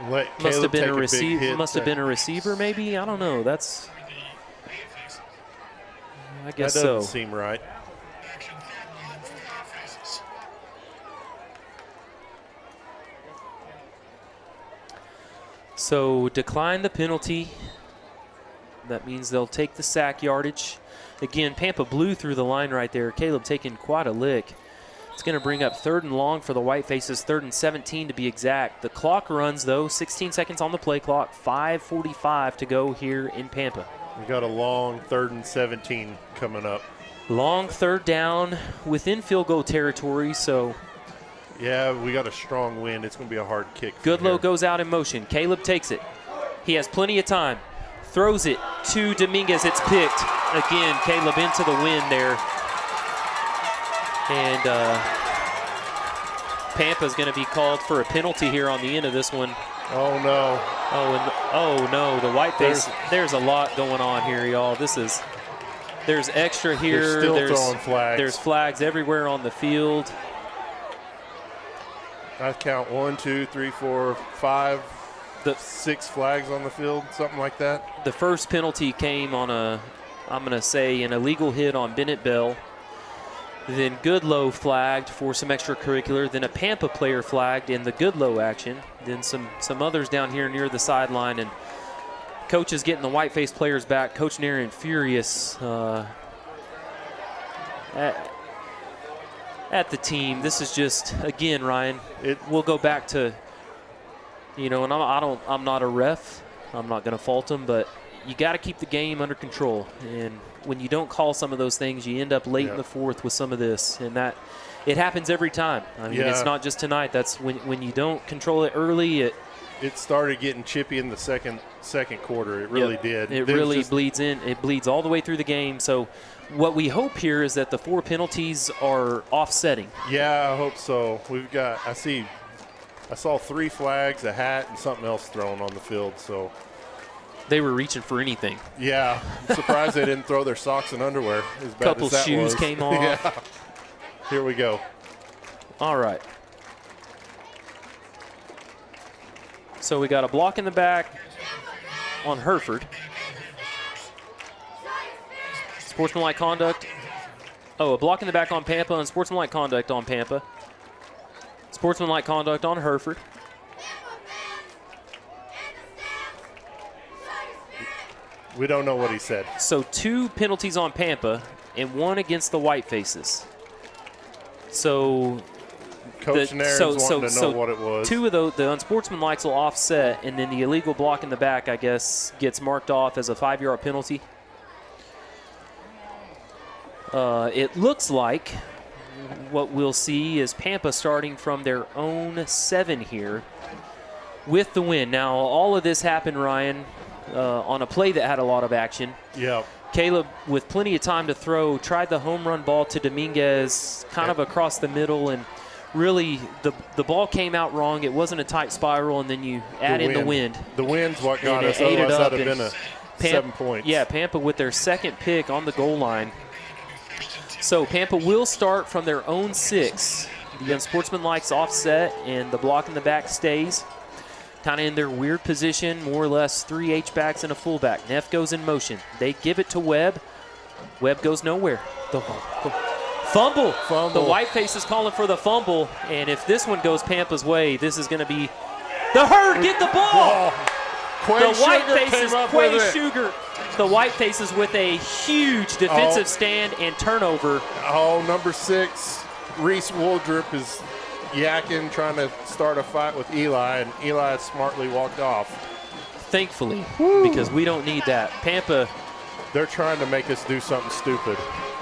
Must have been a receiver. Must have been a receiver, maybe. I don't know. I guess so. That doesn't seem right. So decline the penalty. That means they'll take the sack yardage. Again, Pampa blew through the line right there. Caleb taking quite a lick. It's going to bring up 3rd and long for the White Faces, 3rd and 17 to be exact. The clock runs, though, 16 seconds on the play clock, 5:45 to go here in Pampa. We got a long 3rd and 17 coming up. Long 3rd down within field goal territory, so. Yeah, we got a strong wind. It's going to be a hard kick. Goodlow goes out in motion. Caleb takes it. He has plenty of time. Throws it to Dominguez. It's picked. Again, Caleb into the wind there. And Pampa's going to be called for a penalty here on the end of this one. Oh, no. Oh, no. The White Face, there's a lot going on here, y'all. There's extra here. They're still throwing flags. There's flags everywhere on the field. I count 1, 2, 3, 4, 5, 6 flags on the field, something like that. The first penalty came on I'm going to say, an illegal hit on Bennett Bell. Then Goodlow flagged for some extracurricular. Then a Pampa player flagged in the Goodlow action. Then some others down here near the sideline. And coach is getting the white-faced players back. Coach Narian furious at the team. This is just, again, Ryan, we'll go back to, and I'm not a ref. I'm not going to fault them, but you got to keep the game under control. And when you don't call some of those things, you end up late in the 4th with some of this. And that it happens every time. I mean, it's not just tonight. That's when you don't control it early. It started getting chippy in the second quarter. It really did. It really bleeds in. It bleeds all the way through the game. So what we hope here is that the 4 penalties are offsetting. Yeah, I hope so. I saw 3 flags, a hat, and something else thrown on the field. So they were reaching for anything. Yeah, I'm surprised they didn't throw their socks and underwear as bad Couple as that shoes was. came off. Yeah. Here we go. All right. So we got a block in the back on Hereford. Sportsmanlike conduct. Oh, a block in the back on Pampa and sportsmanlike conduct on Pampa. Sportsmanlike conduct on Hereford. We don't know what he said. So 2 penalties on Pampa and 1 against the White Faces. So Coach Nairn's wanting to know what it was. 2 of the unsportsmanlikes will offset, and then the illegal block in the back, I guess, gets marked off as a 5-yard penalty. It looks like what we'll see is Pampa starting from their own 7 here with the win. Now, all of this happened, Ryan, on a play that had a lot of action. Yeah. Caleb, with plenty of time to throw, tried the home run ball to Dominguez kind of across the middle, and really the ball came out wrong. It wasn't a tight spiral, and then you add in the wind. The wind's what got us. Otherwise, that would have been 7 points. Yeah, Pampa with their 2nd pick on the goal line. So Pampa will start from their own 6. The unsportsmanlike's offset, and the block in the back stays. Kind of in their weird position, more or less 3 H-backs and a fullback. Neff goes in motion. They give it to Webb. Webb goes nowhere. The fumble. The White Face is calling for the fumble, and if this one goes Pampa's way, this is going to be the Herd get the ball. The White Faces, Quay Sugar. The White Faces with a huge defensive stand and turnover. Oh, number 6, Reese Woldrop is yakking, trying to start a fight with Eli, and Eli smartly walked off. Thankfully, because we don't need that. Pampa. They're trying to make us do something stupid.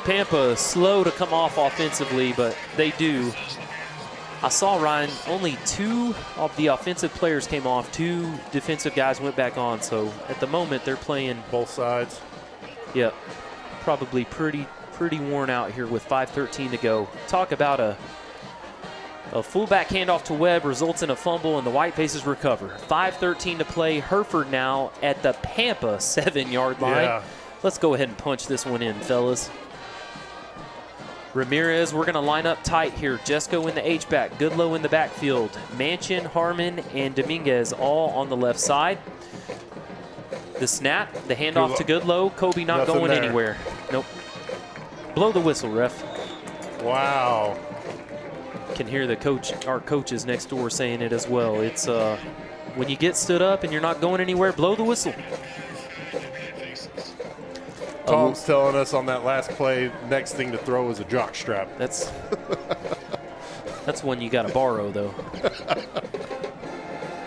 Pampa slow to come off offensively, but they do. I saw, Ryan, only 2 of the offensive players came off. 2 defensive guys went back on. So at the moment, they're playing both sides. Yep, probably pretty worn out here with 5:13 to go. Talk about a fullback handoff to Webb results in a fumble, and the White Faces recover. 5:13 to play. Hereford now at the Pampa 7-yard line. Yeah. Let's go ahead and punch this one in, fellas. Ramirez, we're going to line up tight here. Jesco in the H-back, Goodlow in the backfield. Manchin, Harmon, and Dominguez all on the left side. The snap, the handoff to Goodlow. Kobe not Nothing going there. anywhere. Nope. Blow the whistle, ref. Wow. Can hear our coaches next door saying it as well. It's when you get stood up and you're not going anywhere, blow the whistle. Tom's telling us on that last play, next thing to throw is a jock strap. That's That's one you got to borrow, though.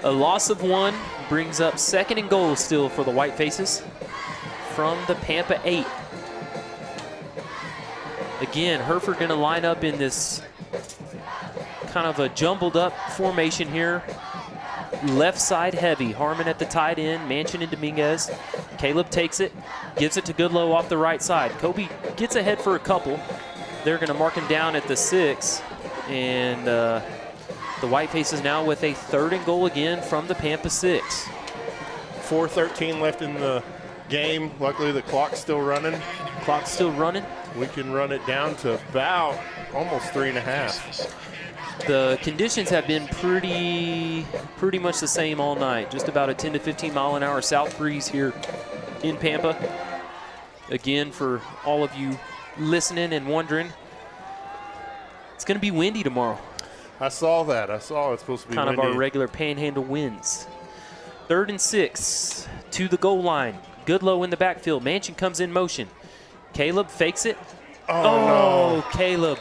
A loss of 1 brings up 2nd and goal still for the Whitefaces from the Pampa 8. Again, Hereford going to line up in this kind of a jumbled up formation here. Left side heavy. Harmon at the tight end, Manchin and Dominguez. Caleb takes it, gives it to Goodlow off the right side. Kobe gets ahead for a couple. They're going to mark him down at the 6. And the Whitefaces now with a 3rd and goal again from the Pampa 6. 4:13 left in the game. Luckily, the clock's still running. Clock's still running. We can run it down to about almost 3.5. The conditions have been pretty much the same all night. Just about a 10 to 15 mile an hour south breeze here in Pampa. Again, for all of you listening and wondering, it's going to be windy tomorrow. I saw that. I saw it's supposed to be kind windy. of our regular panhandle winds. 3rd and 6 to the goal line. Goodlow in the backfield. Manchin comes in motion. Caleb fakes it. Oh, no. Caleb.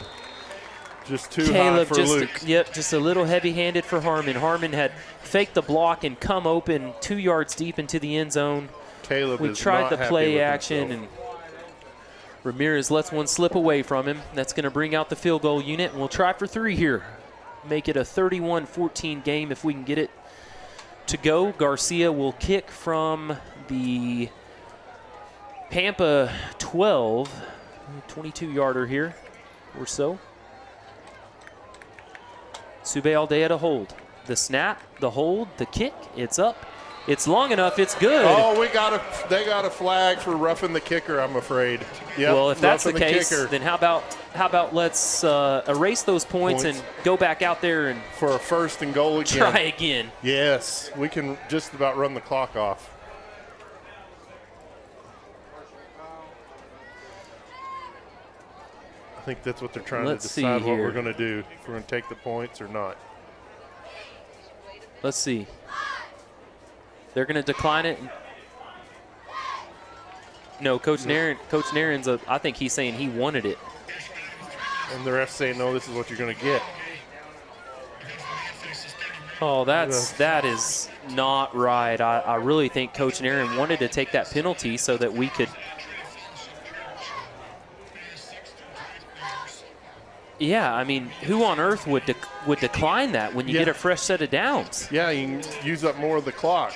Just too high for Luke. Yep, just a little heavy-handed for Harmon. Harmon had faked the block and come open 2 yards deep into the end zone. Caleb we is tried not the happy play with action, himself. and Ramirez lets one slip away from him. That's going to bring out the field goal unit, and we'll try for 3 here. Make it a 31-14 game if we can get it to go. Garcia will kick from the Pampa 12, 22-yarder here or so. Sube Aldea to hold. The snap, the hold, the kick, it's up. It's long enough, it's good. Oh, they got a flag for roughing the kicker, I'm afraid. Yep, well, if that's the case, kicker. then how about let's erase those points and go back out there and for a 1st and goal again. Try again. Yes, we can just about run the clock off. I think that's what they're trying to decide what we're going to do, if we're going to take the points or not. Let's see. They're going to decline it. No, Coach Nairn's, I think he's saying he wanted it. And the ref's saying, no, this is what you're going to get. Oh, that is not right. I really think Coach Nairn wanted to take that penalty so that we could. Yeah, I mean, who on earth would decline that when you get a fresh set of downs? Yeah, you can use up more of the clock.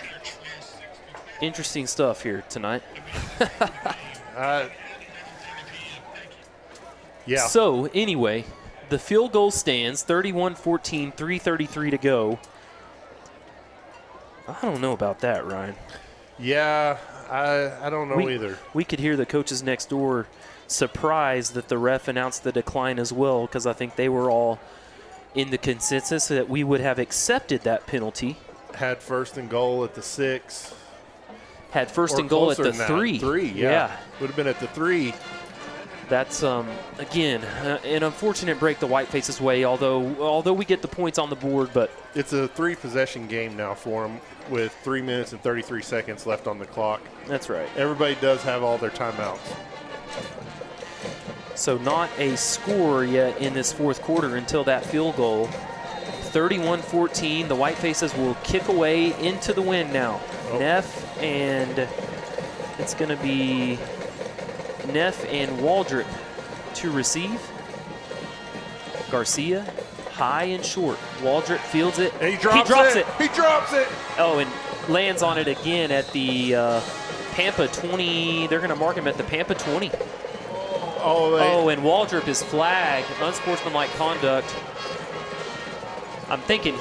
Interesting stuff here tonight. Yeah. So, anyway, the field goal stands, 31-14, 3:33 to go. I don't know about that, Ryan. Yeah, I don't know either. We could hear the coaches next door surprised that the ref announced the decline as well, because I think they were all in the consensus that we would have accepted that penalty. Had 1st and goal at the 6. Had 1st and goal at the 3. 3, yeah. Would have been at the 3. That's, again, an unfortunate break the Whitefaces' way, although we get the points on the board. But it's a 3-possession game now for them with 3 minutes and 33 seconds left on the clock. That's right. Everybody does have all their timeouts. So not a score yet in this 4th quarter until that field goal. 31-14, the Whitefaces will kick away into the wind now. Neff, and it's going to be Neff and Waldrop to receive. Garcia, high and short. Waldrop fields it. And he drops it. He drops it. Oh, and lands on it again at the Pampa 20. They're going to mark him at the Pampa 20. Oh, and Waldrop is flagged. Unsportsmanlike conduct. I'm thinking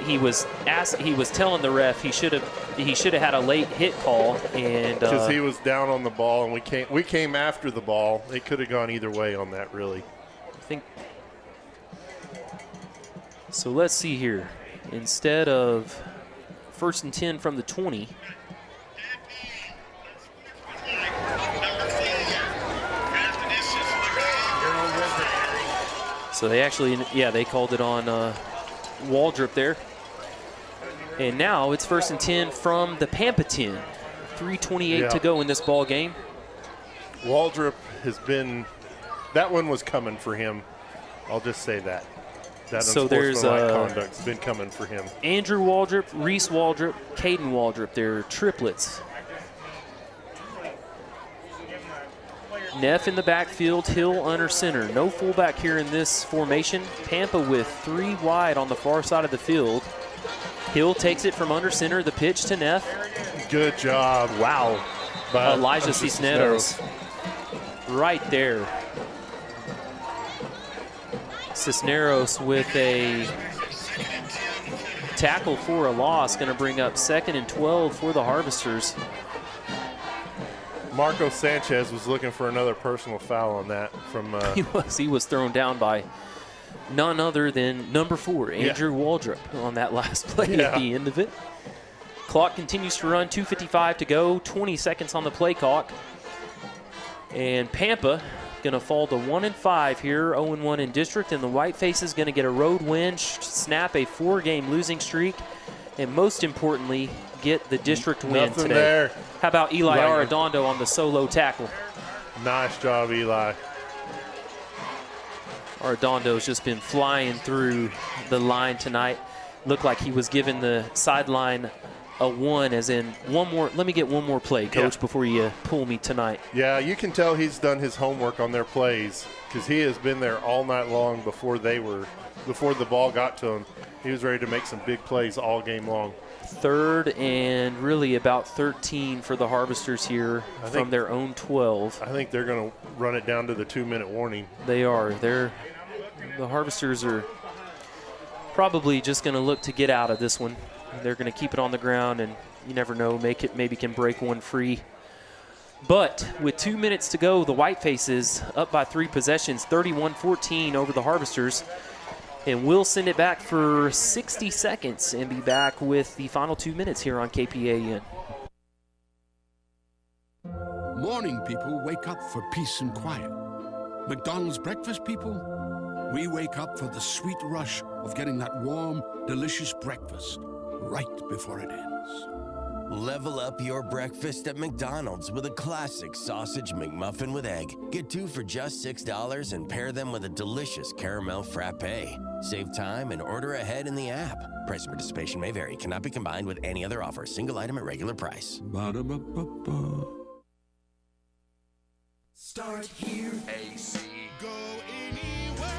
he was telling the ref he should have had a late hit call, and because he was down on the ball and we came after the ball. It could have gone either way on that, really. I think so. Let's see here. Instead of 1st and 10 from the 20. So they actually, they called it on Waldrop there. And now it's 1st and 10 from the Pampa 10. 3:28 to go in this ball game. Waldrop has been, that one was coming for him. I'll just say that. that So unsportsmanlike conduct's been coming for him. Andrew Waldrop, Reese Waldrop, Caden Waldrop. They're triplets. Neff in the backfield, Hill under center. No fullback here in this formation. Pampa with 3 wide on the far side of the field. Hill takes it from under center, the pitch to Neff. Good job. Wow. Elijah Cisneros right there. Cisneros with a tackle for a loss, going to bring up 2nd and 12 for the Harvesters. Marco Sanchez was looking for another personal foul on that from He was thrown down by none other than number 4, Andrew Waldrop, on that last play at the end of it. Clock continues to run, 2:55 to go, 20 seconds on the play clock. And Pampa going to fall to 1-5 here, 0-1 in district, and the Whiteface is going to get a road win, snap a 4-game losing streak, and most importantly, get the district win Nothing today. There. How about Eli Arredondo on the solo tackle? Nice job, Eli. Arredondo's just been flying through the line tonight. Looked like he was giving the sideline a 1, as in one more. Let me get one more play, Coach, before you pull me tonight. Yeah, you can tell he's done his homework on their plays because he has been there all night long before the ball got to him. He was ready to make some big plays all game long. 3rd and really about 13 for the Harvesters here from their own 12. I think they're going to run it down to the 2-minute warning. They are. The Harvesters are probably just going to look to get out of this one. They're going to keep it on the ground, and you never know, maybe can break one free. But with 2 minutes to go, the Whitefaces up by 3 possessions, 31-14 over the Harvesters. And we'll send it back for 60 seconds and be back with the final 2 minutes here on KPAN. Morning people wake up for peace and quiet. McDonald's breakfast people, we wake up for the sweet rush of getting that warm, delicious breakfast right before it ends. Level up your breakfast at McDonald's with a classic sausage McMuffin with egg. Get 2 for just $6 and pair them with a delicious caramel frappe. Save time and order ahead in the app. Price and participation may vary. Cannot be combined with any other offer. Single item at regular price. Ba-da-ba-ba-ba. Start here. AC. Go anywhere.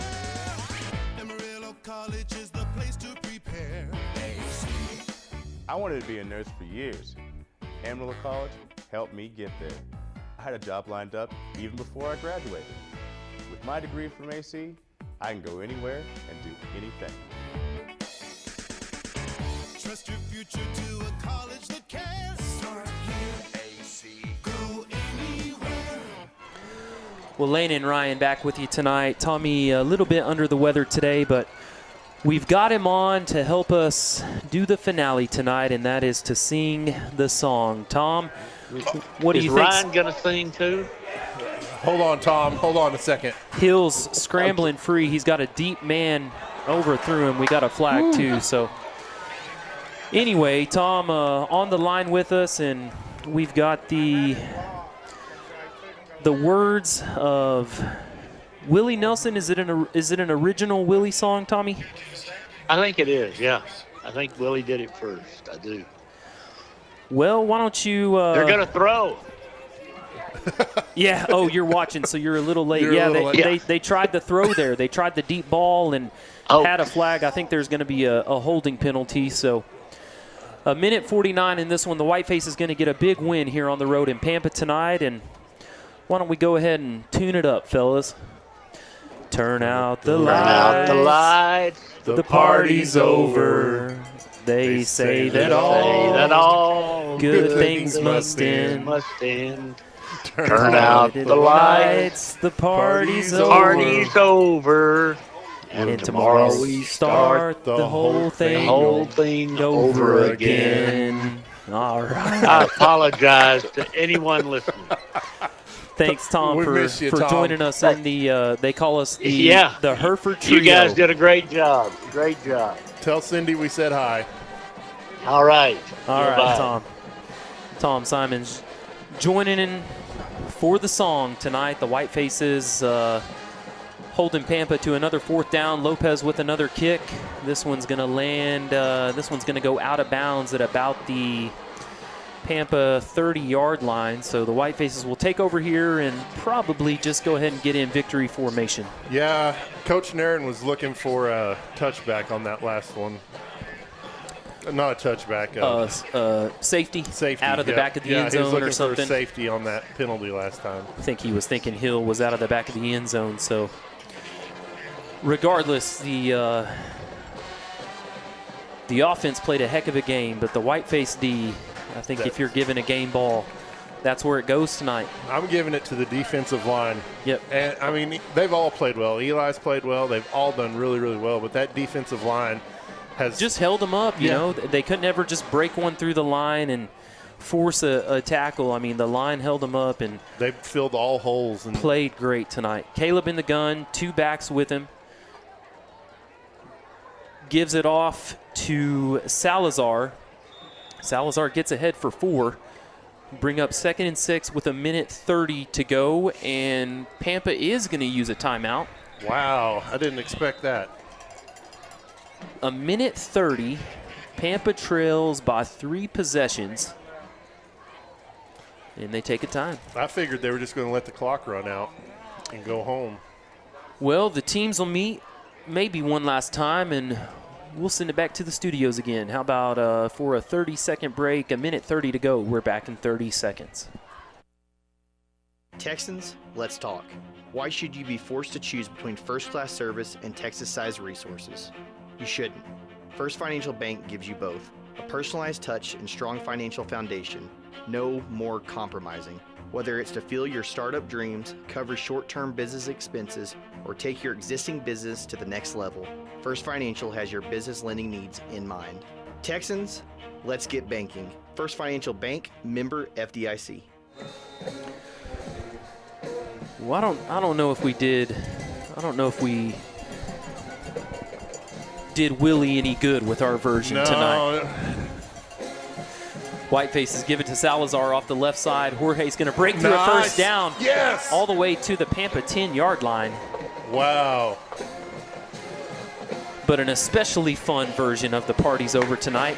Amarillo College is the place to prepare. AC. I wanted to be a nurse for years. Amarillo College helped me get there. I had a job lined up even before I graduated. With my degree from AC, I can go anywhere and do anything. Trust your future to a college that cares. Start here. AC. Go anywhere. Well, Lane and Ryan back with you tonight. Tommy a little bit under the weather today, but we've got him on to help us do the finale tonight, and that is to sing the song. Tom, what do you think? Is Ryan going to sing too? Hold on, Tom. Hold on a second. Hill's scrambling free. He's got a deep man overthrew him. We got a flag too. So anyway, Tom on the line with us, and we've got the words of Willie Nelson. Is it an original Willie song, Tommy? I think it is, yeah. I think Willie did it first. I do. Well, why don't you... They're going to throw. Yeah, oh, you're watching, so you're a little late. They tried the throw there. They tried the deep ball and had a flag. I think there's going to be a holding penalty. So a minute 49 in this one. The Whiteface is going to get a big win here on the road in Pampa tonight. And why don't we go ahead and tune it up, fellas? Turn out the lights. The party's over. They say that all good things must end. Turn out the lights. The party's over. And tomorrow we start the whole thing over again. All right. I apologize to anyone listening. Thanks, Tom, for joining us in the, they call us the Hereford Trio. You guys did a great job. Great job. Tell Cindy we said hi. All right. All right, Tom. Tom Simons joining in for the song tonight. The Whitefaces holding Pampa to another 4th down. Lopez with another kick. This one's going to land, this one's going to go out of bounds at about the Pampa 30-yard line. So the Whitefaces will take over here and probably just go ahead and get in victory formation. Yeah, Coach Nairn was looking for a touchback on that last one. Not a touchback. Safety. Safety. Out of the back of the end zone or something. He was looking for a safety on that penalty last time. I think he was thinking Hill was out of the back of the end zone. So regardless, the offense played a heck of a game, but the Whiteface D, I think if you're given a game ball, that's where it goes tonight. I'm giving it to the defensive line. Yep. And, I mean, they've all played well. Eli's played well. They've all done really, really well. But that defensive line has just held them up. You know, they couldn't ever just break one through the line and force a tackle. I mean, the line held them up. And they've filled all holes. And played great tonight. Caleb in the gun, 2 backs with him. Gives it off to Salazar. Salazar gets ahead for 4. Bring up 2nd and 6 with 1:30 to go, and Pampa is going to use a timeout. Wow, I didn't expect that. 1:30. Pampa trails by 3 possessions, and they take a time. I figured they were just going to let the clock run out and go home. Well, the teams will meet maybe one last time, and we'll send it back to the studios again. How about for a 30-second break, 1:30 to go. We're back in 30 seconds. Texans, let's talk. Why should you be forced to choose between first-class service and Texas-sized resources? You shouldn't. First Financial Bank gives you both. A personalized touch and strong financial foundation. No more compromising. Whether it's to fuel your startup dreams, cover short-term business expenses, or take your existing business to the next level, First Financial has your business lending needs in mind. Texans, let's get banking. First Financial Bank, member FDIC. Well, I don't know if we did Willie any good with our version tonight. Whitefaces give it to Salazar off the left side. Jorge's going to break through a 1st down. Yes! All the way to the Pampa 10-yard line. Wow. But an especially fun version of the party's over tonight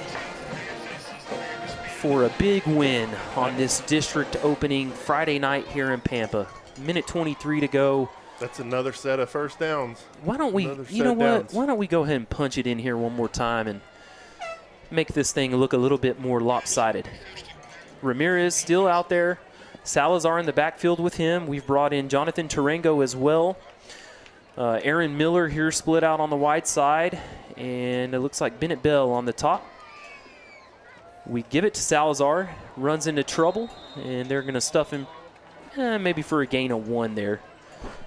for a big win on this district opening Friday night here in Pampa. 1:23 to go. That's another set of 1st downs. Why don't we, you know what, why don't we go ahead and punch it in here one more time and make this thing look a little bit more lopsided. Ramirez still out there. Salazar in the backfield with him. We've brought in Jonathan Tarango as well. Aaron Miller here split out on the wide side. And it looks like Bennett Bell on the top. We give it to Salazar. Runs into trouble. And they're going to stuff him maybe for a gain of 1 there.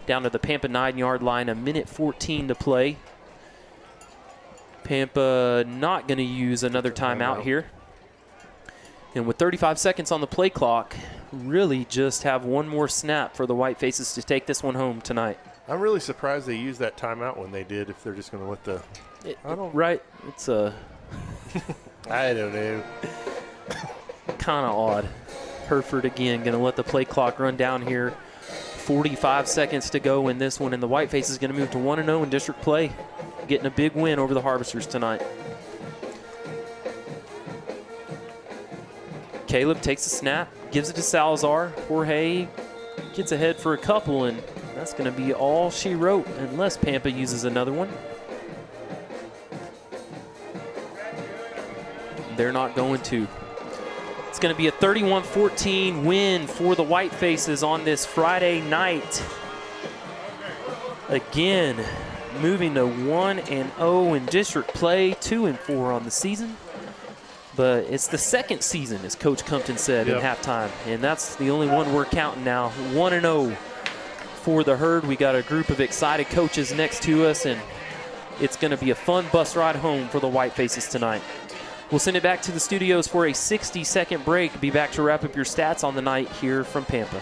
Down to the Pampa 9-yard line. 1:14 to play. Pampa not going to use another timeout here. And with 35 seconds on the play clock, really just have one more snap for the Whitefaces to take this one home tonight. I'm really surprised they used that timeout when they did, if they're just going to let the... Right. It's a... I don't know. Kind of odd. Hereford again going to let the play clock run down here. 45 seconds to go in this one, and the Whitefaces going to move to 1-0 in district play, getting a big win over the Harvesters tonight. Caleb takes a snap, gives it to Salazar. Jorge gets ahead for a couple, and that's going to be all she wrote unless Pampa uses another one. They're not going to. It's going to be a 31-14 win for the Whitefaces on this Friday night. Again, moving to 1-0 in district play, 2-4 on the season. But it's the second season, as Coach Compton said in halftime, and that's the only one we're counting now. 1-0 for the Herd. We got a group of excited coaches next to us, and it's going to be a fun bus ride home for the Whitefaces tonight. We'll send it back to the studios for a 60-second break. Be back to wrap up your stats on the night here from Pampa.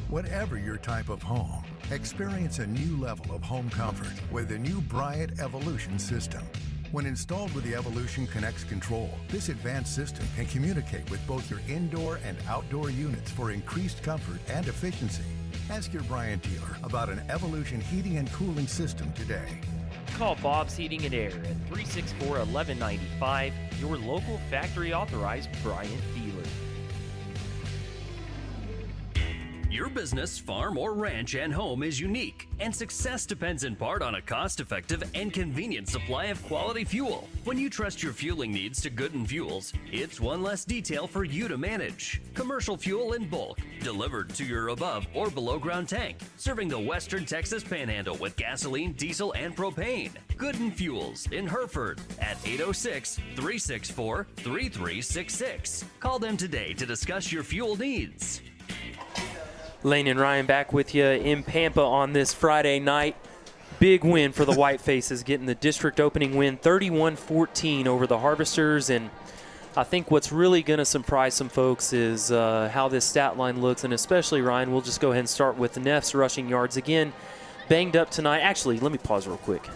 Whatever your type of home, experience a new level of home comfort with the new Bryant Evolution system. When installed with the Evolution Connects control, this advanced system can communicate with both your indoor and outdoor units for increased comfort and efficiency. Ask your Bryant dealer about an Evolution heating and cooling system today. Call Bob's Heating and Air at 364-1195, your local factory authorized Bryant dealer. Your business, farm, or ranch and home is unique, and success depends in part on a cost-effective and convenient supply of quality fuel. When you trust your fueling needs to Gooden Fuels, it's one less detail for you to manage. Commercial fuel in bulk, delivered to your above or below ground tank, serving the western Texas Panhandle with gasoline, diesel, and propane. Gooden Fuels in Hereford at 806-364-3366. Call them today to discuss your fuel needs. Lane and Ryan back with you in Pampa on this Friday night. Big win for the Whitefaces, getting the district opening win 31-14 over the Harvesters. And I think what's really going to surprise some folks is how this stat line looks. And especially, Ryan, we'll just go ahead and start with Neff's rushing yards. Again, banged up tonight. Actually, let me pause real quick.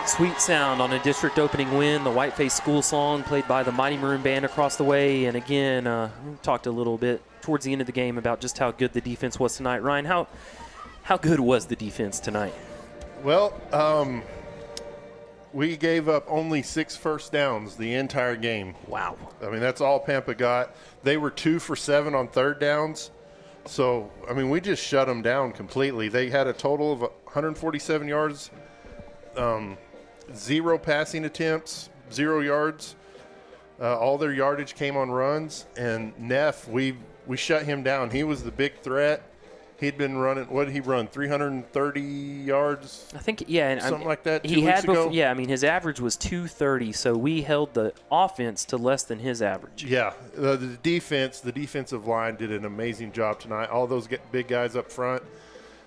Sweet sound on a district opening win. The Whiteface School Song played by the Mighty Maroon Band across the way. And again, we talked a little bit towards the end of the game about just how good the defense was tonight. Ryan, how good was the defense tonight? Well, we gave up only 6 first downs the entire game. Wow. I mean, that's all Pampa got. They were 2 for 7 on third downs. So, I mean, we just shut them down completely. They had a total of 147 yards, 0 passing attempts, 0 yards. All their yardage came on runs. And Neff, we shut him down. He was the big threat. He'd been running, what did he run, 330 yards? I think, yeah. And something like that 2 he weeks had ago? Yeah, I mean, his average was 230, so we held the offense to less than his average. Yeah, the defensive line did an amazing job tonight. All those big guys up front,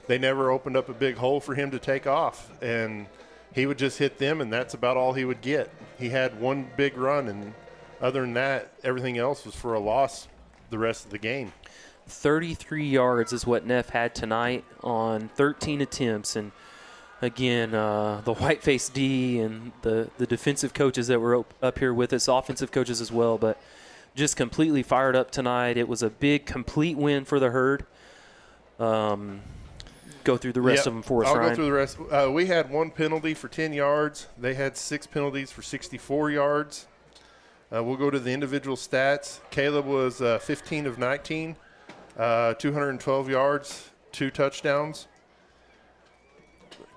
they never opened up a big hole for him to take off. And he would just hit them, and that's about all he would get. He had one big run, and other than that, everything else was for a loss the rest of the game. 33 yards is what Neff had tonight on 13 attempts. And, again, the Whiteface D and the defensive coaches that were up here with us, offensive coaches as well, but just completely fired up tonight. It was a big, complete win for the Herd. Go through the rest of them for us, Ryan. I'll go through the rest. We had 1 penalty for 10 yards. They had 6 penalties for 64 yards. We'll go to the individual stats. Caleb was 15 of 19, 212 yards, 2 touchdowns.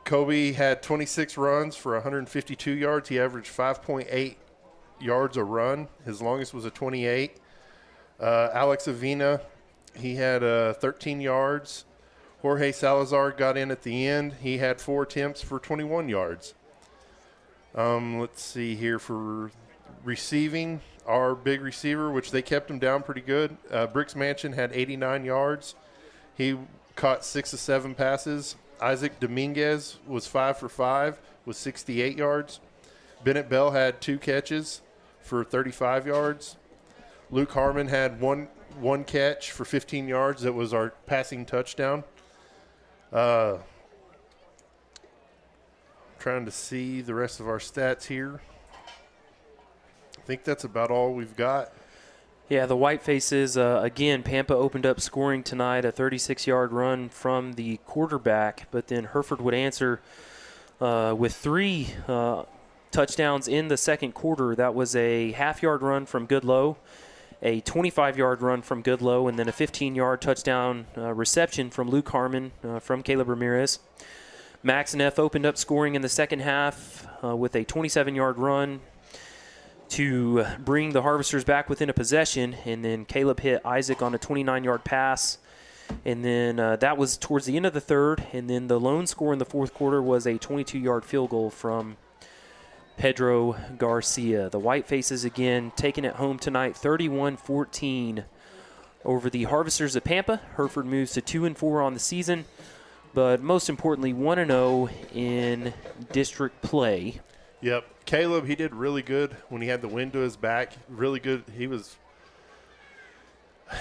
Kobe had 26 runs for 152 yards. He averaged 5.8 yards a run. His longest was a 28. Alex Avina, he had 13 yards. Jorge Salazar got in at the end. He had 4 attempts for 21 yards. Let's see here for receiving. Our big receiver, which they kept him down pretty good. Bricks Mansion had 89 yards. He caught 6 of 7 passes. Isaac Dominguez was 5 for 5 with 68 yards. Bennett Bell had 2 catches for 35 yards. Luke Harmon had one catch for 15 yards. That was our passing touchdown. Trying to see the rest of our stats here. I think that's about all we've got. Yeah, the Whitefaces, again, Pampa opened up scoring tonight, a 36-yard run from the quarterback, but then Hereford would answer with 3 touchdowns in the second quarter. That was a half-yard run from Goodlow, a 25-yard run from Goodlow, and then a 15-yard touchdown reception from Luke Harmon from Caleb Ramirez. Max Neff opened up scoring in the second half with a 27-yard run to bring the Harvesters back within a possession, and then Caleb hit Isaac on a 29-yard pass. And then that was towards the end of the third, and then the lone score in the fourth quarter was a 22-yard field goal from Pedro Garcia. The Whitefaces, again, taking it home tonight, 31-14 over the Harvesters at Pampa. Hereford moves to 2-4 on the season, but most importantly, 1-0 in district play. Yep. Caleb, he did really good when he had the wind to his back. Really good.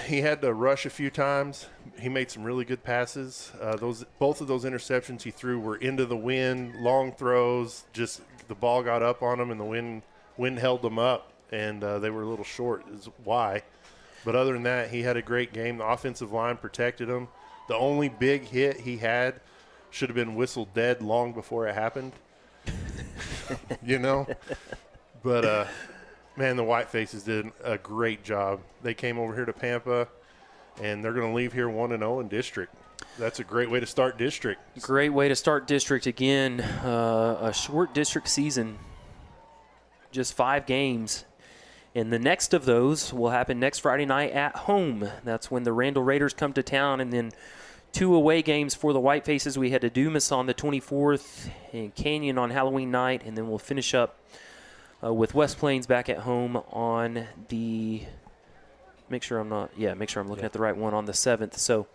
He had to rush a few times. He made some really good passes. Both of those interceptions he threw were into the wind, long throws. Just the ball got up on him, and the wind held them up, and they were a little short is why. But other than that, he had a great game. The offensive line protected him. The only big hit he had should have been whistled dead long before it happened. But man, the Whitefaces did a great job. They came over here to Pampa, and they're going to leave here 1-0 in district. That's a great way to start district. Great way to start district. Again, a short district season, just 5 games. And the next of those will happen next Friday night at home. That's when the Randall Raiders come to town, and then 2 away games for the Whitefaces. We head to Dumas on the 24th and Canyon on Halloween night, and then we'll finish up with West Plains back at home on the make sure I'm looking at the right one, on the 7th. So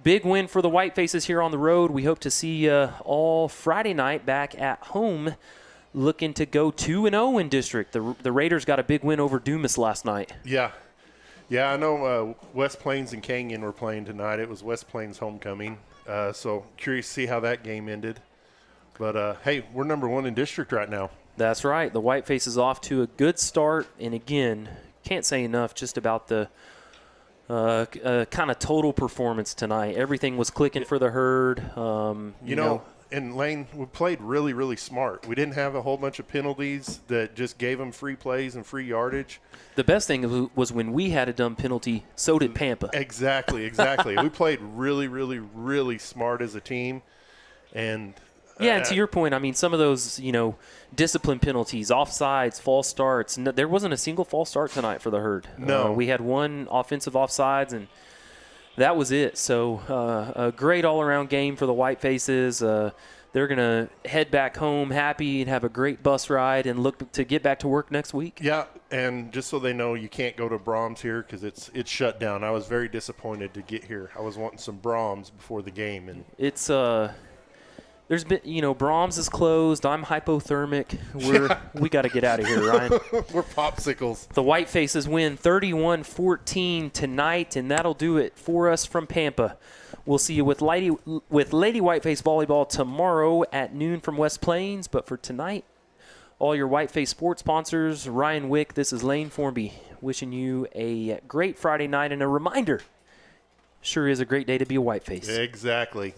big win for the Whitefaces here on the road. We hope to see you all Friday night back at home, looking to go 2-0 in district. The Raiders got a big win over Dumas last night. Yeah, I know West Plains and Canyon were playing tonight. It was West Plains homecoming, so curious to see how that game ended. But, hey, we're number 1 in district right now. That's right. The Whitefaces off to a good start. And, again, can't say enough just about the kind of total performance tonight. Everything was clicking for the Herd. You know, and Lane, we played really, really smart. We didn't have a whole bunch of penalties that just gave them free plays and free yardage. The best thing was when we had a dumb penalty, so did Pampa. Exactly. We played really, really, really smart as a team. And and to your point, I mean, some of those, discipline penalties, offsides, false starts, there wasn't a single false start tonight for the Herd. No. We had one offensive offsides, and that was it. So a great all-around game for the Whitefaces. They're going to head back home happy and have a great bus ride and look to get back to work next week. Yeah, and just so they know, you can't go to Brahms here because it's shut down. I was very disappointed to get here. I was wanting some Brahms before the game. And it's there's been, Brahms is closed. I'm hypothermic. We got to get out of here, Ryan. We're popsicles. The Whitefaces win 31-14 tonight, and that'll do it for us from Pampa. We'll see you with Lady Whiteface Volleyball tomorrow at noon from West Plains. But for tonight, all your Whiteface sports sponsors, Ryan Wick, this is Lane Formby, wishing you a great Friday night, and a reminder, sure is a great day to be a Whiteface. Exactly.